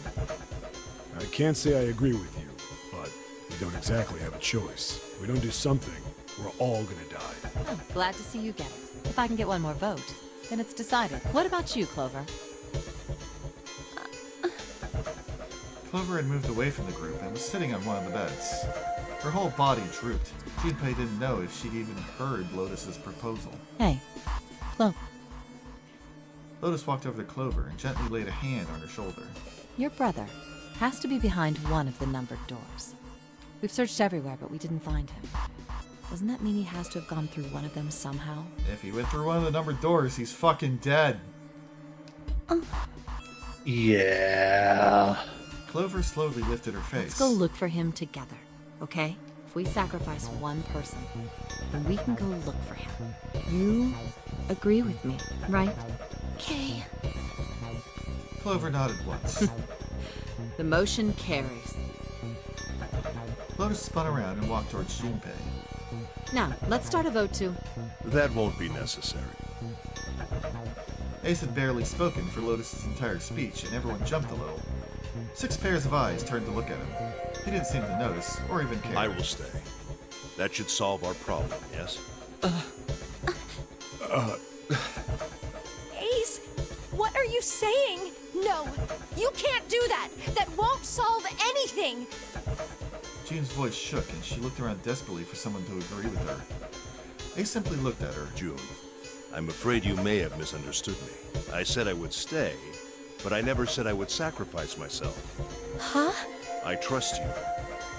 I can't say I agree with you, but we don't exactly have a choice. If we don't do something, we're all gonna die. Oh, glad to see you get it. If I can get 1 more vote, then it's decided. What about you, Clover? Clover had moved away from the group and was sitting on one of the beds. Her whole body drooped. Junpei didn't know if she'd even heard Lotus's proposal. Hey, Clover. Lotus walked over to Clover and gently laid a hand on her shoulder. Your brother has to be behind one of the numbered doors. We've searched everywhere, but we didn't find him. Doesn't that mean he has to have gone through one of them somehow? If he went through one of the numbered doors, he's fucking dead. Yeah. Clover slowly lifted her face. Let's go look for him together, okay? If we sacrifice 1 person, then we can go look for him. You agree with me, right? Okay. Clover nodded once. The motion carries. Lotus spun around and walked towards Junpei. Now, let's start a vote to... That won't be necessary. Ace had barely spoken for Lotus's entire speech, and everyone jumped a little. 6 pairs of eyes turned to look at him. He didn't seem to notice, or even care. I will stay. That should solve our problem, yes? Ace, what are you saying? No, you can't do that. That won't solve anything. June's voice shook, and she looked around desperately for someone to agree with her. Ace simply looked at her. June, I'm afraid you may have misunderstood me. I said I would stay, but I never said I would sacrifice myself. Huh? I trust you.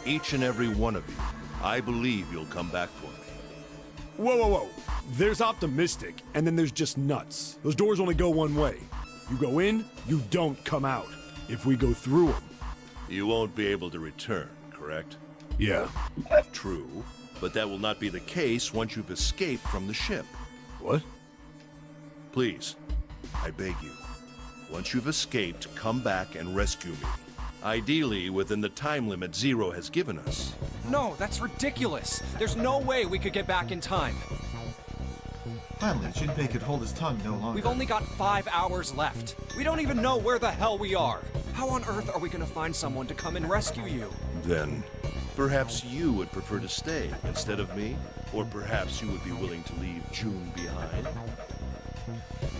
Each and every one of you. I believe you'll come back for me. Whoa. There's optimistic, and then there's just nuts. Those doors only go one way. You go in, you don't come out. If we go through them... You won't be able to return, correct? Yeah. True. But that will not be the case once you've escaped from the ship. What? Please, I beg you. Once you've escaped, come back and rescue me. Ideally, within the time limit Zero has given us. No, that's ridiculous. There's no way we could get back in time. Finally, Junpei could hold his tongue no longer. We've only got 5 hours left. We don't even know where the hell we are. How on earth are we gonna find someone to come and rescue you? Then, perhaps you would prefer to stay instead of me? Or perhaps you would be willing to leave June behind?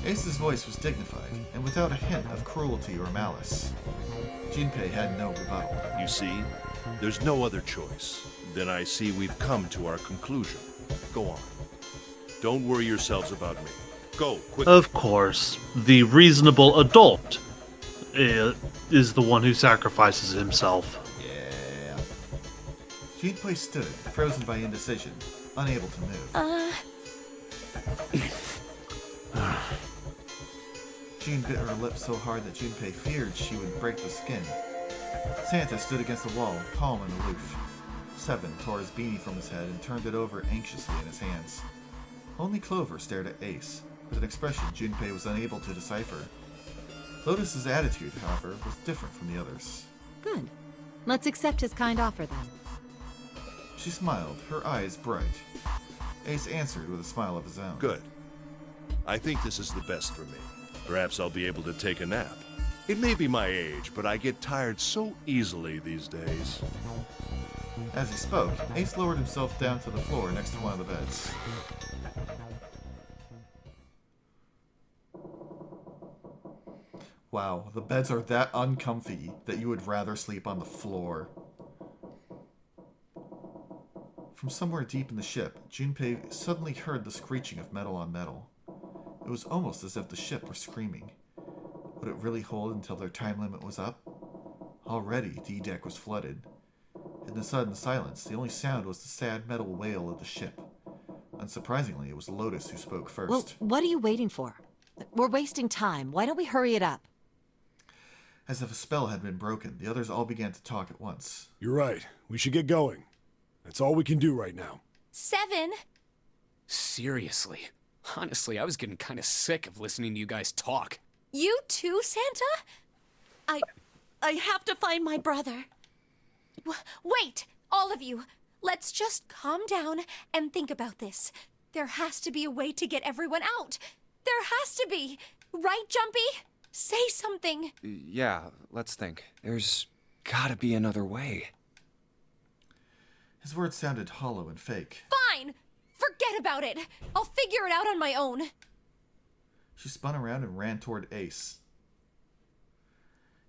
Ace's voice was dignified, and without a hint of cruelty or malice. Junpei had no rebuttal. You see, there's no other choice. Then I see we've come to our conclusion. Go on. Don't worry yourselves about me. Go, quickly. Of course, the reasonable adult is the one who sacrifices himself. Yeah. Junpei stood, frozen by indecision, unable to move. June bit her lip so hard that Junpei feared she would break the skin. Santa stood against the wall, calm and aloof. Seven tore his beanie from his head and turned it over anxiously in his hands. Only Clover stared at Ace, with an expression Junpei was unable to decipher. Lotus's attitude, however, was different from the others. Good. Let's accept his kind offer then. She smiled, her eyes bright. Ace answered with a smile of his own. Good. I think this is the best for me. Perhaps I'll be able to take a nap. It may be my age, but I get tired so easily these days. As he spoke, Ace lowered himself down to the floor next to one of the beds. Wow, the beds are that uncomfy that you would rather sleep on the floor. From somewhere deep in the ship, Junpei suddenly heard the screeching of metal on metal. It was almost as if the ship were screaming. Would it really hold until their time limit was up? Already, D-Deck was flooded. In the sudden silence, the only sound was the sad metal wail of the ship. Unsurprisingly, it was Lotus who spoke first. Well, what are you waiting for? We're wasting time. Why don't we hurry it up? As if a spell had been broken, the others all began to talk at once. You're right. We should get going. That's all we can do right now. 7. Seriously. Honestly, I was getting kind of sick of listening to you guys talk. You too, Santa? I have to find my brother. Wait, all of you. Let's just calm down and think about this. There has to be a way to get everyone out. There has to be. Right, Jumpy? Say something. Yeah, let's think. There's gotta be another way. His words sounded hollow and fake. Fine! Forget about it! I'll figure it out on my own. She spun around and ran toward Ace.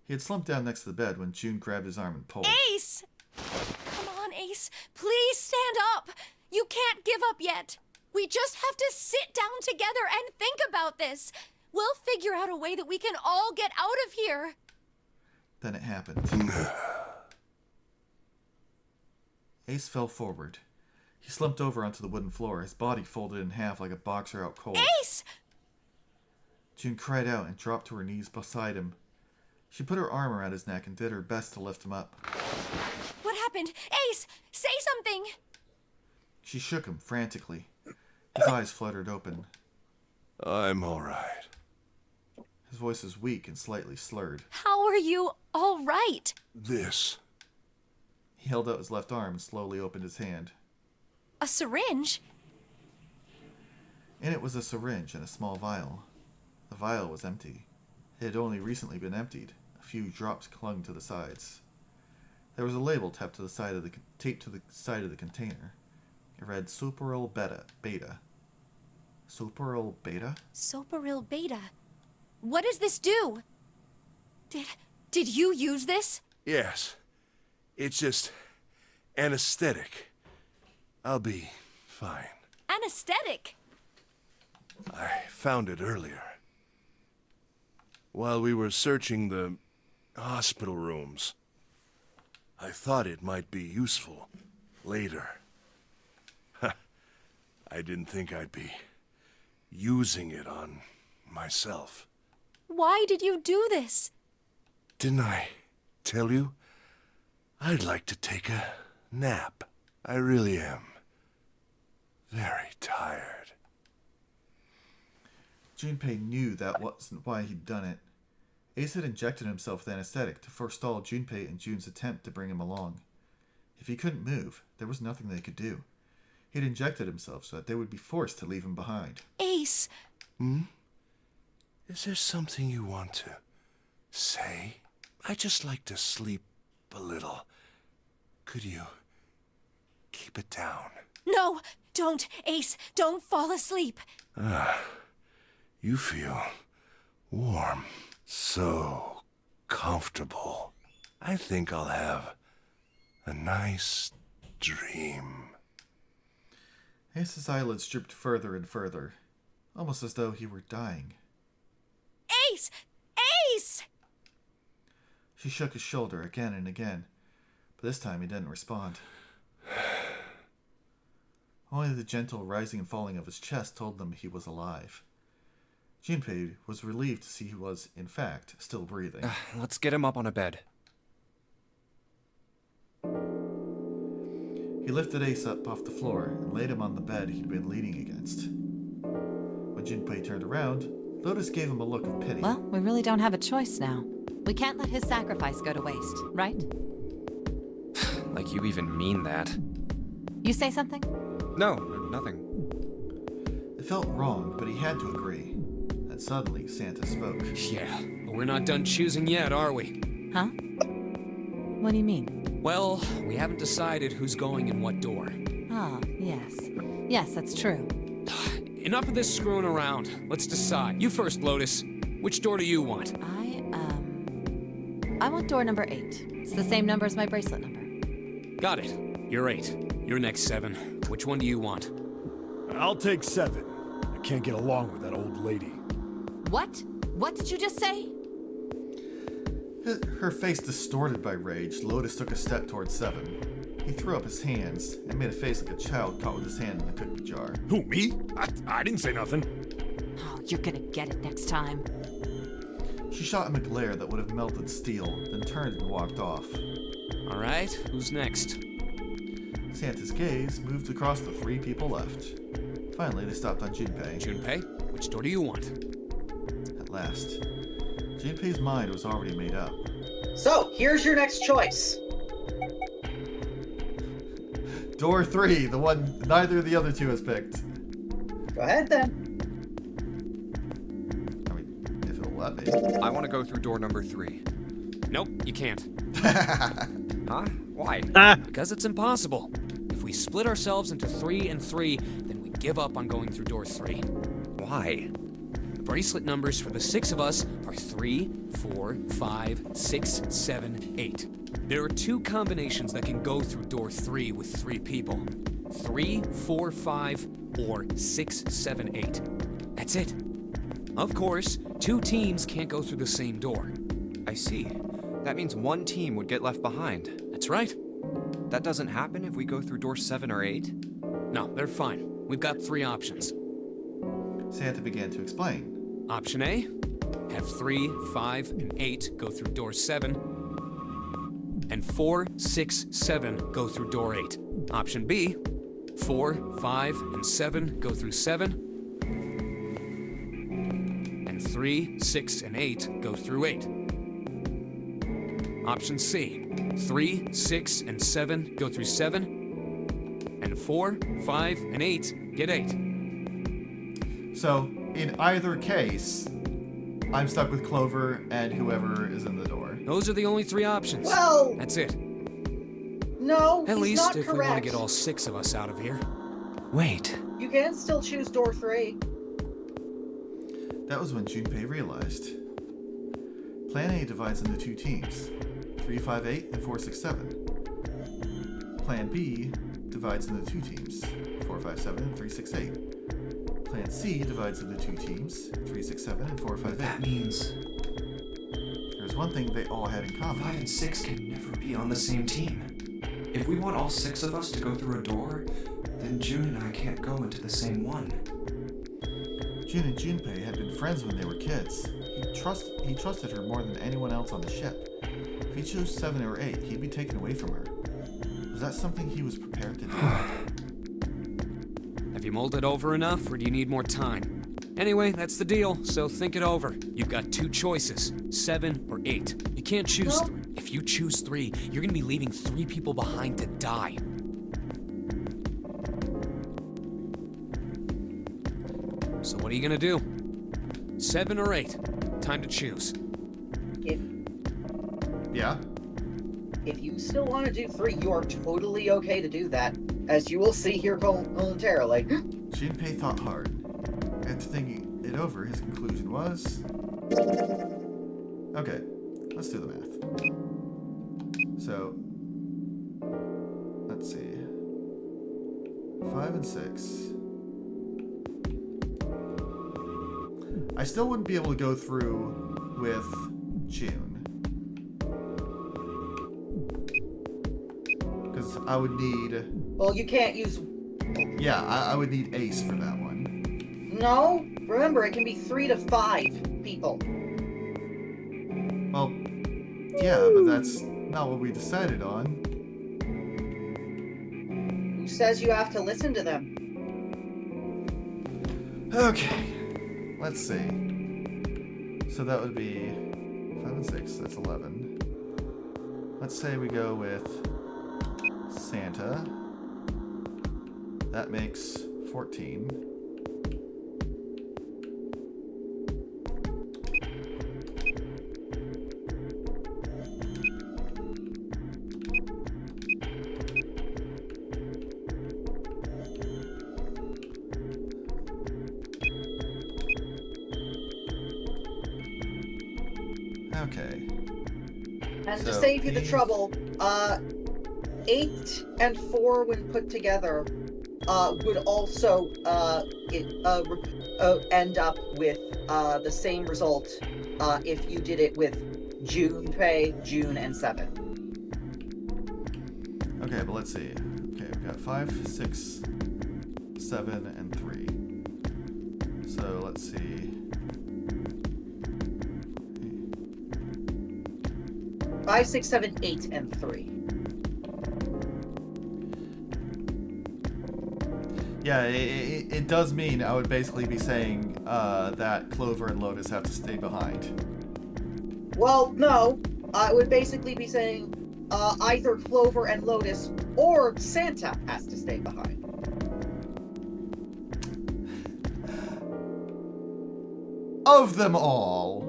He had slumped down next to the bed when June grabbed his arm and pulled. Ace! Come on, Ace. Please stand up. You can't give up yet. We just have to sit down together and think about this. We'll figure out a way that we can all get out of here. Then it happened. Ace fell forward. He slumped over onto the wooden floor, his body folded in half like a boxer out cold. Ace! June cried out and dropped to her knees beside him. She put her arm around his neck and did her best to lift him up. What happened? Ace, say something! She shook him frantically. His eyes fluttered open. I'm all right. His voice was weak and slightly slurred. How are you all right? This. He held out his left arm and slowly opened his hand. A syringe? In it was a syringe and a small vial. The vial was empty. It had only recently been emptied. A few drops clung to the sides. There was a label taped to the side of the container. It read Soparil Beta. Soparil Beta? Soparil Beta. What does this do? Did you use this? Yes. It's just anesthetic. I'll be fine. Anesthetic? I found it earlier. While we were searching the hospital rooms. I thought it might be useful later. I didn't think I'd be using it on myself. Why did you do this? Didn't I tell you? I'd like to take a nap. I really am. very tired. Junpei knew that wasn't why he'd done it. Ace had injected himself with anesthetic to forestall Junpei and Jun's attempt to bring him along. If he couldn't move, there was nothing they could do. He'd injected himself so that they would be forced to leave him behind. Ace! Is there something you want to say? I just like to sleep a little. Could you keep it down? No, don't, Ace. Don't fall asleep. You feel warm, so comfortable. I think I'll have a nice dream. Ace's eyelids drooped further and further, almost as though he were dying. Ace! Ace! She shook his shoulder again and again, but this time he didn't respond. Only the gentle rising and falling of his chest told them he was alive. Junpei was relieved to see he was, in fact, still breathing. Let's get him up on a bed. He lifted Ace up off the floor and laid him on the bed he'd been leaning against. When Junpei turned around, Lotus gave him a look of pity. Well, we really don't have a choice now. We can't let his sacrifice go to waste, right? Like you even mean that. You say something? No, nothing. It felt wrong, but he had to agree. And suddenly, Santa spoke. Yeah, but we're not done choosing yet, are we? Huh? What do you mean? Well, we haven't decided who's going in what door. Ah, yes. Yes, that's true. Enough of this screwing around. Let's decide. You first, Lotus. Which door do you want? I want door number 8. It's the same number as my bracelet number. Got it. You're 8. You're next, 7. Which one do you want? I'll take 7. I can't get along with that old lady. What? What did you just say? Her face distorted by rage, Lotus took a step towards 7. He threw up his hands and made a face like a child caught with his hand in a cookie jar. Who, me? I didn't say nothing. Oh, you're gonna get it next time. She shot him a glare that would have melted steel, then turned and walked off. All right, who's next? Santa's gaze moved across the 3 people left. Finally, they stopped on Junpei. Junpei, which door do you want? At last, Junpei's mind was already made up. So, here's your next choice. Door 3, the one neither of the other 2 has picked. Go ahead, then. I mean, if it'll let me. I want to go through door number 3. Nope, you can't. Huh? Why? Because it's impossible. If we split ourselves into 3 and 3, then we give up on going through door 3. Why? The bracelet numbers for the 6 of us are 3, 4, 5, 6, 7, 8. There are 2 combinations that can go through door 3 with 3 people. 3, 4, 5, or 6, 7, 8. That's it. Of course, 2 teams can't go through the same door. I see. That means one team would get left behind. That's right. That doesn't happen if we go through door 7 or 8? No, they're fine. We've got 3 options. Santa began to explain. Option A, have 3, 5, and 8 go through door 7, and 4, 6, 7 go through door 8. Option B, 4, 5, and 7 go through 7, and 3, 6, and 8 go through 8. Option C, 3, 6, and 7 go through 7, and 4, 5, and 8 get 8. So, in either case, I'm stuck with Clover and whoever is in the door. Those are the only 3 options. Well... That's it. No, At he's least not if correct. we want to get all 6 of us out of here. Wait. You can still choose door 3. That was when Junpei realized. Plan A divides into 2 teams, 3, 5, 8, and 4, 6, 7. Plan B divides into 2 teams, 4, 5, 7, and 3, 6, 8. Plan C divides into 2 teams, 3, 6, 7, and 4, 5, 8. That means There's one thing they all had in common. 5 and 6 can never be on the same team. If we want all 6 of us to go through a door, then June and I can't go into the same one. Jun and Junpei had been friends when they were kids. He trusted her more than anyone else on the ship. If he chose 7 or 8, he'd be taken away from her. Was that something he was prepared to do? Have you mulled it over enough, or do you need more time? Anyway, that's the deal, so think it over. You've got 2 choices, 7 or 8. You can't choose 3. If you choose 3, you're gonna be leaving 3 people behind to die. So what are you gonna do? 7 or 8? Time to choose. If you still want to do 3, you are totally okay to do that, as you will see here momentarily. Junpei thought hard. After thinking it over, his conclusion was... Okay, let's do the math. So, let's see. 5 and 6. I still wouldn't be able to go through with June. Because I would need... Well, you can't use... Yeah, I would need Ace for that one. No, remember, it can be 3 to 5 people. Well, yeah, but that's not what we decided on. Who says you have to listen to them? Okay, let's see. So that would be 5 and 6, that's 11. Let's say we go with Santa. That makes 14. Okay. And to save you the trouble, 8 and 4 when put together would also end up with the same result if you did it with Junpei, June, and 7. Okay, but let's see. Okay, we've got 5, 6, 7, and 3. So let's see. 5, 6, 7, 8, and 3. Yeah, it does mean I would basically be saying that Clover and Lotus have to stay behind. Well, no. I would basically be saying either Clover and Lotus or Santa has to stay behind. Of them all,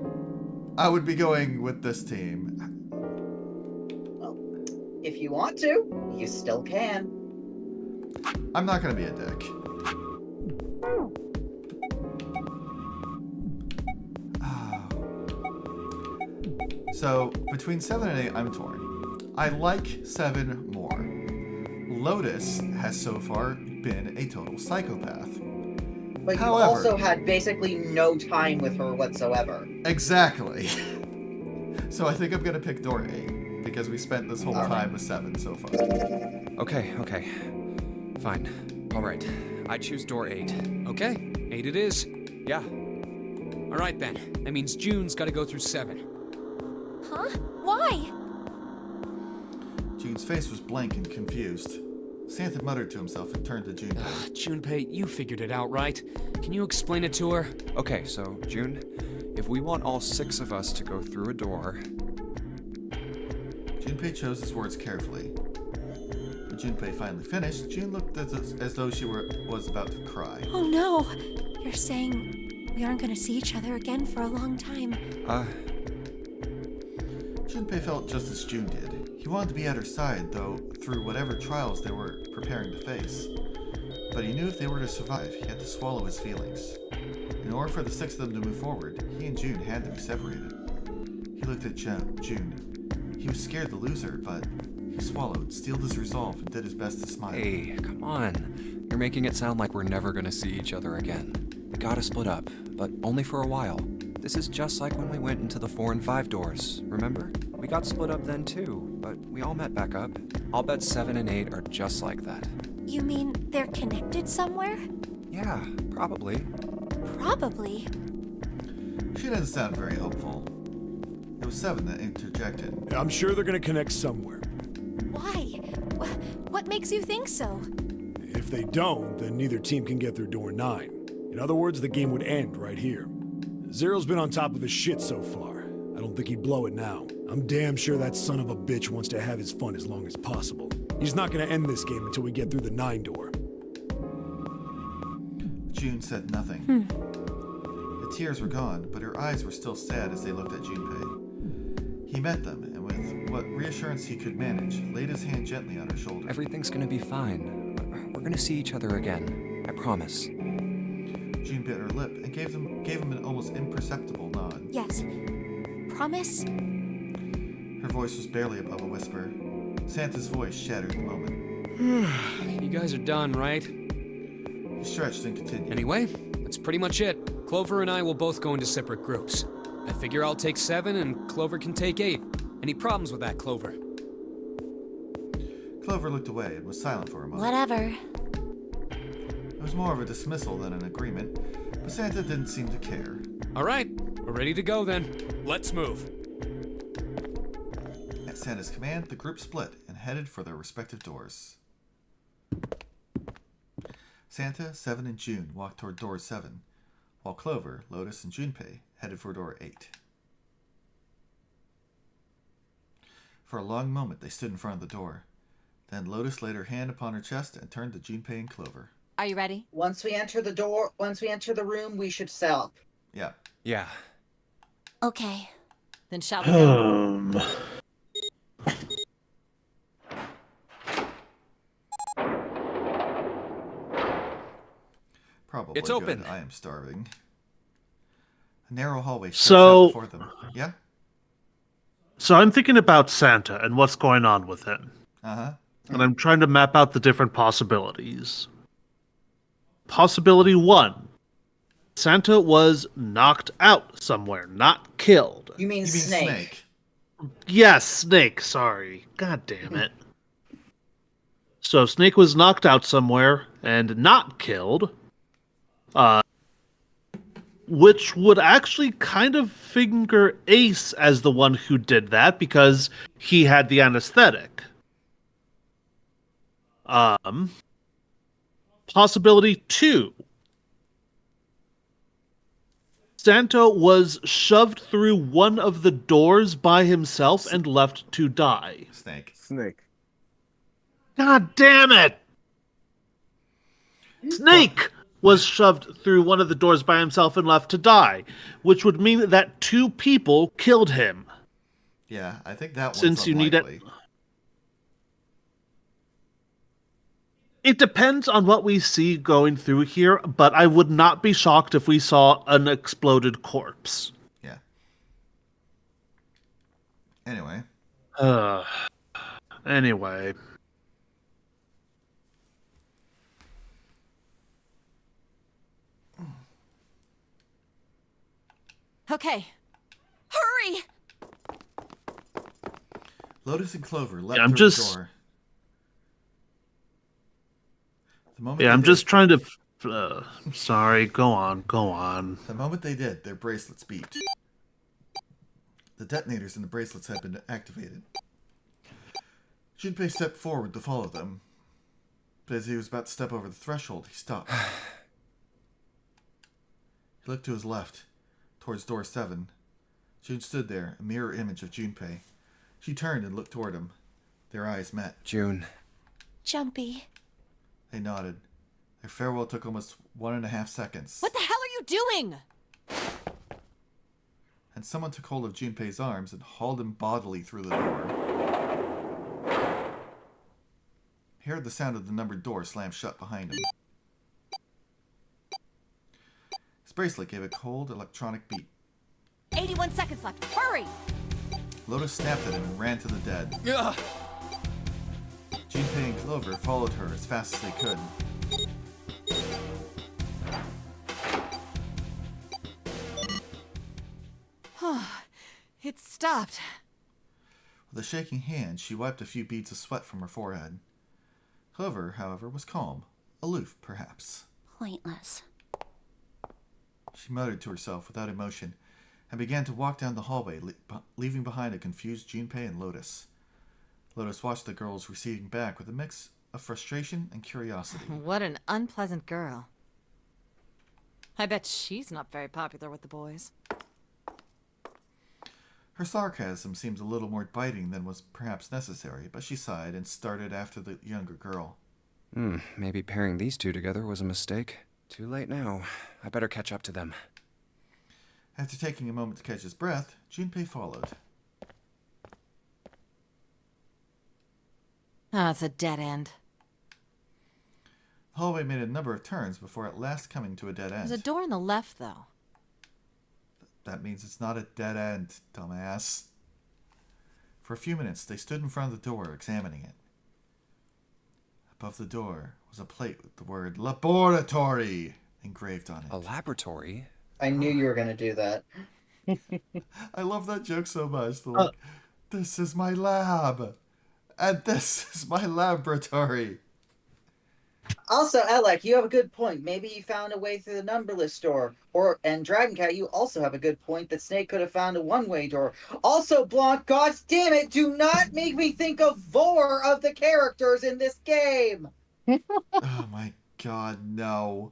I would be going with this team. Well, if you want to, you still can. I'm not gonna be a dick. So, between 7 and 8, I'm torn. I like 7 more. Lotus has so far been a total psychopath. But you However, also had basically no time with her whatsoever. Exactly. So I think I'm gonna pick door 8, because we spent this whole time with 7 so far. Okay. Fine. Alright. I choose door 8. Okay, 8 it is. Yeah. Alright then. That means June's gotta go through 7. Huh? Why? June's face was blank and confused. Santa muttered to himself and turned to Junpei. Junpei, you figured it out, right? Can you explain it to her? Okay, so, June, if we want all 6 of us to go through a door... Junpei chose his words carefully. When Junpei finally finished, June looked as though she was about to cry. Oh no! You're saying we aren't gonna see each other again for a long time. Junpei felt just as June did. He wanted to be at her side, though, through whatever trials they were preparing to face. But he knew if they were to survive, he had to swallow his feelings. In order for the 6 of them to move forward, he and June had to be separated. He looked at June. He was scared to lose her, but he swallowed, steeled his resolve, and did his best to smile. Hey, come on. You're making it sound like we're never gonna see each other again. We gotta split up, but only for a while. This is just like when we went into the 4 and 5 doors, remember? We got split up then too, but we all met back up. I'll bet 7 and 8 are just like that. You mean they're connected somewhere? Yeah, probably. Probably. She didn't sound very hopeful. It was 7 that interjected. I'm sure they're gonna connect somewhere. Why? What makes you think so? If If they don't, then neither team can get through door 9. In other words, the game would end right here. Zero's been on top of his shit so far. I don't think he'd blow it now. I'm damn sure that son of a bitch wants to have his fun as long as possible. He's not gonna end this game until we get through the 9 door. June said nothing. The tears were gone, but her eyes were still sad as they looked at Junpei. He met them, and with what reassurance he could manage, laid his hand gently on her shoulder. Everything's gonna be fine. We're gonna see each other again. I promise. June bit her lip and gave him an almost imperceptible nod. Yes. Promise? Her voice was barely above a whisper. Santa's voice shattered the moment. You guys are done, right? He stretched and continued. Anyway, that's pretty much it. Clover and I will both go into separate groups. I figure I'll take 7 and Clover can take 8. Any problems with that, Clover? Clover looked away and was silent for a moment. Whatever. It was more of a dismissal than an agreement, but Santa didn't seem to care. All right, we're ready to go then. Let's move. At Santa's command, the group split and headed for their respective doors. Santa, 7, and June walked toward door 7, while Clover, Lotus, and Junpei headed for door 8. For a long moment, they stood in front of the door. Then Lotus laid her hand upon her chest and turned to Junpei and Clover. Are you ready? Once we enter the room, we should stop. Yeah. Yeah. Okay. Then shall we go? Probably It's good. open. I am starving. A narrow hallway stretched So- out before them. Yeah? So I'm thinking about Santa and what's going on with him. Uh-huh. And I'm trying to map out the different possibilities. Possibility 1. Santa was knocked out somewhere, not killed. You mean Snake? Yes, Snake, sorry. God damn it. So Snake was knocked out somewhere and not killed. Which would actually kind of finger Ace as the one who did that because he had the anesthetic. Possibility 2. Santa was shoved through one of the doors by himself and left to die. Snake. God damn it! Snake was shoved through one of the doors by himself and left to die, which would mean that 2 people killed him. Yeah, I think that one's Since you need unlikely. it. It depends on what we see going through here, but I would not be shocked if we saw an exploded corpse. Yeah. Anyway. Anyway. Okay. Hurry! Lotus and Clover leapt Yeah, I'm through just- the door. The moment Yeah, they I'm did- just trying to... sorry, go on. The moment they did, their bracelets beeped. The detonators in the bracelets had been activated. Junpei stepped forward to follow them, but as he was about to step over the threshold, he stopped. He looked to his left, towards door 7. June stood there, a mirror image of Junpei. She turned and looked toward him. Their eyes met. June. Jumpy. They nodded. Their farewell took almost 1.5 seconds. What the hell are you doing? And someone took hold of Junpei's arms and hauled him bodily through the door. He heard the sound of the numbered door slam shut behind him. His bracelet gave a cold electronic beep. 81 seconds left. Hurry! Lotus snapped at him and ran to the dead. Junpei and Clover followed her as fast as they could. It stopped. With a shaking hand, she wiped a few beads of sweat from her forehead. Clover, however, was calm, aloof, perhaps. Pointless. She muttered to herself without emotion and began to walk down the hallway, leaving behind a confused Junpei and Lotus. Lotus watched the girls receding back with a mix of frustration and curiosity. What an unpleasant girl. I bet she's not very popular with the boys. Her sarcasm seemed a little more biting than was perhaps necessary, but she sighed and started after the younger girl. Maybe pairing these two together was a mistake. Too late now. I better catch up to them. After taking a moment to catch his breath, Junpei followed. Ah, it's a dead end. The hallway made a number of turns before at last coming to a dead end. There's a door on the left, though. That means it's not a dead end, dumbass. For a few minutes, they stood in front of the door, examining it. Above the door was a plate with the word laboratory engraved on it. A laboratory? I knew you were going to do that. I love that joke so much. Like, this is my lab. And this is my laboratory. Also, Alec, you have a good point. Maybe you found a way through the numberless door. And Dragon Cat, you also have a good point that Snake could have found a one-way door. Also, Blanc, god damn it, do not make me think of 4 of the characters in this game. Oh my god, no.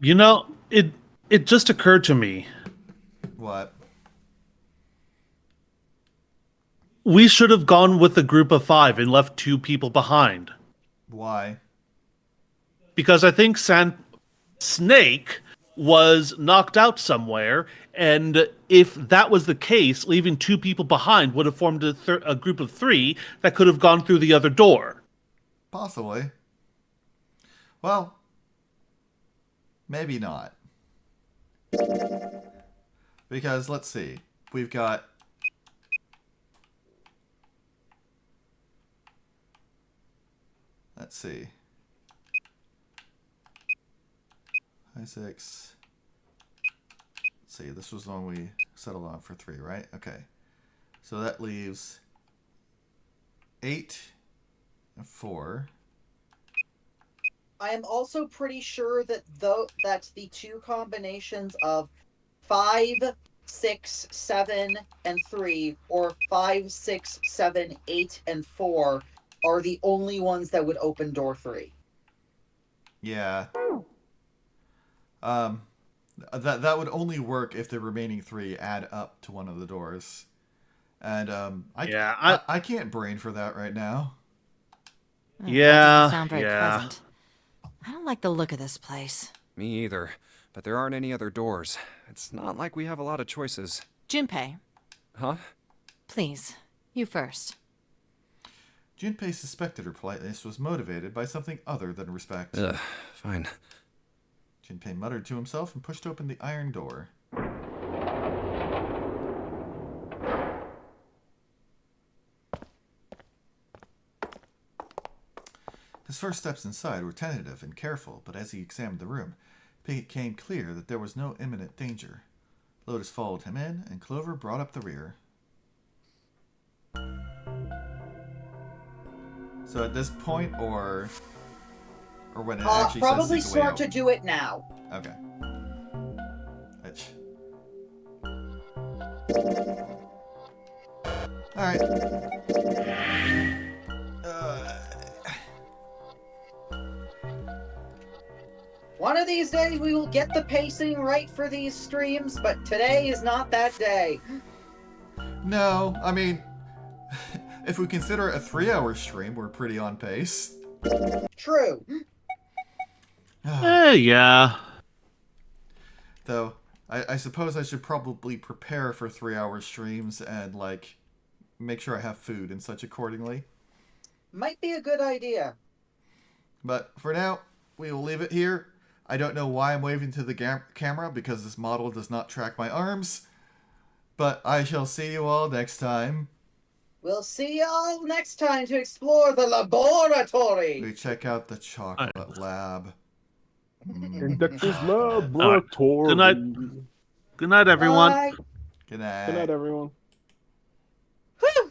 You know, it just occurred to me. What? We should have gone with a group of 5 and left 2 people behind. Why? Because I think Snake was knocked out somewhere, and if that was the case, leaving 2 people behind would have formed a group of 3 that could have gone through the other door. Possibly. Well, maybe not. Because, let's see. We've got... Let's see. 6. Let's see, this was the one we settled on for 3, right? Okay. So that leaves 8 and 4. I am also pretty sure that that's the 2 combinations of 5, 6, 7, and 3, or 5, 6, 7, 8, and 4 are the only ones that would open door 3. Yeah. That would only work if the remaining 3 add up to one of the doors. And I can't brain for that right now. Yeah. That doesn't sound very pleasant. I don't like the look of this place. Me either. But there aren't any other doors. It's not like we have a lot of choices. Junpei. Huh? Please, you first. Junpei suspected her politeness was motivated by something other than respect. Fine. Junpei muttered to himself and pushed open the iron door. His first steps inside were tentative and careful, but as he examined the room, it became clear that there was no imminent danger. Lotus followed him in, and Clover brought up the rear. So at this point, or when it actually probably says sneak away start to do it now. Okay. Alright. One of these days we will get the pacing right for these streams, but today is not that day. No, I mean, if we consider a 3-hour stream, we're pretty on pace. True. Yeah. Though, I suppose I should probably prepare for 3-hour streams and, like, make sure I have food and such accordingly. Might be a good idea. But for now, we will leave it here. I don't know why I'm waving to the camera, because this model does not track my arms. But I shall see you all next time. We'll see y'all next time to explore the laboratory. We check out the chocolate lab. In Dexter's laboratory. Good night. Good night, everyone. Bye. Good night. Good night, everyone. Whew.